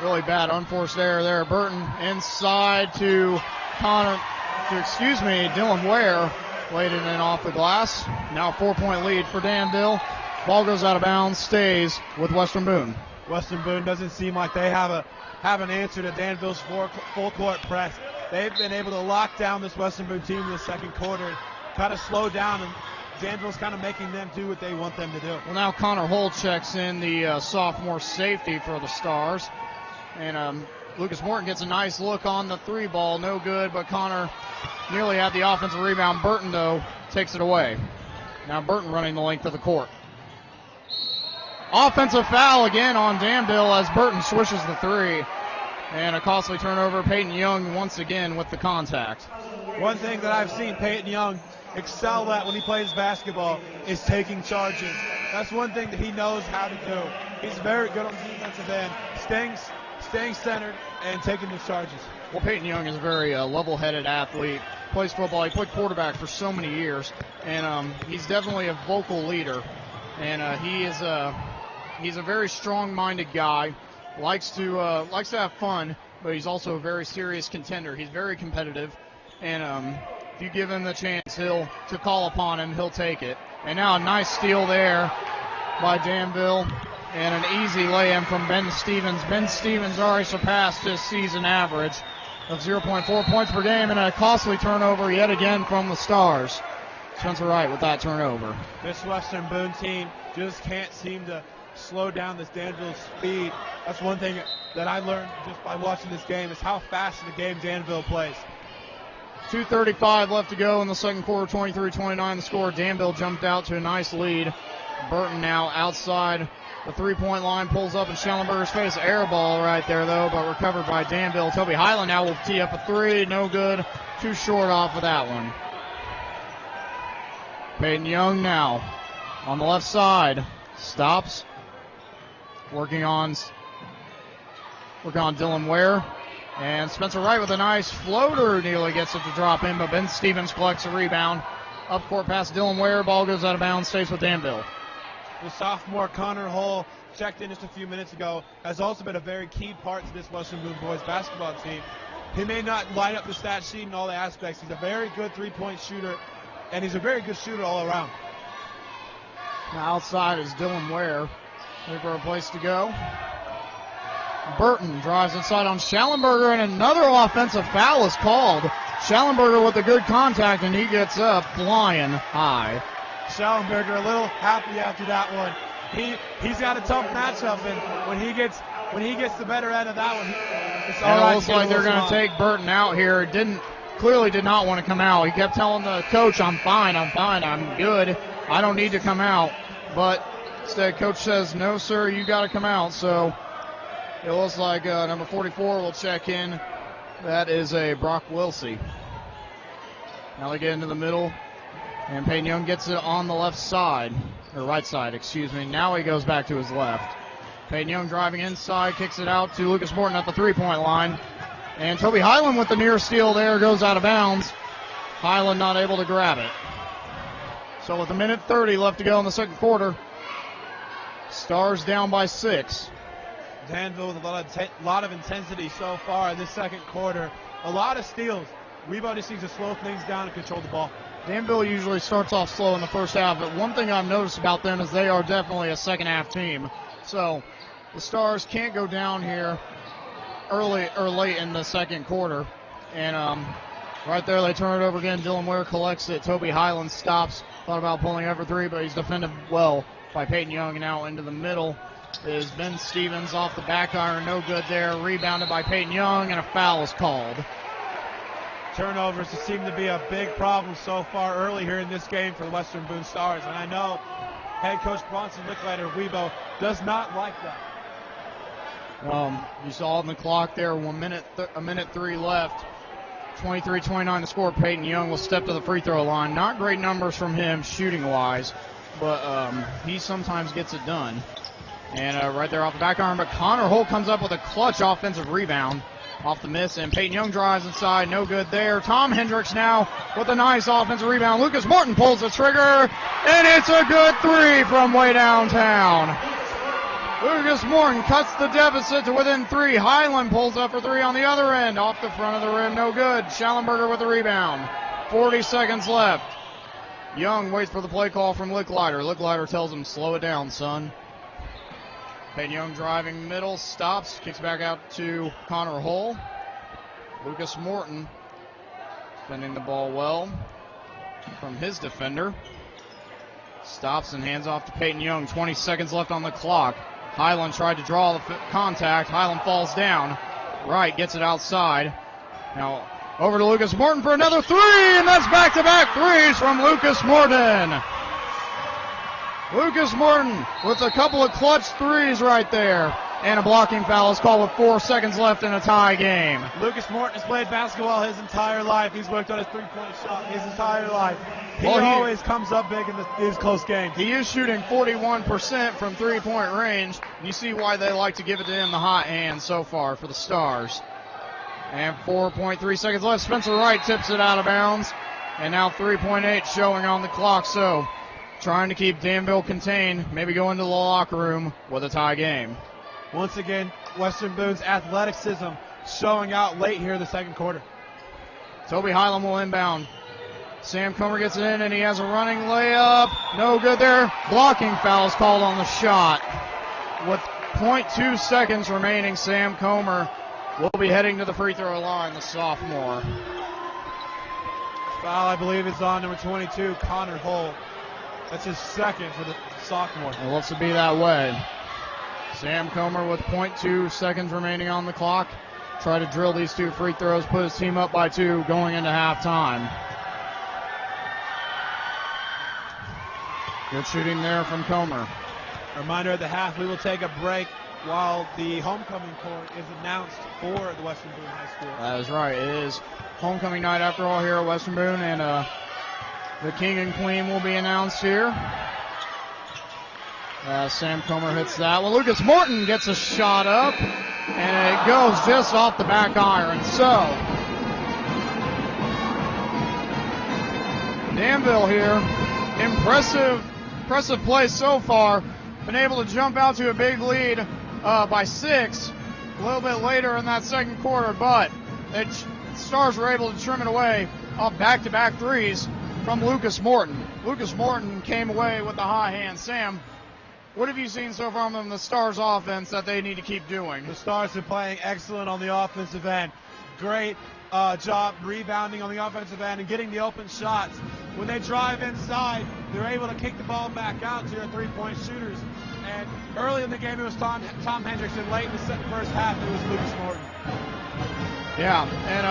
really bad unforced error there. Burton inside to Dylan Ware, laid it in off the glass. Now 4-point lead for Danville. Ball goes out of bounds, stays with Western Boone. Western Boone doesn't seem like they have an answer to Danville's full court press. They've been able to lock down this Western Boone team in the second quarter, kind of slow down, and Danville's kind of making them do what they want them to do. Well, now Connor Holt checks in, the sophomore safety for the Stars. And Lucas Morton gets a nice look on the three ball. No good, but Connor nearly had the offensive rebound. Burton, though, takes it away. Now Burton running the length of the court. Offensive foul again on Danville as Burton swishes the three. And a costly turnover. Peyton Young once again with the contact. One thing that I've seen Peyton Young excel at when he plays basketball is taking charges. That's one thing that he knows how to do. He's very good on the defensive end, staying centered and taking the charges. Well, Peyton Young is a very level-headed athlete. Plays football. He played quarterback for so many years, and he's definitely a vocal leader. And he's a very strong-minded guy. Likes to have fun, but he's also a very serious contender. He's very competitive, and if you give him the chance, to call upon him, he'll take it. And now a nice steal there by Danville, and an easy lay-in from Ben Stevens. Ben Stevens already surpassed his season average of 0.4 points per game, and a costly turnover yet again from the Stars. Spencer Wright with that turnover. This Western Boone team just can't seem to slow down this Danville speed. That's one thing that I learned just by watching this game is how fast the game Danville plays. 2:35 left to go in the second quarter, 23-29 the score. Danville jumped out to a nice lead. Burton now outside the three-point line, pulls up in Schellenberger's face. Air ball right there, though, but recovered by Danville. Toby Highland now will tee up a three. No good. Too short off of that one. Peyton Young now on the left side. Stops. Working on Dylan Ware. And Spencer Wright with a nice floater, nearly gets it to drop in, but Ben Stevens collects a rebound. Up court past Dylan Ware, ball goes out of bounds, stays with Danville. The sophomore Connor Hull checked in just a few minutes ago, has also been a very key part to this Western Boone boys basketball team. He may not line up the stat sheet in all the aspects. He's a very good three-point shooter, and he's a very good shooter all around. Now outside is Dylan Ware, looking for a place to go. Burton drives inside on Schellenberger, and another offensive foul is called. Schellenberger with a good contact, and he gets up flying high. Schellenberger a little happy after that one. He's got a tough matchup, and when he gets the better end of that one, it's all right. It looks like they're going to take Burton out here. Clearly did not want to come out. He kept telling the coach, I'm fine, I'm good. I don't need to come out. But instead, coach says, no, sir, you got to come out. So it looks like number 44 will check in. That is a Brock Wilsey. Now they get into the middle, and Peyton Young gets it on the left side, or right side, excuse me. Now he goes back to his left. Peyton Young driving inside, kicks it out to Lucas Morton at the three-point line. And Toby Highland with the near steal there, goes out of bounds. Highland not able to grab it. So with a minute 30 left to go in the second quarter, Stars down by 6. Danville with a lot of intensity so far in this second quarter. A lot of steals. Rebo just needs to slow things down and control the ball. Danville usually starts off slow in the first half, but one thing I've noticed about them is they are definitely a second half team. So the Stars can't go down here early or late in the second quarter. And right there they turn it over again. Dylan Ware collects it. Toby Highland stops. Thought about pulling over three, but he's defended well by Peyton Young. And now into the middle is Ben Stevens off the back iron. No good there. Rebounded by Peyton Young, and a foul is called. Turnovers seem to be a big problem so far early here in this game for the Western Boone Stars. And I know head coach Bronson Licklider, Webo, does not like that. You saw on the clock there, a minute 3 left. 23-29 to score. Peyton Young will step to the free throw line. Not great numbers from him shooting-wise, but he sometimes gets it done. And right there off the back iron, but Connor Holt comes up with a clutch offensive rebound off the miss, and Peyton Young drives inside. No good there. Tom Hendricks now with a nice offensive rebound. Lucas Morton pulls the trigger, and it's a good 3 from way downtown. Lucas Morton cuts the deficit to within 3. Highland pulls up for 3 on the other end. Off the front of the rim, no good. Schallenberger with the rebound. 40 seconds left. Young waits for the play call from Licklider. Licklider tells him, slow it down, son. Peyton Young driving middle, stops, kicks back out to Connor Hull. Lucas Morton defending the ball well from his defender. Stops and hands off to Peyton Young. 20 seconds left on the clock. Highland tried to draw the contact. Highland falls down. Wright gets it outside. Now over to Lucas Morton for another 3, and that's back-to-back 3s from Lucas Morton. Lucas Morton with a couple of clutch 3s right there. And a blocking foul is called with 4 seconds left in a tie game. Lucas Morton has played basketball his entire life. He's worked on his three-point shot his entire life. He always comes up big in these close games. He is shooting 41% from three-point range. You see why they like to give it to him the hot hand so far for the Stars. And 4.3 seconds left. Spencer Wright tips it out of bounds. And now 3.8 showing on the clock. So trying to keep Danville contained, maybe go into the locker room with a tie game. Once again, Western Boone's athleticism showing out late here in the second quarter. Toby Highland will inbound. Sam Comer gets it in, and he has a running layup. No good there. Blocking foul is called on the shot. With 0.2 seconds remaining, Sam Comer will be heading to the free throw line, the sophomore. Foul, I believe, is on number 22, Connor Hull. That's his second for the sophomore. It looks to be that way. Sam Comer with 0.2 seconds remaining on the clock. Try to drill these 2 free throws, put his team up by 2 going into halftime. Good shooting there from Comer. Reminder at the half, we will take a break while the homecoming court is announced for the Western Boone High School. That is right. It is homecoming night after all here at Western Boone, and the king and queen will be announced here. Sam Comer hits that. Well, Lucas Morton gets a shot up, and it goes just off the back iron. So, Danville here, impressive play so far. Been able to jump out to a big lead by 6 a little bit later in that second quarter, but the Stars were able to trim it away off back-to-back 3s from Lucas Morton. Lucas Morton came away with the high hand. Sam, what have you seen so far from the Stars offense that they need to keep doing? The Stars are playing excellent on the offensive end. Great job rebounding on the offensive end and getting the open shots. When they drive inside, they're able to kick the ball back out to their three-point shooters. And early in the game, it was Tom Hendricks, and late in the first half, it was Lucas Morton. Yeah, and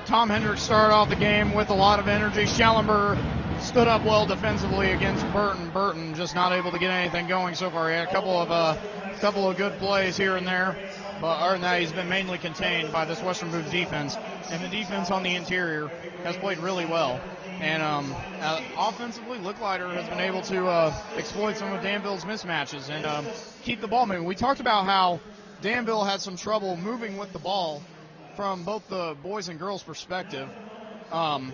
Tom Hendricks started off the game with a lot of energy. Schallenberger stood up well defensively against Burton. Burton just not able to get anything going so far. He had a couple of good plays here and there, but other than that, he's been mainly contained by this Western Boone defense. And the defense on the interior has played really well. And offensively, Licklider has been able to exploit some of Danville's mismatches and keep the ball moving. We talked about how Danville had some trouble moving with the ball from both the boys and girls' perspective. The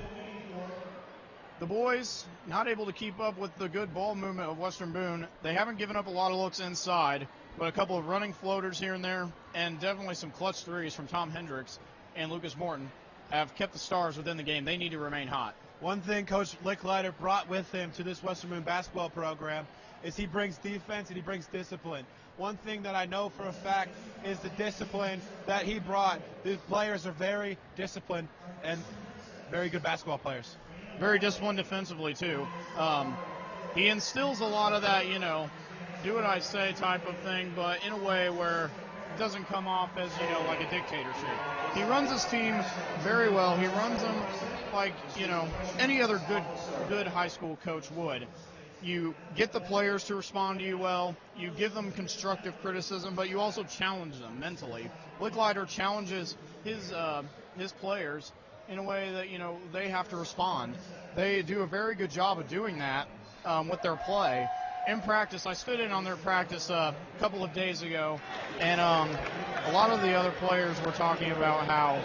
boys not able to keep up with the good ball movement of Western Boone. They haven't given up a lot of looks inside, but a couple of running floaters here and there, and definitely some clutch 3s from Tom Hendricks and Lucas Morton have kept the Stars within the game. They need to remain hot. One thing Coach Licklider brought with him to this Western Boone basketball program is he brings defense and he brings discipline. One thing that I know for a fact is the discipline that he brought. The players are very disciplined and very good basketball players. Very disciplined defensively, too. He instills a lot of that, do what I say type of thing, but in a way where it doesn't come off as, like a dictatorship. He runs his team very well. He runs them like, any other good high school coach would. you get the players to respond to you well, you give them constructive criticism, but you also challenge them mentally. Licklider challenges his players in a way that, they have to respond. They do a very good job of doing that with their play. In practice, I stood in on their practice a couple of days ago, and a lot of the other players were talking about how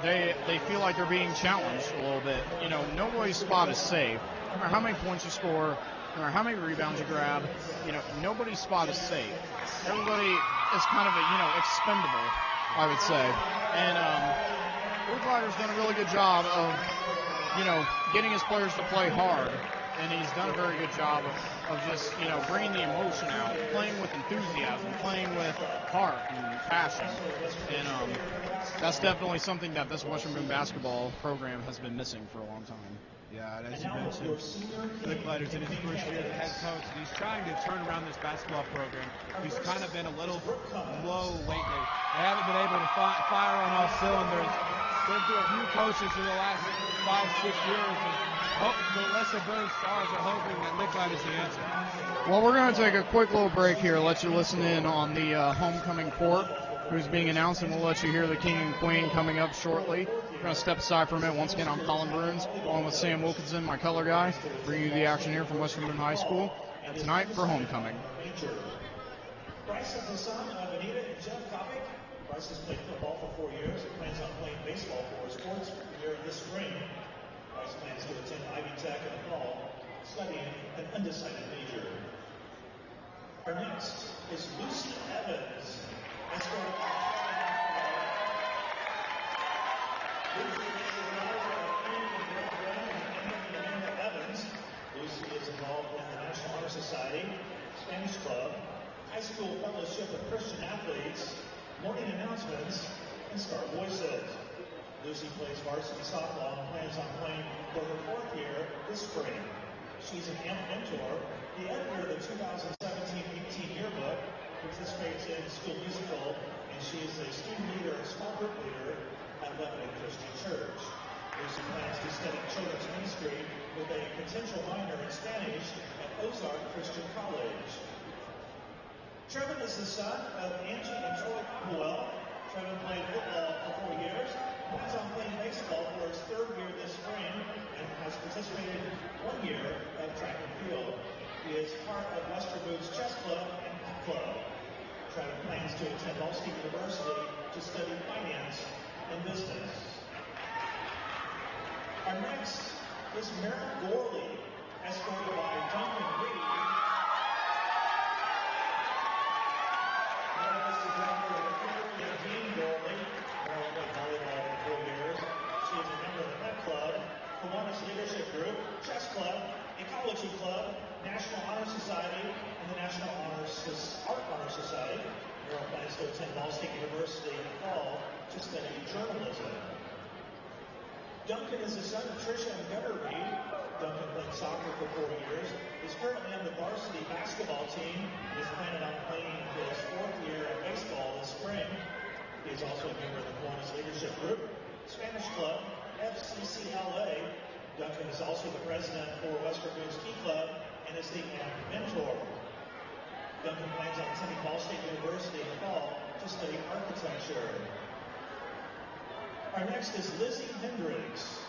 they feel like they're being challenged a little bit. Nobody's spot is safe. No matter how many points you score, no matter how many rebounds you grab, nobody's spot is safe. Everybody is kind of expendable, I would say. And Licklider's done a really good job of, getting his players to play hard. And he's done a very good job of just, bringing the emotion out, playing with enthusiasm, playing with heart and passion. And that's definitely something that this Western Boone basketball program has been missing for a long time. Yeah, and as you mentioned, Licklider's in his first year as head coach, and he's trying to turn around this basketball program. He's kind of been a little low lately. They haven't been able to fire on all cylinders. Been through a few coaches in the last 5-6 years, and the Western Boone Stars are hoping that Licklider's the answer. Well, we're going to take a quick little break here, let you listen in on the homecoming court, who's being announced, and we'll let you hear the king and queen coming up shortly. We're going to step aside for a minute. Once again, I'm Colin Bruins, along with Sam Wilkinson, my color guy, bringing you the action here from Western Boone High School tonight for homecoming. Bryce is the son of Anita and Jeff Kopic. Bryce has played football for 4 years and plans on playing baseball for his sports career this spring. Bryce plans to attend Ivy Tech in the fall, studying an undecided major. Our next is Lucy Evans. Lucy is involved in the National Honor Society, Spanish Club, High School Fellowship of Christian Athletes, morning announcements, and Star Voices. Lucy plays varsity softball and plans on playing for her 4th year this spring. She's an AMP mentor, the editor of the 2017-18 yearbook, participates in school musical, and she is a student leader and small group leader at Lebanon Christian Church. Lucy plans to study children's ministry with a potential minor in Spanish at Ozark Christian College. Trevin is the son of Angie and Troy Puel. Trevin played football for 4 years, plans on playing baseball for his 3rd year this spring, and has participated 1 year of track and field. He is part of Western Boone's chess club and club. Trevin plans to attend Ball State University to study finance and business. Our next is Merrill Gorley, escorted by Duncan Reed. Merrill is the director of the Kimberly and Dean Gorley. Merrill played volleyball for 4 years. She is a member of the Met Club, Kiwanis Leadership Group, Chess Club, Ecology Club, National Honor Society, and the National Art Honor Society. Merrill plans to attend Ball State University in the fall to study journalism. Duncan is the son of Tricia and Gunnar Reed. Duncan played soccer for 4 years, is currently on the varsity basketball team, and is planning on playing his 4th year of baseball this spring. He is also a member of the Kiwanis Leadership Group, Spanish Club, FCCLA. Duncan is also the president for Western Boone's Key Club and is the AMP mentor. Duncan plans on attending Ball State University in the fall to study architecture. Our next is Lizzie Hendricks,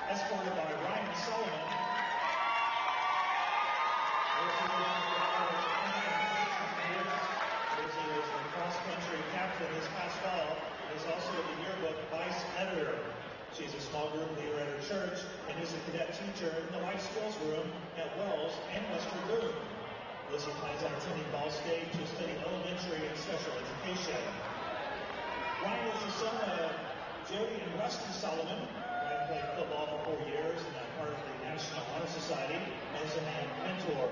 escorted by Ryan Solomon. Lizzie was the cross-country captain this past fall and is also the yearbook vice editor. She is a small group leader at her church and is a cadet teacher in the life skills room at Wells and Western Boone. Lizzie plans on attending Ball State to study elementary and special education. Ryan is the son of Jody and Rusty Solomon. Ryan played football for 4 years and is part of the National Honor Society and is a mentor.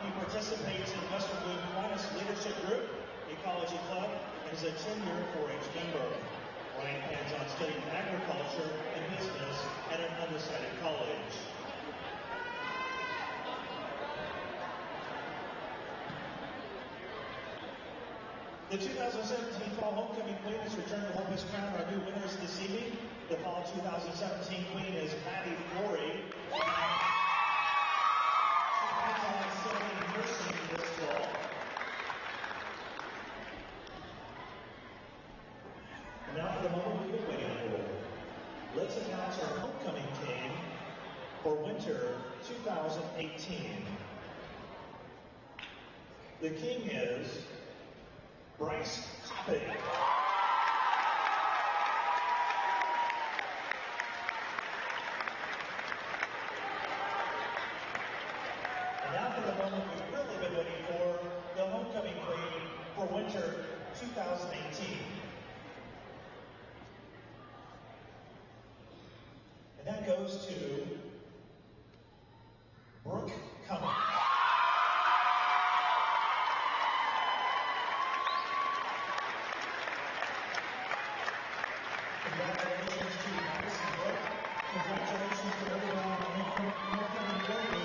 He participates in Western Boone Kiwanis Leadership Group, Ecology Club, and is a 10-year 4-H member. Ryan plans on studying agriculture and business at an undecided college. The 2017 Fall Homecoming Queen has returned to Hope Crown our new winners this evening. The Fall 2017 Queen is Maddie Flory. She plans 18. The king is Bryce Copping. And now for the moment we've really been waiting for, the homecoming queen for winter 2018. And that goes to Brooke Cummings. Congratulations to Madison Brooke. Congratulations to everyone on the homecoming radio.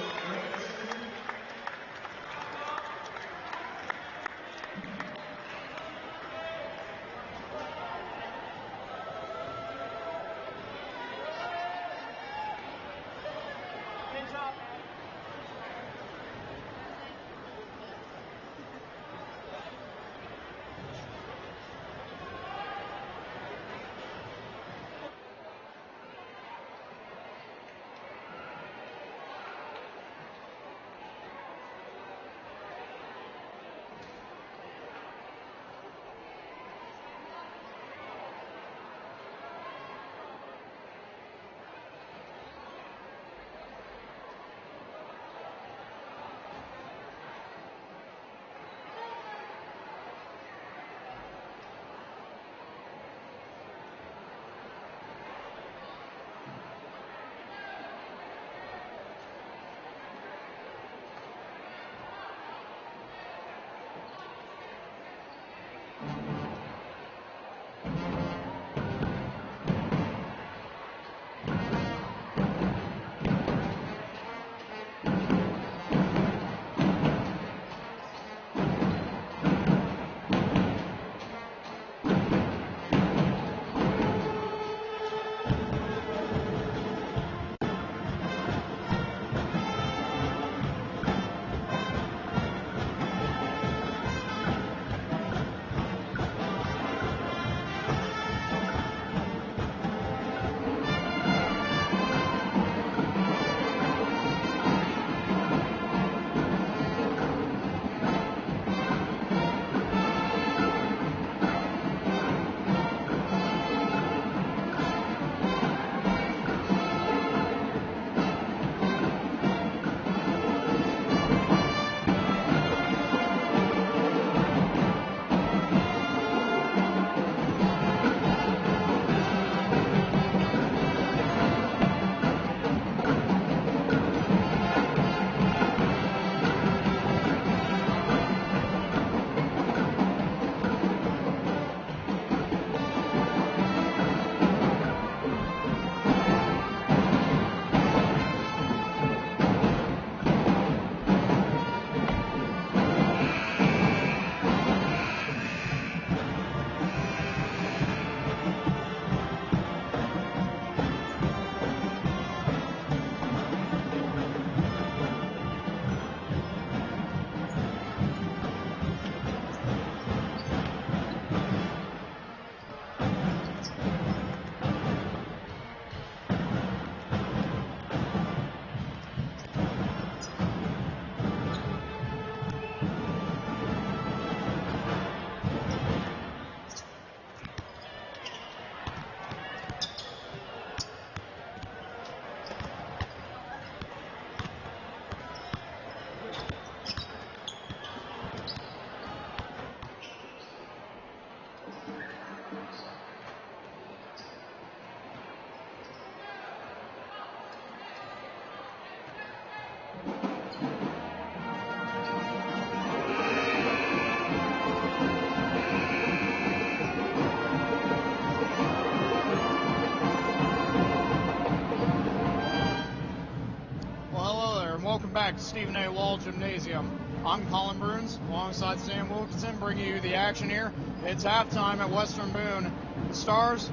back to Stephen A. Wall Gymnasium. I'm Colin Bruns, alongside Sam Wilkinson, bringing you the action here. It's halftime at Western Boone. The Stars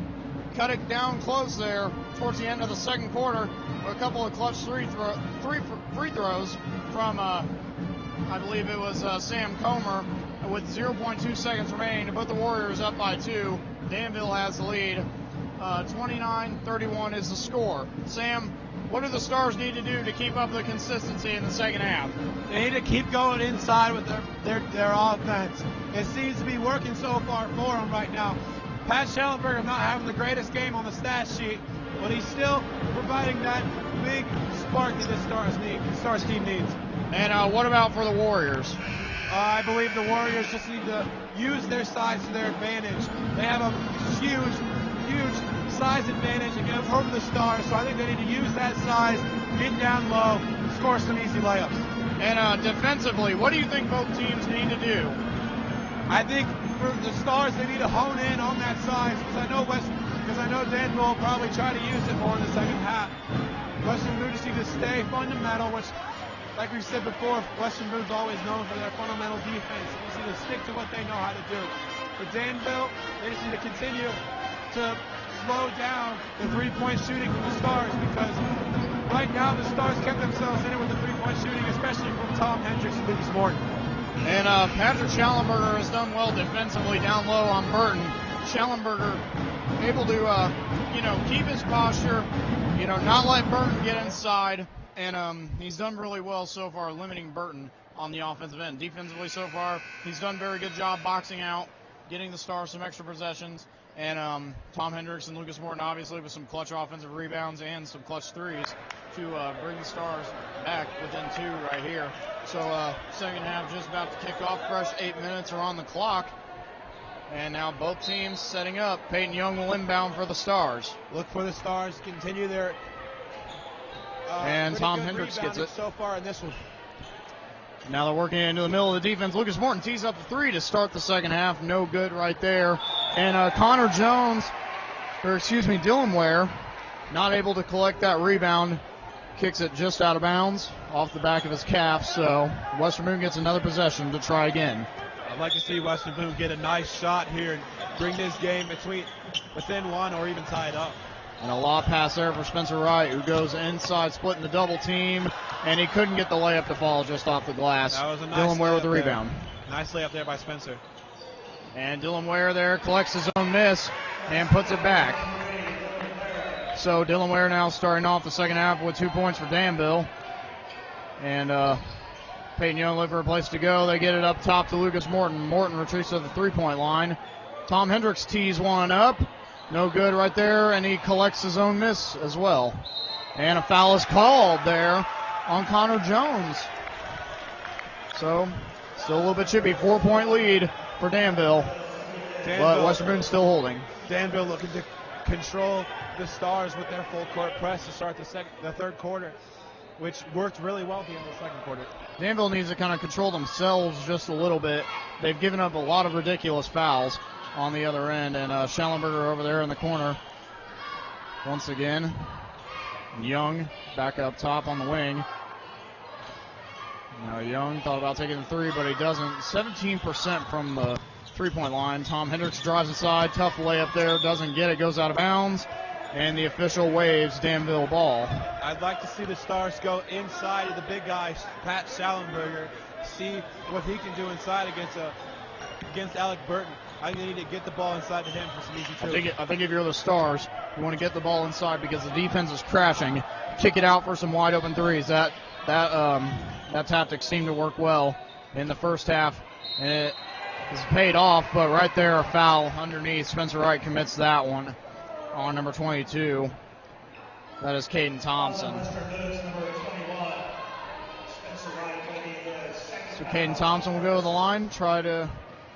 cut it down close there towards the end of the second quarter with a couple of clutch free throws from, I believe it was Sam Comer, with 0.2 seconds remaining to put the Warriors up by 2. Danville has the lead. 29-31 is the score. Sam, what do the Stars need to do to keep up the consistency in the second half? They need to keep going inside with their offense. It seems to be working so far for them right now. Pat Schellenberger not having the greatest game on the stat sheet, but he's still providing that big spark that the Stars team needs. And what about for the Warriors? I believe the Warriors just need to use their size to their advantage. They have a huge size advantage over the Stars, so I think they need to use that size, get down low, score some easy layups. And defensively, what do you think both teams need to do? I think for the Stars, they need to hone in on that size, because I know Danville will probably try to use it more in the second half. Western Boone just need to stay fundamental, which, like we said before, Western Boone's always known for their fundamental defense. They just need to stick to what they know how to do. For Danville, they just need to continue to slow down the three-point shooting from the Stars, because right now the Stars kept themselves in it with the three-point shooting, especially from Tom Hendricks and Lucas Morton. And Patrick Schellenberger has done well defensively down low on Burton. Schellenberger able to, keep his posture, not let Burton get inside. And he's done really well so far limiting Burton on the offensive end. Defensively so far, he's done a very good job boxing out, getting the Stars some extra possessions. And Tom Hendricks and Lucas Morton obviously with some clutch offensive rebounds and some clutch threes to bring the Stars back within 2 right here. So second half just about to kick off. Fresh 8 minutes are on the clock. And now both teams setting up. Peyton Young will inbound for the Stars. Look for the Stars to continue their and Tom Hendricks gets it. So far in this one. Now they're working into the middle of the defense. Lucas Morton tees up the 3 to start the second half. No good right there. And Dylan Ware, not able to collect that rebound. Kicks it just out of bounds off the back of his calf. So Western Boone gets another possession to try again. I'd like to see Western Boone get a nice shot here and bring this game within 1 or even tie it up. And a lob pass there for Spencer Wright, who goes inside, splitting the double team, and he couldn't get the layup to fall just off the glass. That was a nice Dylan Ware with the rebound. Nice layup there by Spencer. And Dylan Ware there collects his own miss and puts it back. So Dylan Ware now starting off the second half with 2 points for Danville. And Peyton Young looking for a place to go. They get it up top to Lucas Morton. Morton retreats to the three-point line. Tom Hendricks tees one up. No good right there, and he collects his own miss as well. And a foul is called there on Connor Jones. So, still a little bit chippy. 4-point lead for Danville. But Western Boone still holding. Danville looking to control the Stars with their full court press to start the third quarter, which worked really well at the end of the second quarter. Danville needs to kind of control themselves just a little bit. They've given up a lot of ridiculous fouls on the other end, and Schellenberger over there in the corner once again. Young back up top on the wing. Now Young thought about taking the 3, but he doesn't. 17% from the three-point line. Tom Hendricks drives inside, tough layup there, doesn't get it, goes out of bounds, and the official waves Danville ball. I'd like to see the Stars go inside of the big guy, Pat Schellenberger, see what he can do inside against Alec Burton. I think they need to get the ball inside to him for some easy two. I think if you're the Stars, you want to get the ball inside because the defense is crashing. Kick it out for some wide open threes. That tactic seemed to work well in the first half, and it has paid off. But right there, a foul underneath. Spencer Wright commits that one on number 22. That is Caden Thompson. So Caden Thompson will go to the line, try to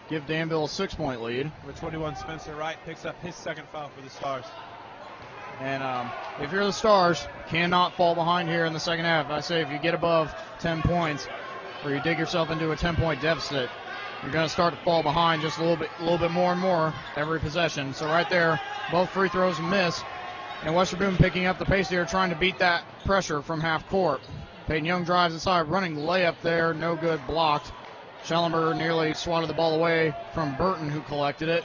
give Danville a 6-point lead. With 21, Spencer Wright picks up his second foul for the Stars. And if you're the Stars, cannot fall behind here in the second half. I say if you get above 10 points or you dig yourself into a 10-point deficit, you're going to start to fall behind just a little bit more and more every possession. So right there, both free throws miss. And Western Boone picking up the pace here, trying to beat that pressure from half court. Peyton Young drives inside, running layup there, no good, blocked. Schellenberger nearly swatted the ball away from Burton, who collected it.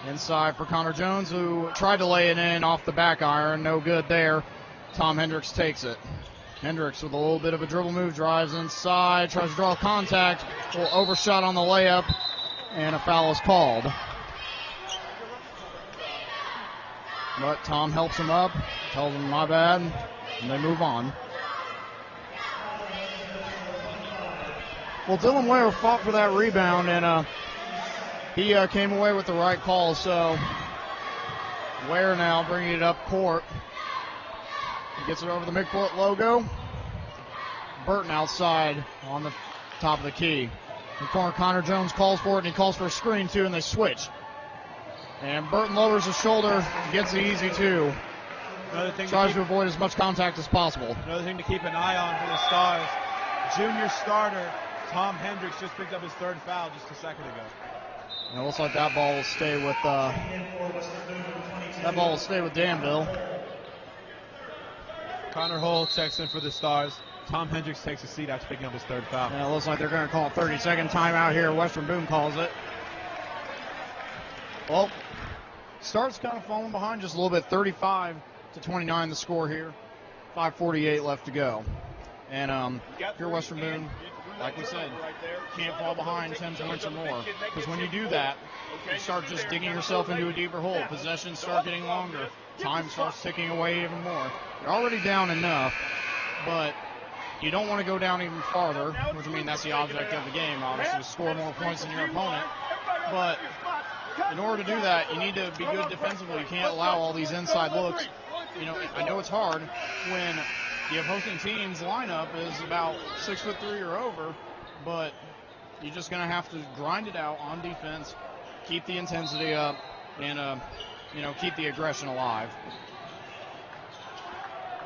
Inside for Connor Jones, who tried to lay it in off the back iron. No good there. Tom Hendricks takes it. Hendricks with a little bit of a dribble move, drives inside, tries to draw contact. A little overshot on the layup, and a foul is called. But Tom helps him up, tells him my bad, and they move on. Well, Dylan Ware fought for that rebound, and he came away with the right call. So Ware now bringing it up court. He gets it over the midcourt logo. Burton outside on the top of the key. In the corner, Connor Jones calls for it, and he calls for a screen, too, and they switch. And Burton lowers his shoulder, gets the easy two. Tries to avoid as much contact as possible. Another thing to keep an eye on for the Stars. Junior starter Tom Hendricks just picked up his third foul just a second ago. And it looks like that ball will stay with Danville. Connor Hull checks in for the Stars. Tom Hendricks takes a seat after picking up his third foul. And it looks like they're going to call a 30-second timeout here. Western Boone calls it. Well, Stars kind of falling behind just a little bit. 35-29 the score here. 5:48 left to go. And if you're Western Boone, like we said, can't fall behind 10 points or more. Because when you do that, you start just digging yourself into a deeper hole. Possessions start getting longer. Time starts ticking away even more. You're already down enough, but you don't want to go down even farther, which I mean that's the object of the game, obviously, to score more points than your opponent. But in order to do that, you need to be good defensively. You can't allow all these inside looks. You know, I know it's hard when the opposing team's lineup is about 6'3" or over, but you're just going to have to grind it out on defense, keep the intensity up, and keep the aggression alive.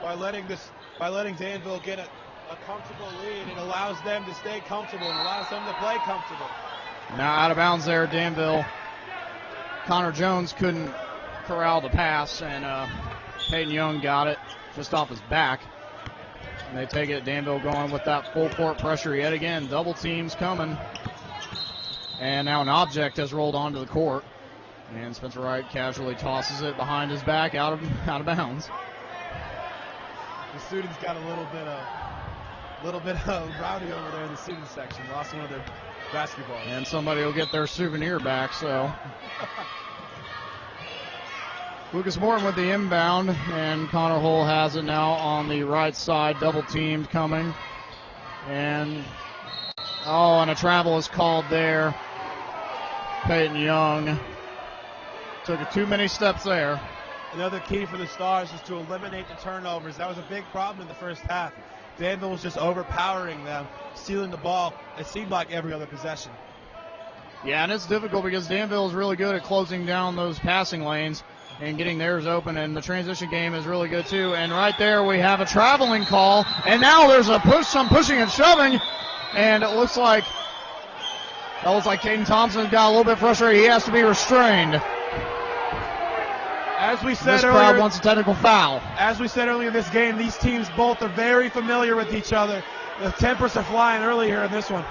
By letting Danville get a comfortable lead, it allows them to stay comfortable and allows them to play comfortable. Now out of bounds there, Danville. Connor Jones couldn't corral the pass, and Peyton Young got it just off his back. And they take it. Danville going with that full court pressure yet again. Double teams coming. And now an object has rolled onto the court. And Spencer Wright casually tosses it behind his back out of bounds. The students got a little bit of rowdy over there in the student section. Lost one of their basketballs. And somebody will get their souvenir back, so. Lucas Morton with the inbound, and Connor Hull has it now on the right side, double teamed coming. And a travel is called there. Peyton Young took too many steps there. Another key for the Stars is to eliminate the turnovers. That was a big problem in the first half. Danville was just overpowering them, stealing the ball, it seemed like every other possession. Yeah, and it's difficult because Danville is really good at closing down those passing lanes and getting theirs open, and the transition game is really good too. And right there we have a traveling call, and now there's some pushing and shoving, and it looks like Caden Thompson got a little bit frustrated. He has to be restrained. As we said this earlier, crowd wants a technical foul. As we said earlier in this game, these teams both are very familiar with each other. The tempers are flying early here in this one.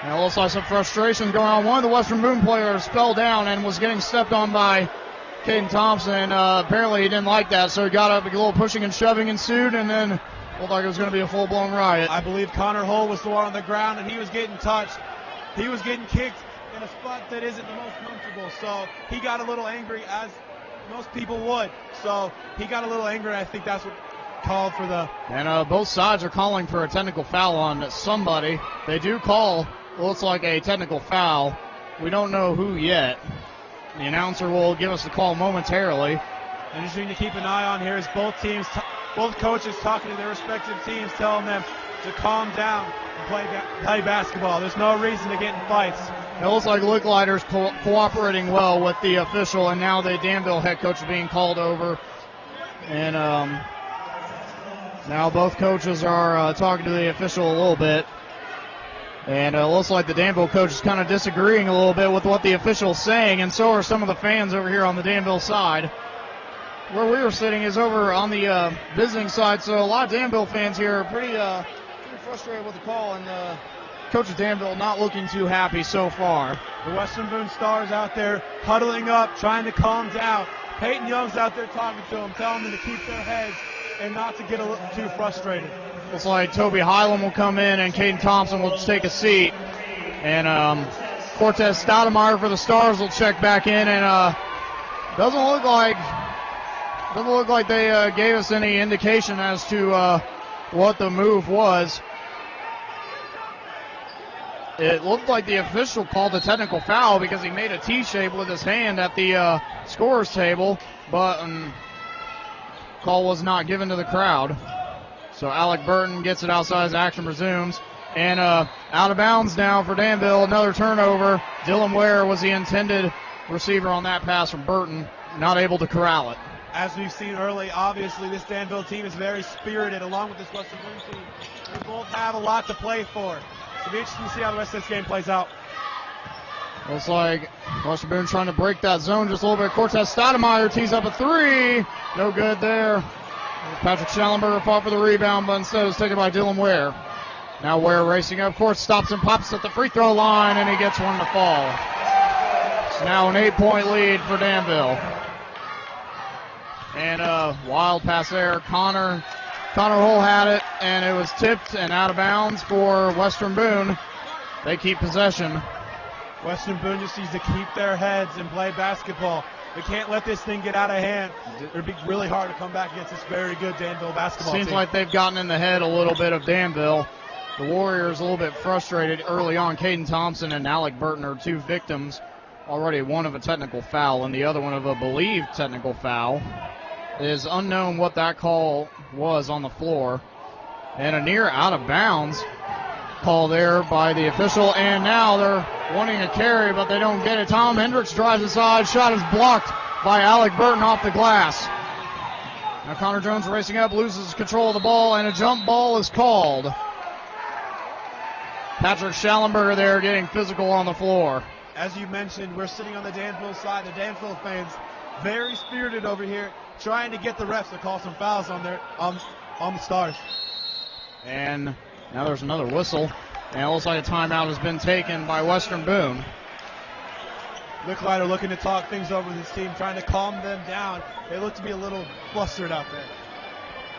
And it looks like some frustration going on. One of the Western Boone players fell down and was getting stepped on by Caden Thompson. Apparently he didn't like that, so he got up. A little pushing and shoving ensued, and then looked like it was going to be a full-blown riot. I believe Connor Hull was the one on the ground, and he was getting touched. He was getting kicked in a spot that isn't the most comfortable, so he got a little angry, as most people would. So he got a little angry. I think that's what called for the. And both sides are calling for a technical foul on somebody. They do call, looks like a technical foul. We don't know who yet. The announcer will give us the call momentarily. Interesting to keep an eye on here is both coaches talking to their respective teams, telling them to calm down and play basketball. There's no reason to get in fights. It looks like Licklider's cooperating well with the official, and now the Danville head coach is being called over. And now both coaches are talking to the official a little bit. And it looks like the Danville coach is kind of disagreeing a little bit with what the official's saying, and so are some of the fans over here on the Danville side. Where we were sitting is over on the visiting side, so a lot of Danville fans here are pretty frustrated with the call, and Coach of Danville not looking too happy so far. The Western Boone Stars out there huddling up, trying to calm down. Peyton Young's out there talking to them, telling them to keep their heads and not to get a little too frustrated. Looks like Toby Hylam will come in and Caden Thompson will take a seat. And Cortez Stoudemire for the Stars will check back in, and doesn't look like they gave us any indication as to what the move was. It looked like the official called a technical foul because he made a T shape with his hand at the scorer's table, but call was not given to the crowd. So Alec Burton gets it outside as action resumes. And out of bounds now for Danville. Another turnover. Dylan Ware was the intended receiver on that pass from Burton. Not able to corral it. As we've seen early, obviously this Danville team is very spirited, along with this Western Boone team. They both have a lot to play for. It'll be interesting to see how the rest of this game plays out. Looks like Western Boone trying to break that zone just a little bit. Cortez Stoudemire tees up a three. No good there. Patrick Schellenberger fought for the rebound, but instead it was taken by Dylan Ware. Now Ware racing up court, stops and pops at the free throw line, and he gets one to fall. It's now an 8-point lead for Danville. And a wild pass there. Connor Hull had it, and it was tipped and out of bounds for Western Boone. They keep possession. Western Boone just needs to keep their heads and play basketball. They can't let this thing get out of hand. It would be really hard to come back against this very good Danville basketball team. Seems like they've gotten in the head a little bit of Danville. The Warriors a little bit frustrated early on. Caden Thompson and Alec Burton are two victims. Already one of a technical foul and the other one of a believed technical foul. It is unknown what that call was on the floor. And a near out of bounds call there by the official. And now they're wanting a carry, but they don't get it. Tom Hendricks drives inside. Shot is blocked by Alec Burton off the glass. Now Connor Jones racing up, loses control of the ball, and a jump ball is called. Patrick Schellenberger there getting physical on the floor. As you mentioned, we're sitting on the Danville side. The Danville fans very spirited over here, trying to get the refs to call some fouls on the Stars. And now there's another whistle. And it looks like a timeout has been taken by Western Boone. Licklider looking to talk things over with his team, trying to calm them down. They look to be a little flustered out there.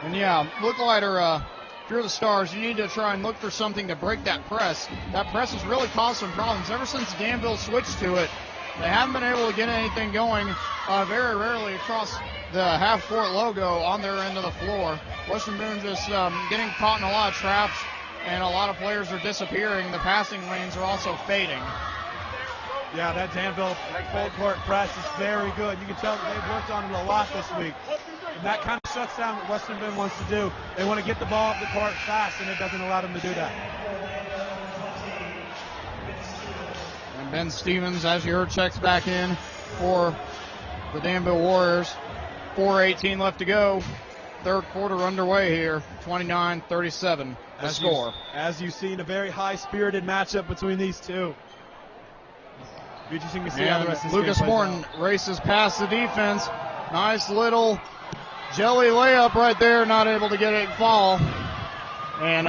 And yeah, Licklider, if you're the Stars, you need to try and look for something to break that press. That press has really caused some problems. Ever since Danville switched to it, they haven't been able to get anything going very rarely across the half-court logo on their end of the floor. Western Boone just getting caught in a lot of traps, and a lot of players are disappearing. The passing lanes are also fading. Yeah, that Danville full-court press is very good. You can tell that they've worked on it a lot this week. And that kind of shuts down what Western Boone wants to do. They want to get the ball up the court fast, and it doesn't allow them to do that. And Ben Stevens, as you heard, checks back in for the Danville Warriors. 4:18 left to go. Third quarter underway here. 29-37 the score. As you've seen, a very high-spirited matchup between these two. Interesting to see how the rest of this Lucas game plays Morton out. races past the defense. Nice little jelly layup right there. Not able to get it fall. And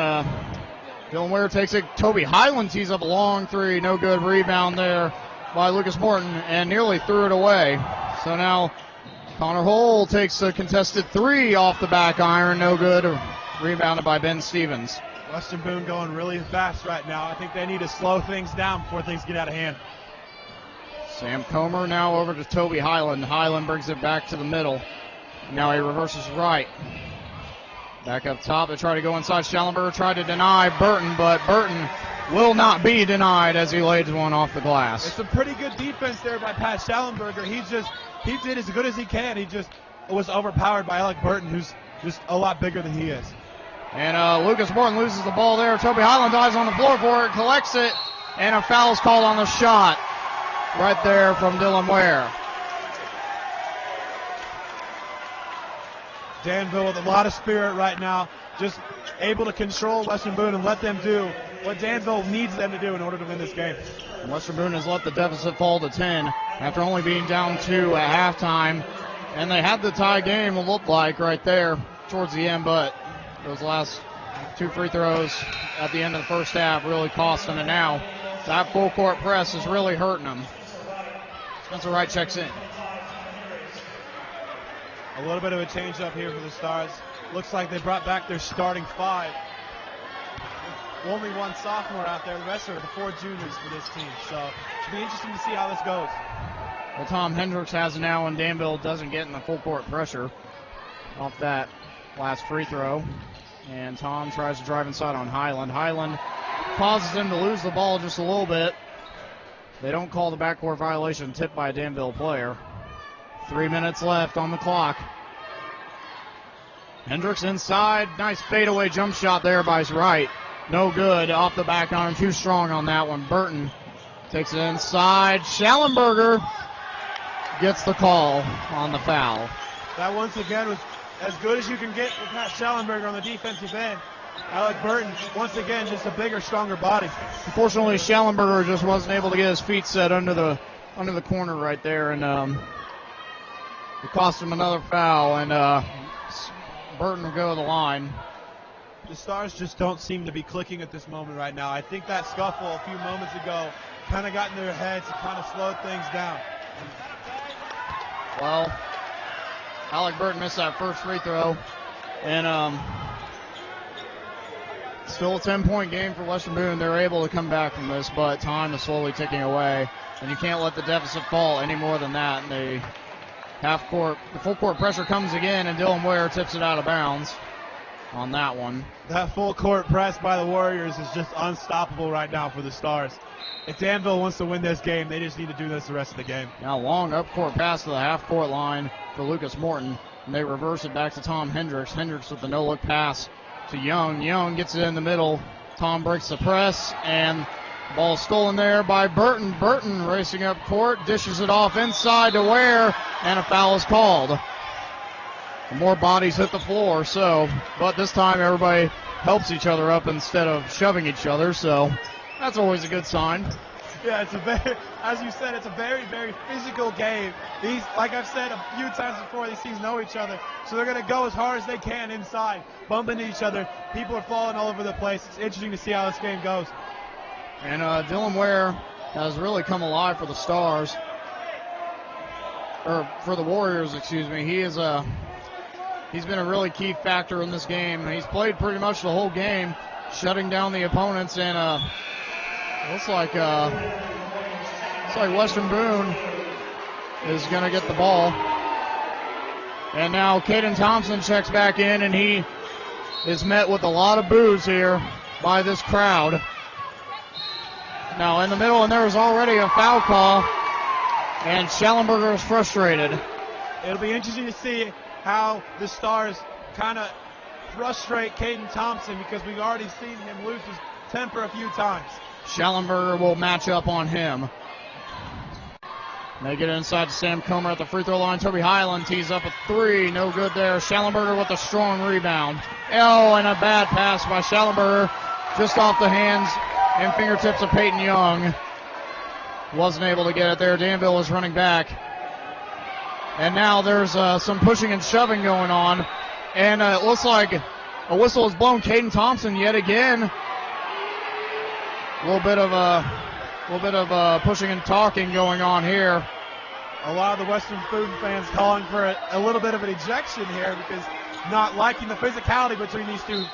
Dylan Ware takes it. Toby Highland tees up a long three. No good. Rebound there by Lucas Morton and nearly threw it away. So now Connor Hull takes a contested three off the back iron. No good. Rebounded by Ben Stevens. Western Boone going really fast right now. I think they need to slow things down before things get out of hand. Sam Comer now over to Toby Highland. Highland brings it back to the middle. Now he reverses right. Back up top. They try to go inside. Schellenberger tried to deny Burton, but Burton will not be denied as he lays one off the glass. It's a pretty good defense there by Pat Schellenberger. He did as good as he can. He just was overpowered by Alec Burton, who's just a lot bigger than he is. And Lucas Morton loses the ball there. Toby Highland dives on the floor for it, collects it, and a foul is called on the shot. Right there from Dylan Ware. Danville with a lot of spirit right now, just able to control Western Boone and let them do what Danville needs them to do in order to win this game. And Western Boone has let the deficit fall to 10 after only being down 2 at halftime. And they had the tie game, it looked like, right there towards the end, but those last 2 free throws at the end of the first half really cost them. And now that full court press is really hurting them. Spencer Wright checks in. A little bit of a change up here for the Stars. Looks like they brought back their starting 5. Only one sophomore out there. The rest are the 4 juniors for this team. So it'll be interesting to see how this goes. Well, Tom Hendricks has it now, and Danville doesn't get in the full court pressure off that last free throw. And Tom tries to drive inside on Highland. Highland causes him to lose the ball just a little bit. They don't call the backcourt violation, tipped by a Danville player. 3 minutes left on the clock. Hendricks inside. Nice fadeaway jump shot there by his right. No good. Off the back iron. Too strong on that one. Burton takes it inside. Schallenberger gets the call on the foul. That once again was as good as you can get with Pat Schallenberger on the defensive end. Alec Burton, once again, just a bigger, stronger body. Unfortunately, Schallenberger just wasn't able to get his feet set under the corner right there, and it cost him another foul, and Burton will go to the line. The Stars just don't seem to be clicking at this moment right now. I think that scuffle a few moments ago kind of got in their heads and kind of slowed things down. Well, Alec Burton missed that first free throw, and still a 10-point game for Western Boone. They're able to come back from this, but time is slowly ticking away, and you can't let the deficit fall any more than that. And the full court pressure comes again, and Dylan Ware tips it out of bounds on that one. That full court press by the Warriors is just unstoppable right now for the Stars. If Danville wants to win this game, they just need to do this the rest of the game. Now long up court pass to the half court line for Lucas Morton, and they reverse it back to Tom Hendricks. Hendricks with the no-look pass to Young. Young gets it in the middle. Tom breaks the press, and the ball stolen there by Burton. Burton racing up court, dishes it off inside to Ware, and a foul is called. More bodies hit the floor, but this time everybody helps each other up instead of shoving each other, so that's always a good sign. Yeah, as you said, it's a very, very physical game. These, like I've said a few times before, these teams know each other, so they're going to go as hard as they can inside, bump into each other. People are falling all over the place. It's interesting to see how this game goes. And Dylan Ware has really come alive for the Stars, or for the Warriors, excuse me. He's been a really key factor in this game. He's played pretty much the whole game, shutting down the opponents, and looks like Western Boone is going to get the ball. And now Caden Thompson checks back in, and he is met with a lot of boos here by this crowd. Now in the middle, and there was already a foul call, and Schallenberger is frustrated. It'll be interesting to see how the Stars kind of frustrate Caden Thompson, because we've already seen him lose his temper a few times. Schallenberger will match up on him. They get it inside to Sam Comer at the free throw line. Toby Highland tees up a three. No good there. Schallenberger with a strong rebound. Oh, and a bad pass by Schallenberger just off the hands and fingertips of Peyton Young. Wasn't able to get it there. Danville is running back. And now there's some pushing and shoving going on. And it looks like a whistle is blown. Caden Thompson yet again. A little bit of pushing and talking going on here. A lot of the Western Boone fans calling for a little bit of an ejection here, because not liking the physicality between these two.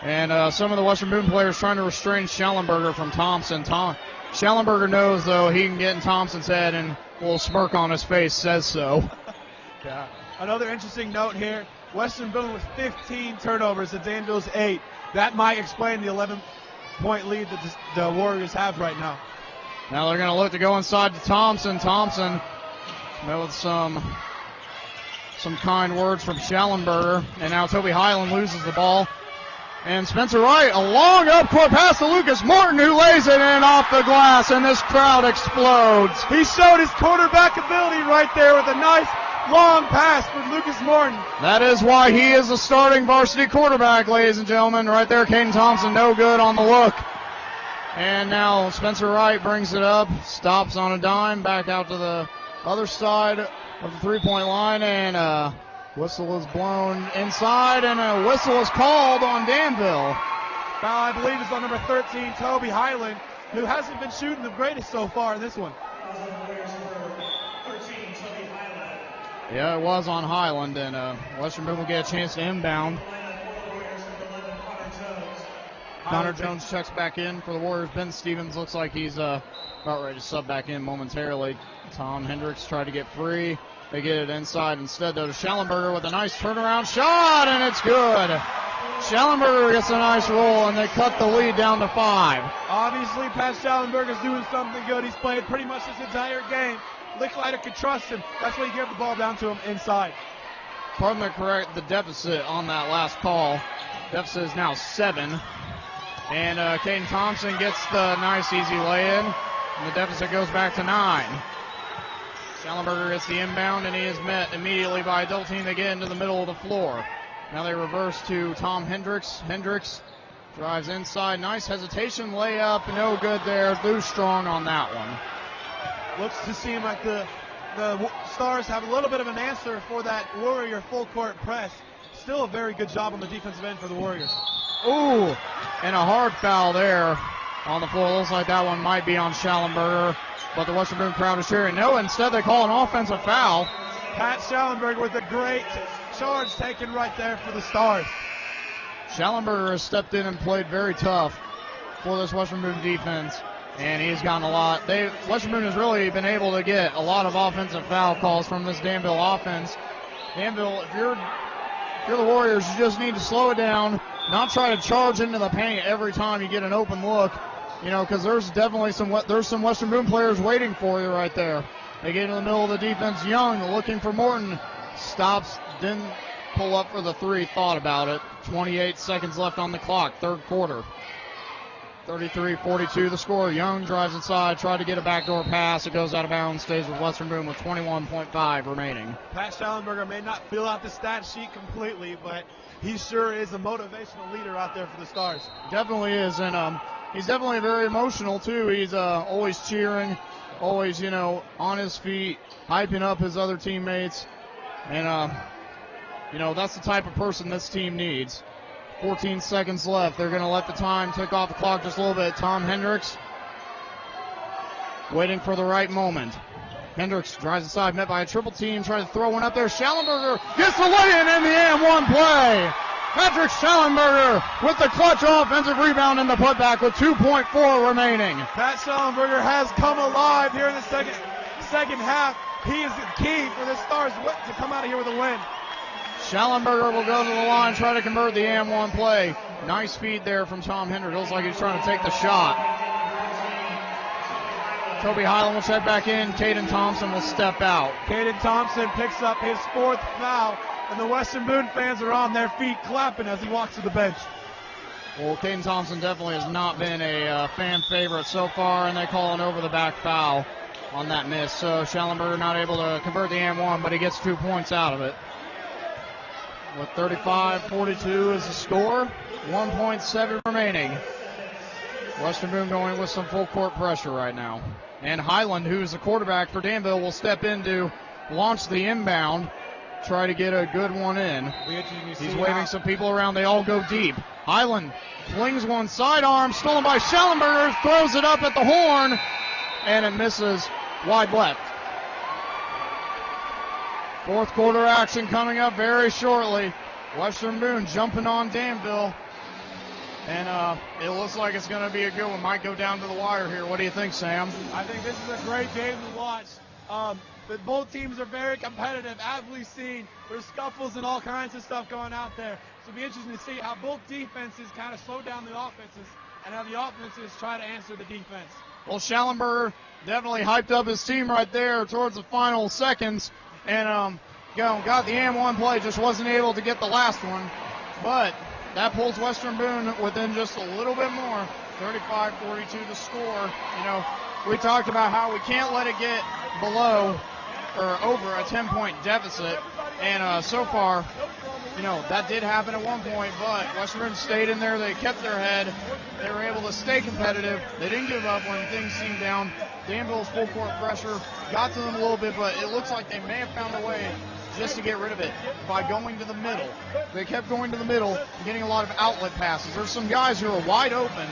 And some of the Western Boone players trying to restrain Schallenberger from Thompson. Schallenberger knows, though, he can get in Thompson's head, and a little smirk on his face says so. Yeah. Another interesting note here, Western Boone with 15 turnovers at Danville's 8. That might explain the 11-point lead that the Warriors have right now. Now they're going to look to go inside to Thompson. Thompson met with some kind words from Schallenberger. And now Toby Highland loses the ball. And Spencer Wright, a long up-court pass to Lucas Morton, who lays it in off the glass, and this crowd explodes. He showed his quarterback ability right there with a nice long pass for Lucas Morton. That is why he is a starting varsity quarterback, ladies and gentlemen. Right there, Caden Thompson, no good on the look. And now Spencer Wright brings it up, stops on a dime, back out to the other side of the three-point line, and whistle is blown inside, and a whistle is called on Danville. Foul, I believe, is on number 13, Toby Highland, who hasn't been shooting the greatest so far in this one. Yeah, it was on Highland, and Western Boone will get a chance to inbound. Connor Jones checks back in for the Warriors. Ben Stevens looks like he's about ready to sub back in momentarily. Tom Hendricks tried to get free. They get it inside instead, though, to Schellenberger with a nice turnaround shot, and it's good. Schellenberger gets a nice roll, and they cut the lead down to 5. Obviously, Pat Schellenberger's doing something good. He's played pretty much this entire game. Licklider could trust him. That's why you give the ball down to him inside. Pardon the deficit on that last call. Deficit is now 7. And Caden Thompson gets the nice, easy lay-in, and the deficit goes back to 9. Schellenberger gets the inbound, and he is met immediately by a double team. They get into the middle of the floor. Now they reverse to Tom Hendricks. Hendricks drives inside. Nice hesitation layup. No good there. Lou Strong on that one. Looks to seem like the Stars have a little bit of an answer for that Warrior full court press. Still a very good job on the defensive end for the Warriors. Ooh, and a hard foul there on the floor. Looks like that one might be on Schellenberger, but the Western Boone crowd is cheering. No, instead they call an offensive foul. Pat Schellenberger with a great charge taken right there for the Stars. Schellenberger has stepped in and played very tough for this Western Boone defense, and he's gotten a lot. Western Boone has really been able to get a lot of offensive foul calls from this Danville offense. Danville, if you're the Warriors, you just need to slow it down, not try to charge into the paint every time you get an open look, because there's definitely some Western Boone players waiting for you right there. They get in the middle of the defense. Young looking for Morton. Stops, didn't pull up for the 3, thought about it. 28 seconds left on the clock, third quarter. 33-42 the score. Young drives inside, tried to get a backdoor pass. It goes out of bounds, stays with Western Boone with 21.5 remaining. Pat Schellenberger may not fill out the stat sheet completely, but he sure is a motivational leader out there for the Stars. Definitely is, and he's definitely very emotional, too. He's always cheering, always, on his feet, hyping up his other teammates. And, that's the type of person this team needs. 14 seconds left. They're going to let the time tick off the clock just a little bit. Tom Hendricks waiting for the right moment. Hendricks drives aside, met by a triple team, trying to throw one up there. Schellenberger gets the lay-in in the and 1 play. Patrick Schellenberger with the clutch offensive rebound and the putback with 2.4 remaining. Pat Schellenberger has come alive here in the second half. He is the key for the Stars to come out of here with a win. Schellenberger will go to the line, try to convert the and 1 play. Nice feed there from Tom Hendricks. Looks like he's trying to take the shot. Toby Highland will check back in. Caden Thompson will step out. Caden Thompson picks up his 4th foul, and the Western Boone fans are on their feet clapping as he walks to the bench. Well, Caden Thompson definitely has not been a fan favorite so far, and they call an over-the-back foul on that miss. So Schellenberger not able to convert the and 1, but he gets 2 points out of it. With 35-42 is the score. 1.7 remaining. Western Boone going with some full court pressure right now. And Highland, who's the quarterback for Danville, will step in to launch the inbound. Try to get a good one in. He's waving some people around. They all go deep. Highland flings one sidearm, stolen by Schellenberger, throws it up at the horn, and it misses wide left. Fourth quarter action coming up very shortly. Western Boone jumping on Danville. And it looks like it's going to be a good one. Might go down to the wire here. What do you think, Sam? I think this is a great game to watch. Both teams are very competitive, as we've seen. There's scuffles and all kinds of stuff going out there. So it'll be interesting to see how both defenses kind of slow down the offenses and how the offenses try to answer the defense. Well, Schellenberger definitely hyped up his team right there towards the final seconds. And got the and 1 play, just wasn't able to get the last one. But that pulls Western Boone within just a little bit more. 35-42 to score. We talked about how we can't let it get below or over a 10-point deficit. And so far, that did happen at one point, but Western Boone stayed in there. They kept their head. They were able to stay competitive. They didn't give up when things seemed down. Danville's full court pressure got to them a little bit, but it looks like they may have found a way just to get rid of it by going to the middle. They kept going to the middle and getting a lot of outlet passes. There's some guys who are wide open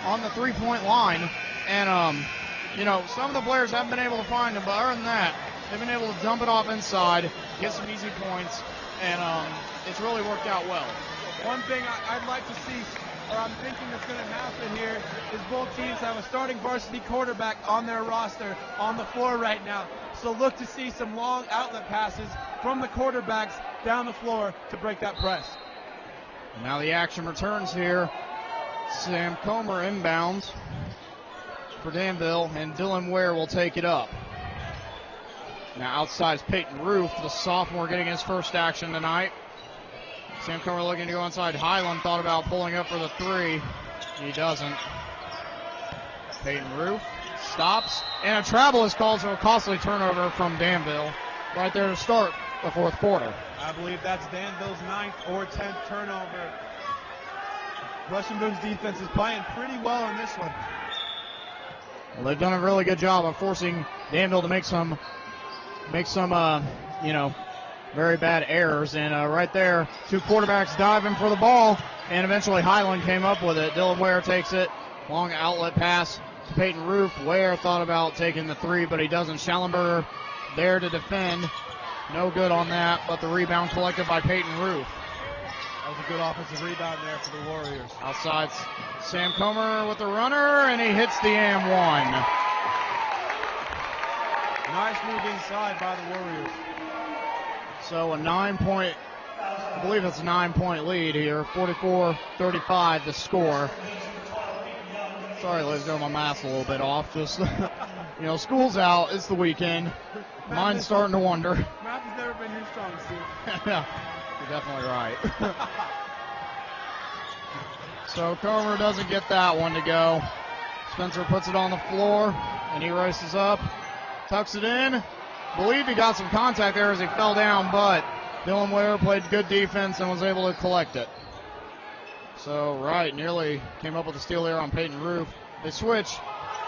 on the three-point line, and, some of the players haven't been able to find them, but other than that, they've been able to dump it off inside, get some easy points, and it's really worked out well. One thing I'd like to see or I'm thinking that's going to happen here, is both teams have a starting varsity quarterback on their roster on the floor right now. So look to see some long outlet passes from the quarterbacks down the floor to break that press. Now the action returns here. Sam Comer inbounds for Danville, and Dylan Ware will take it up. Now outside is Peyton Roof, the sophomore, getting his first action tonight. Sam Comer looking to go inside. Highland thought about pulling up for the three. He doesn't. Peyton Roof stops, and a travel is called, so a costly turnover from Danville right there to start the fourth quarter. I believe that's Danville's 9th or 10th turnover. Western Boone's defense is playing pretty well in this one. Well, they've done a really good job of forcing Danville to make some very bad errors. And right there, two quarterbacks diving for the ball, and eventually Highland came up with it. Dylan Ware takes it. Long outlet pass to Peyton Roof. Ware thought about taking the three, but he doesn't. Schallenberger there to defend. No good on that, but the rebound collected by Peyton Roof. That was a good offensive rebound there for the Warriors. Outside, Sam Comer with the runner, and he hits the and one. Nice move inside by the Warriors. So a 9-point, I believe it's a 9-point lead here. 44-35 the score. Sorry, ladies and gentlemen, my math's a little bit off. Just, school's out. It's the weekend. Mine's starting to wonder. Math has never been your strong suit. Yeah, you're definitely right. So Comer doesn't get that one to go. Spencer puts it on the floor, and he races up, tucks it in. Believe he got some contact there as he fell down, but Dylan Ware played good defense and was able to collect it. So Wright nearly came up with a steal there on Peyton Roof. They switch,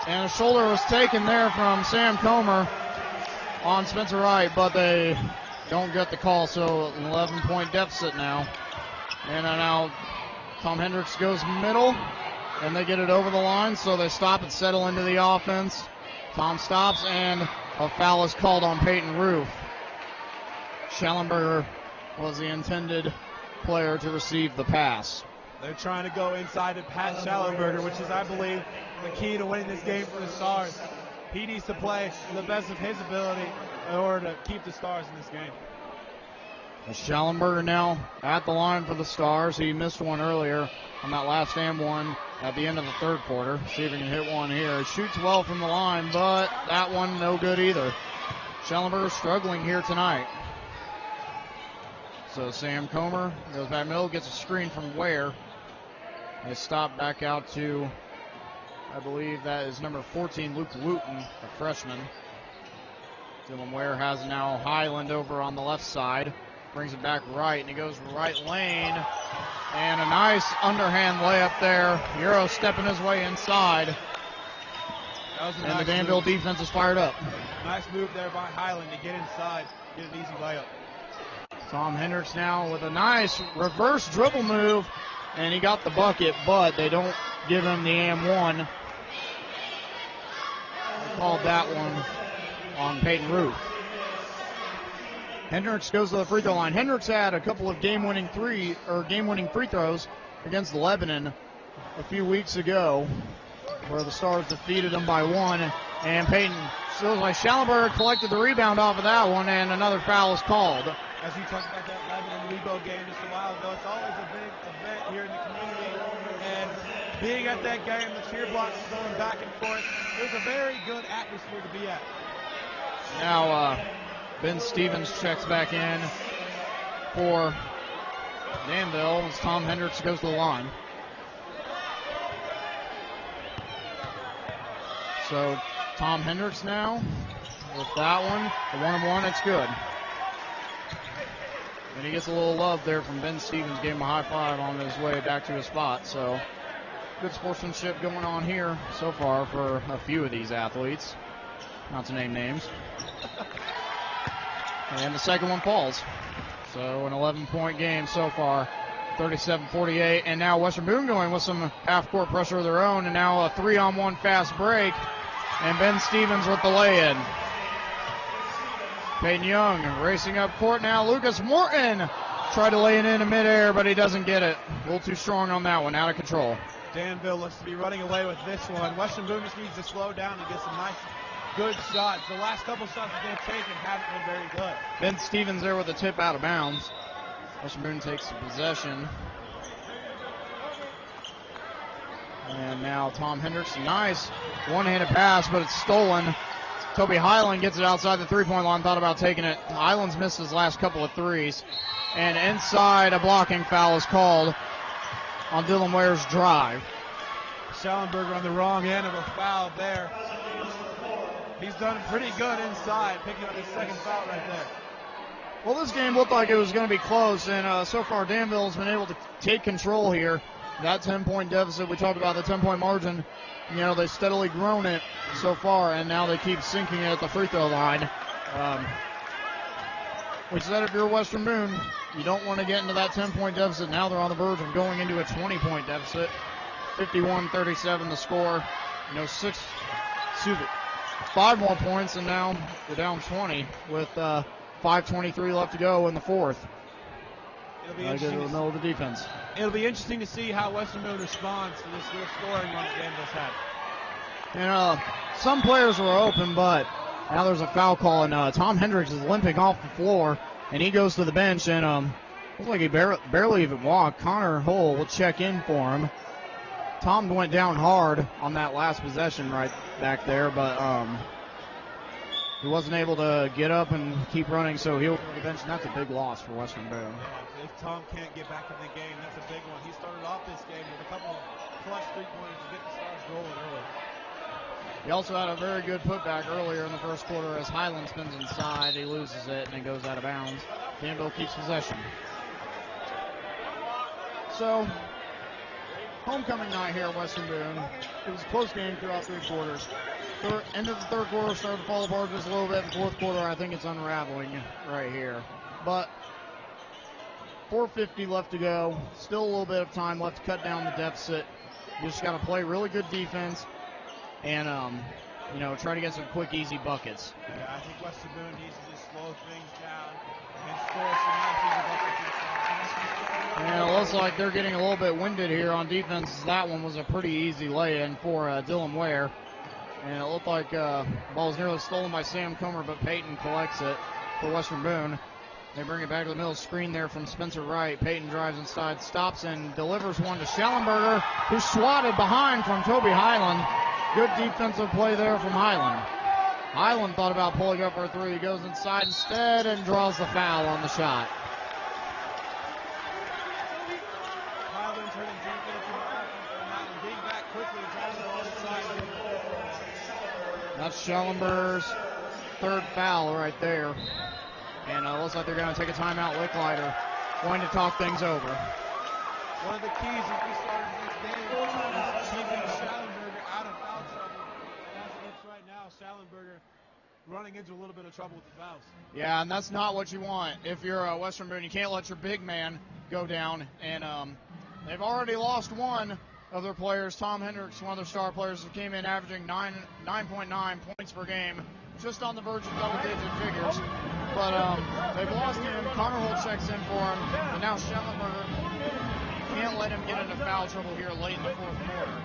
and a shoulder was taken there from Sam Comer on Spencer Wright, but they don't get the call, so an 11-point deficit now. And now Tom Hendricks goes middle, and they get it over the line, so they stop and settle into the offense. Tom stops, and a foul is called on Peyton Roof. Schallenberger was the intended player to receive the pass. They're trying to go inside and pass Schallenberger, which is, I believe, the key to winning this game for the Stars. He needs to play to the best of his ability in order to keep the Stars in this game. Schallenberger now at the line for the Stars. He missed one earlier on that last and one at the end of the third quarter. See if he can hit one here. He shoots well from the line, but that one no good either. Schallenberger struggling here tonight. So Sam Comer goes back middle, gets a screen from Ware. They stop back out to, I believe that is number 14, Luke Wooten, a freshman. Dylan Ware has now Highland over on the left side. Brings it back right, and he goes right lane. And a nice underhand layup there. Euro stepping his way inside. And nice the Danville defense is fired up. Nice move there by Highland to get inside, get an easy layup. Tom Hendricks now with a nice reverse dribble move, and he got the bucket, but they don't give him the and one. They called that one on Peyton Roof. Hendricks goes to the free throw line. Hendricks had a couple of game-winning free throws against Lebanon a few weeks ago, where the Stars defeated them by one. And Peyton shows like Schallenberger collected the rebound off of that one, and another foul is called. As we talked about that Lebanon-Lebo game just a while ago, it's always a big event here in the community. And being at that game, the cheer blocks going back and forth, it was a very good atmosphere to be at. Now, Ben Stevens checks back in for Danville as Tom Hendricks goes to the line. So Tom Hendricks now with that one, the 1-on-1, it's good. And he gets a little love there from Ben Stevens, gave him a high five on his way back to his spot. So good sportsmanship going on here so far for a few of these athletes, not to name names. And the second one falls. So an 11-point game so far, 37-48. And now Western Boone going with some half-court pressure of their own. And now a 3-on-1 fast break. And Ben Stevens with the lay-in. Peyton Young racing up court now. Lucas Morton tried to lay it in midair, but he doesn't get it. A little too strong on that one, out of control. Danville looks to be running away with this one. Western Boone just needs to slow down and get some nice, good shots. The last couple shots that they've taken haven't been very good. Ben Stevens there with a tip out of bounds. Western Boone takes the possession. And now Tom Hendricks, nice one-handed pass, but it's stolen. Toby Highland gets it outside the three-point line, thought about taking it. Highland's missed his last couple of threes. And inside, a blocking foul is called on Dylan Ware's drive. Schallenberger on the wrong end of a foul there. He's done pretty good inside, picking up his second foul right there. Well, this game looked like it was going to be close, and so far Danville has been able to take control here. That 10-point deficit, we talked about the 10-point margin. You know, they've steadily grown it so far, and now they keep sinking it at the free throw line. We said if you're Western Boone, you don't want to get into that 10-point deficit. Now they're on the verge of going into a 20-point deficit. 51-37 the score. You know, 5 more points, and now they're down 20 with 5:23 left to go in the fourth. It'll be Get in the middle of the defense. It'll be interesting to see how Western Boone responds to this little scoring run Danville's had. And some players were open, but now there's a foul call, and Tom Hendricks is limping off the floor, and he goes to the bench, and looks like he barely even walked. Connor Hull will check in for him. Tom went down hard on that last possession right back there, but he wasn't able to get up and keep running, so he'll go to the bench, and that's a big loss for Western Boone. Yeah, if Tom can't get back in the game, that's a big one. He started off this game with a couple of clutch three-pointers to get the Stars rolling early. He also had a very good putback earlier in the first quarter as Highland spins inside. He loses it, and it goes out of bounds. Danville keeps possession. So, homecoming night here at Western Boone. It was a close game throughout 3 quarters. End of the third quarter started to fall apart just a little bit. In the fourth quarter, I think it's unraveling right here. But 4:50 left to go. Still a little bit of time left to cut down the deficit. You just got to play really good defense and, you know, try to get some quick, easy buckets. Yeah, I think Western Boone needs to just slow things down and score some nice easy buckets. And it looks like they're getting a little bit winded here on defense. That one was a pretty easy lay-in for Dylan Ware. And it looked like the ball was nearly stolen by Sam Comer, but Peyton collects it for Western Boone. They bring it back to the middle screen there from Spencer Wright. Peyton drives inside, stops, and delivers one to Schallenberger, who's swatted behind from Toby Highland. Good defensive play there from Highland. Highland thought about pulling up for a three. He goes inside instead and draws the foul on the shot. Highland turning deep into the offense and not being back quickly, driving the other side. That's Schallenberger's third foul right there. And it looks like they're going to take a timeout. Licklider going to talk things over. One of the keys as we started this game is keeping Schallenberger out of foul trouble. And as it looks right now, Schallenberger running into a little bit of trouble with the fouls. Yeah, and that's not what you want. If you're a Western Boone, you can't let your big man go down. And they've already lost one of their players. Tom Hendricks, one of their star players, who came in averaging 9.9 points per game, just on the verge of double-digit figures. But they've lost him. Connor Holt checks in for him. And now Schallenberger, can't let him get into foul trouble here late in the fourth quarter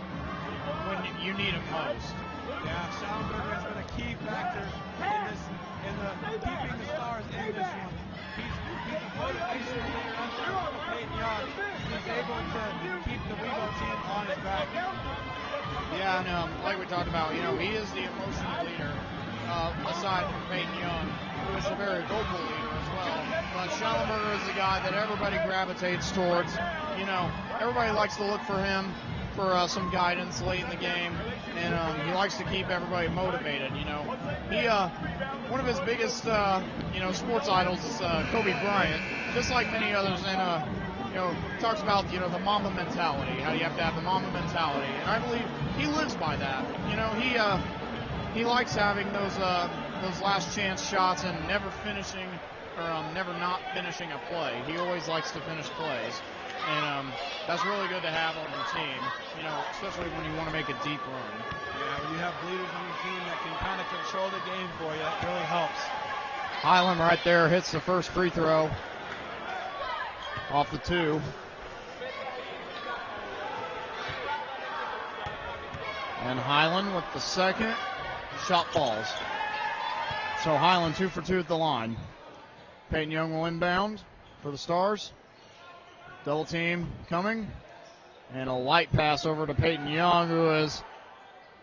when you need him most. Yeah, Schallenberger has been a key factor in keeping the Stars in this one. He's a motivation leader out there for Peyton Young. He's able to keep the Weebo team on his back. Yeah, and like we talked about, you know, he is the emotional leader, aside from Peyton Young, who is a very vocal leader as well. But Schallenberger is the guy that everybody gravitates towards. You know, everybody likes to look for him for some guidance late in the game, and he likes to keep everybody motivated. You know, he one of his biggest sports idols is Kobe Bryant, just like many others, and you know, talks about, you know, the Mamba mentality, how you have to have the Mamba mentality, and I believe he lives by that. You know, he likes having those last chance shots and never finishing or never not finishing a play. He always likes to finish plays. And that's really good to have on your team, you know, especially when you want to make a deep run. Yeah, when you have leaders on your team that can kind of control the game for you, that really helps. Highland right there hits the first free throw. off the 2. And Highland with the second. Shot falls. So Highland 2 for 2 at the line. Peyton Young will inbound for the Stars. Double team coming. And a light pass over to Peyton Young, who is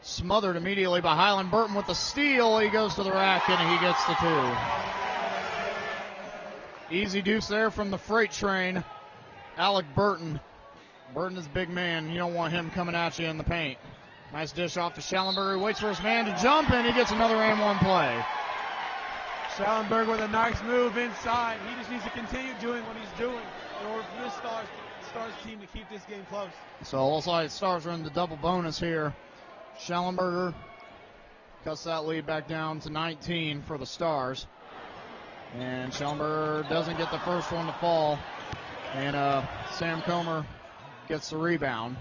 smothered immediately by Highland. Burton with the steal. He goes to the rack and he gets the 2. Easy deuce there from the freight train. Alec Burton. Burton is a big man. You don't want him coming at you in the paint. Nice dish off to Schallenberger. He waits for his man to jump, and he gets another and 1 play. Schallenberger with a nice move inside. He just needs to continue doing what he's doing in order for this Stars team to keep this game close. So it looks like Stars are in the double bonus here. Schallenberger cuts that lead back down to 19 for the Stars. And Schallenberger doesn't get the first one to fall. And Sam Comer gets the rebound.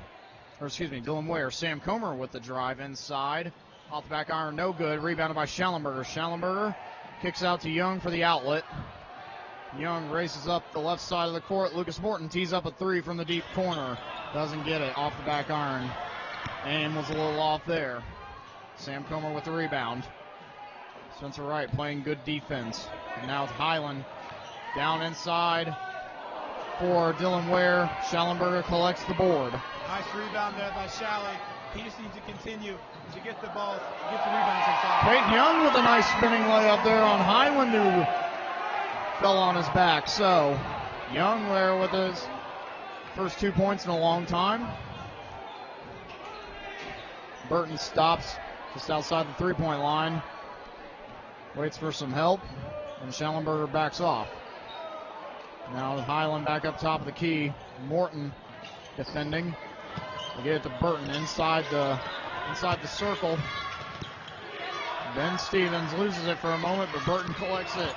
Or excuse me, Dylan Ware. Sam Comer with the drive inside. Off the back iron, no good. Rebounded by Schallenberger. Schallenberger kicks out to Young for the outlet. Young races up the left side of the court. Lucas Morton tees up a 3 from the deep corner. Doesn't get it. Off the back iron. And was a little off there. Sam Comer with the rebound. Spencer Wright playing good defense. And now it's Highland down inside for Dylan Ware. Schallenberger collects the board. Nice rebound there by Shalley. He just needs to continue to get the ball, get the rebounds inside. Peyton Young with a nice spinning layup there on Highland, who fell on his back. So Young there with his first 2 points in a long time. Burton stops just outside the 3-point line. Waits for some help, and Schallenberger backs off. Now Highland back up top of the key. Morton defending. They get it to Burton inside the circle. Ben Stevens loses it for a moment, but Burton collects it.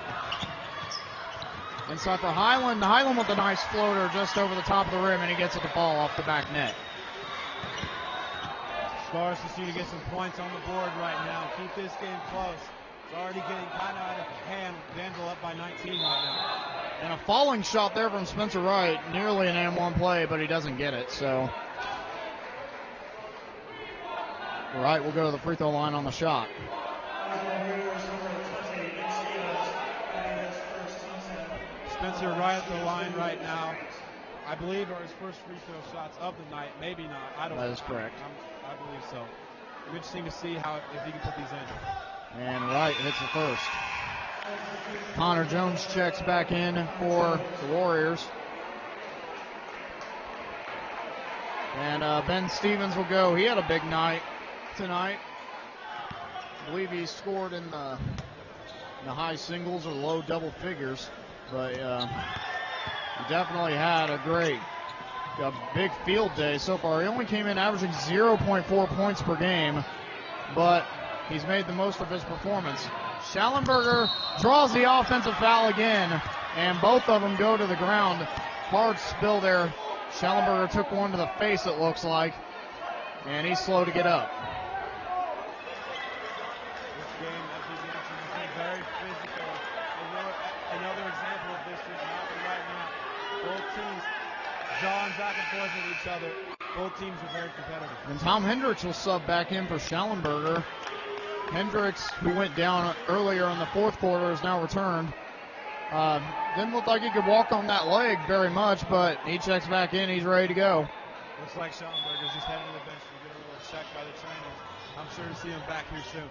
Inside for Highland. Highland with a nice floater just over the top of the rim, and he gets it to fall off the back net. Stars just need to get some points on the board right now. Keep this game close. It's already getting kind of out of hand. Danville up by 19 right now. And a falling shot there from Spencer Wright. Nearly an and 1 play, but he doesn't get it. So Wright will go to the free throw line on the shot. Spencer Wright at the line right now. I believe are his first free throw shots of the night. Maybe not. I don't know. That is correct. I believe so. Interesting to see if he can put these in. And Wright hits the first. Connor Jones checks back in for the Warriors. And Ben Stevens will go. He had a big night tonight. I believe he scored in the high singles or low double figures. But he definitely had a big field day so far. He only came in averaging 0.4 points per game, but he's made the most of his performance. Schallenberger draws the offensive foul again, and both of them go to the ground. Hard spill there. Schallenberger took one to the face, it looks like, and he's slow to get up. This game, as you mentioned, has been very physical. Another example of this is happening right now. Both teams jawing back and forth with each other. Both teams are very competitive. And Tom Hendricks will sub back in for Schallenberger. Hendricks, who went down earlier in the fourth quarter, is now returned. Didn't look like he could walk on that leg very much, but he checks back in. He's ready to go. Looks like Schallenberger's just heading to the bench to get a little check by the trainers. I'm sure to see him back here soon.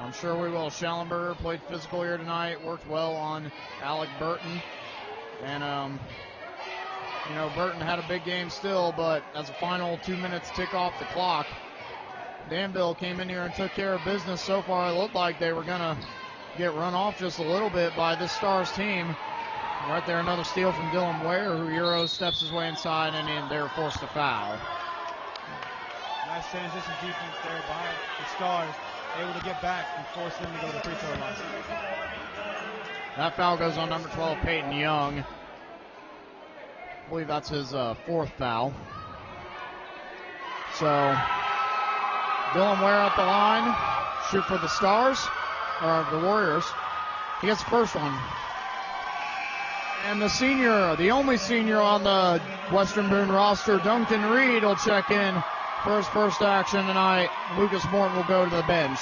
I'm sure we will. Schallenberger played physical here tonight, worked well on Alec Burton. And, Burton had a big game still, but as the final 2 minutes tick off the clock, Danville came in here and took care of business. So far, it looked like they were going to get run off just a little bit by this Stars team. Right there, another steal from Dylan Ware, who Euro steps his way inside, and they're forced to foul. Nice transition defense there by the Stars. Able to get back and force them to go to the free throw line. That foul goes on number 12, Peyton Young. I believe that's his fourth foul. So, Dylan Ware at the line. Shoot for the Stars, or the Warriors. He gets the first one. And the senior, the only senior on the Western Boone roster, Duncan Reed, will check in for his first action tonight. Lucas Morton will go to the bench.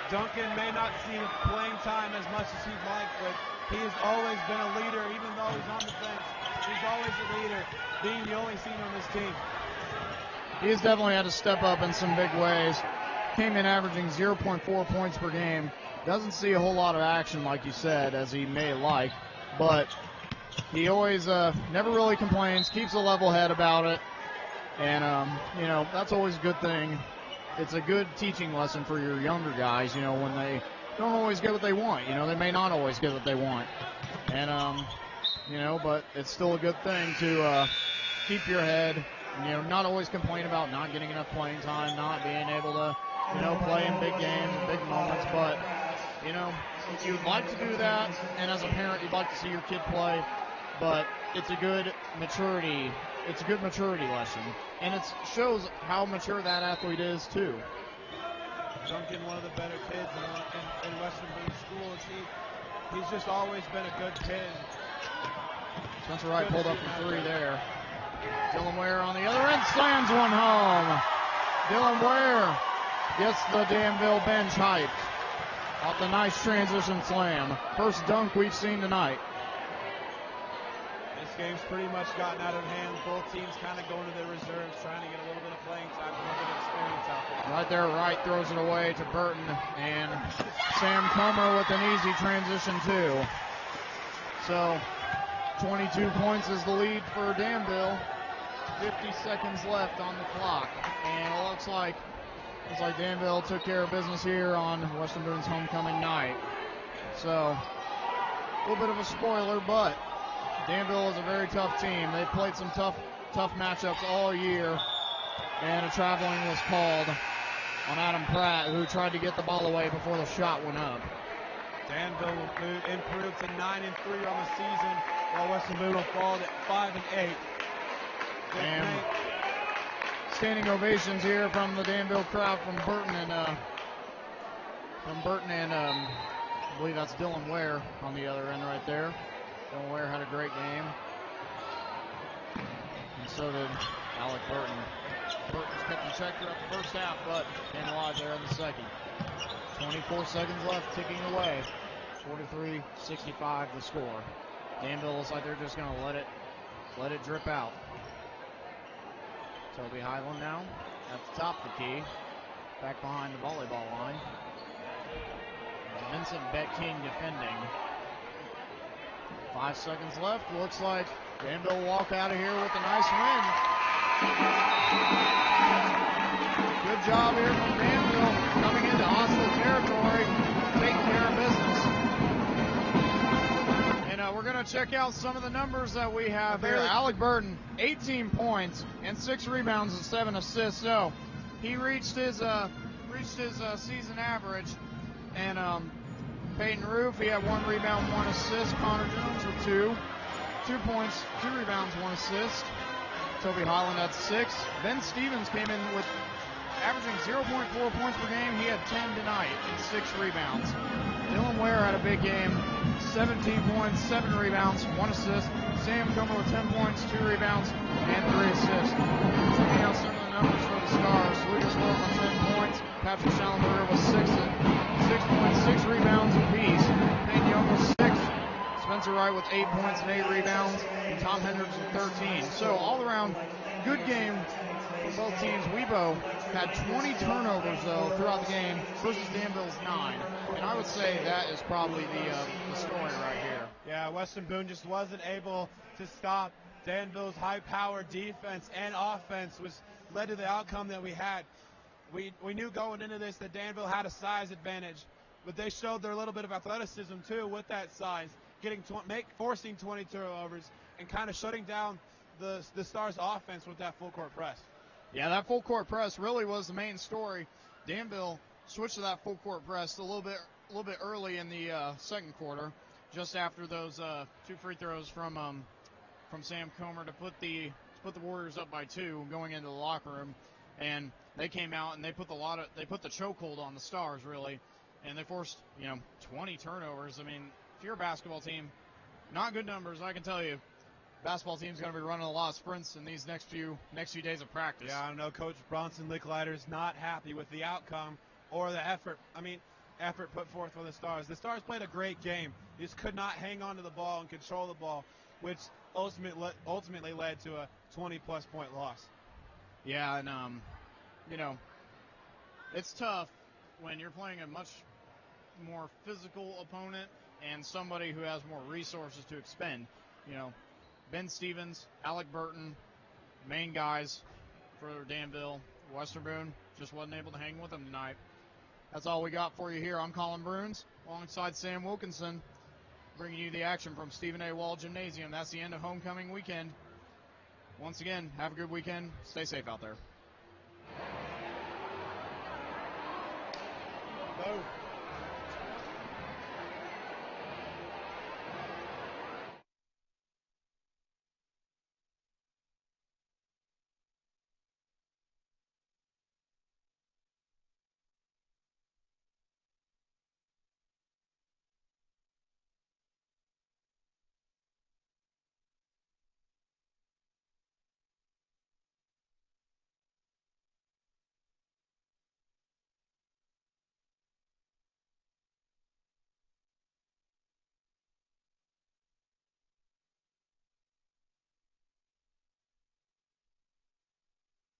Duncan may not see playing time as much as he'd like, but he has always been a leader, even though he's on the bench. He's always a leader, being the only senior on this team. He's definitely had to step up in some big ways. Came in averaging 0.4 points per game. Doesn't see a whole lot of action, like you said, as he may like, but he always never really complains, keeps a level head about it, and, you know, that's always a good thing. It's a good teaching lesson for your younger guys, you know, when they don't always get what they want. You know, they may not always get what they want. And, you know, but it's still a good thing to keep your head, you know, not always complain about not getting enough playing time, not being able to, you know, play in big games and big moments. But, you know, you'd like to do that, and as a parent, you'd like to see your kid play. But it's a good maturity. It's a good maturity lesson, and it shows how mature that athlete is too. Duncan, one of the better kids in Western Boone schools. He's just always been a good kid. Spencer Wright pulled up from three there. Dylan Ware on the other end slams one home. Dylan Ware gets the Danville bench hyped off the nice transition slam. First dunk we've seen tonight. This game's pretty much gotten out of hand. Both teams kind of going to their reserves, trying to get a little bit of playing time, a little bit of experience out there. Right there, Wright throws it away to Burton, and Sam Comer with an easy transition too. So 22 points is the lead for Danville. 50 seconds left on the clock, and it looks like Danville took care of business here on Western Boone's homecoming night. So a little bit of a spoiler, but Danville is a very tough team. They played some tough matchups all year, and a traveling was called on Adam Pratt, who tried to get the ball away before the shot went up. Danville will improve to 9-3 on the season, while Western Boone will fall to 5-8. And standing ovations here from the Danville crowd from Burton and I believe that's Dylan Ware on the other end right there. Dylan Ware had a great game, and so did Alec Burton. Burton's kept in check throughout the first half, but came alive there in the second. 24 seconds left, ticking away. 43-65 the score. Danville looks like they're just going to let it drip out. Toby Highland now at the top of the key, back behind the volleyball line. Vincent Beck-King defending. 5 seconds left. Looks like Danville will walk out of here with a nice win. Good job here from Danville coming into hostile territory, taking care of business. And we're going to check out some of the numbers that we have here. Alec Burton, 18 points and 6 rebounds and 7 assists. So he reached his season average. And Peyton Roof, he had 1 rebound, 1 assist. Connor Jones with 2 points, 2 rebounds, 1 assist. Toby Highland had 6. Ben Stevens came in with averaging 0.4 points per game. He had 10 tonight and 6 rebounds. Dylan Ware had a big game, 17 points, 7 rebounds, 1 assist. Sam Comer with 10 points, 2 rebounds, and 3 assists. Checking out some of the numbers for the Stars. Lucas Morton with 10 points. Patrick Schallenberger with 6 points, 6 rebounds apiece. Payne Young with 6. Spencer Wright with 8 points and 8 rebounds. And Tom Hendricks with 13. So all around, good game for both teams. Webo had 20 turnovers, though, throughout the game versus Danville's 9. And I would say that is probably the story right here. Yeah, Western Boone just wasn't able to stop Danville's high-powered defense and offense, which led to the outcome that we had. We knew going into this that Danville had a size advantage, but they showed their little bit of athleticism, too, with that size, forcing 20 turnovers and kind of shutting down the Stars' offense with that full-court press. Yeah, that full-court press really was the main story. Danville switched to that full-court press a little bit early in the second quarter, just after those 2 free throws from Sam Comer to put the Warriors up by 2 going into the locker room, and they came out and they put the chokehold on the Stars really, and they forced 20 turnovers. I mean, if you're a basketball team, Not good numbers, I can tell you. Basketball team's going to be running a lot of sprints in these next few days of practice. Yeah, I know Coach Bronson Licklider is not happy with the outcome or the effort. Effort put forth for the Stars. The Stars played a great game. They just could not hang on to the ball and control the ball, which ultimately led to a 20-plus point loss. Yeah, and it's tough when you're playing a much more physical opponent and somebody who has more resources to expend. Ben Stevens, Alec Burton, main guys for Danville. Western Boone just wasn't able to hang with them tonight. That's all we got for you here. I'm Colin Bruns alongside Sam Wilkinson, bringing you the action from Stephen A. Wall Gymnasium. That's the end of homecoming weekend. Once again, have a good weekend. Stay safe out there. Boom.